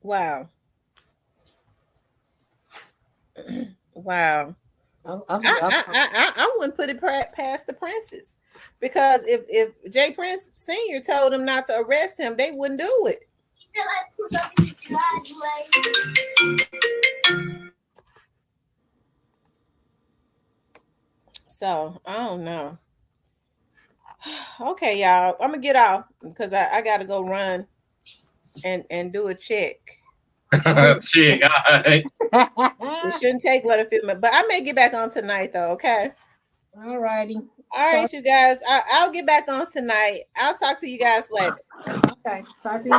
Wow. Wow. I wouldn't put it past the Princes, because if Jay Prince Sr. told them not to arrest him, they wouldn't do it. So I don't know. Okay, y'all, I'm gonna get off because I gotta go run and do a check. Check, all right. It shouldn't take but a few minutes, but I may get back on tonight though. Okay. All righty. All right, you guys. I'll get back on tonight. I'll talk to you guys later. Okay. Talk to you.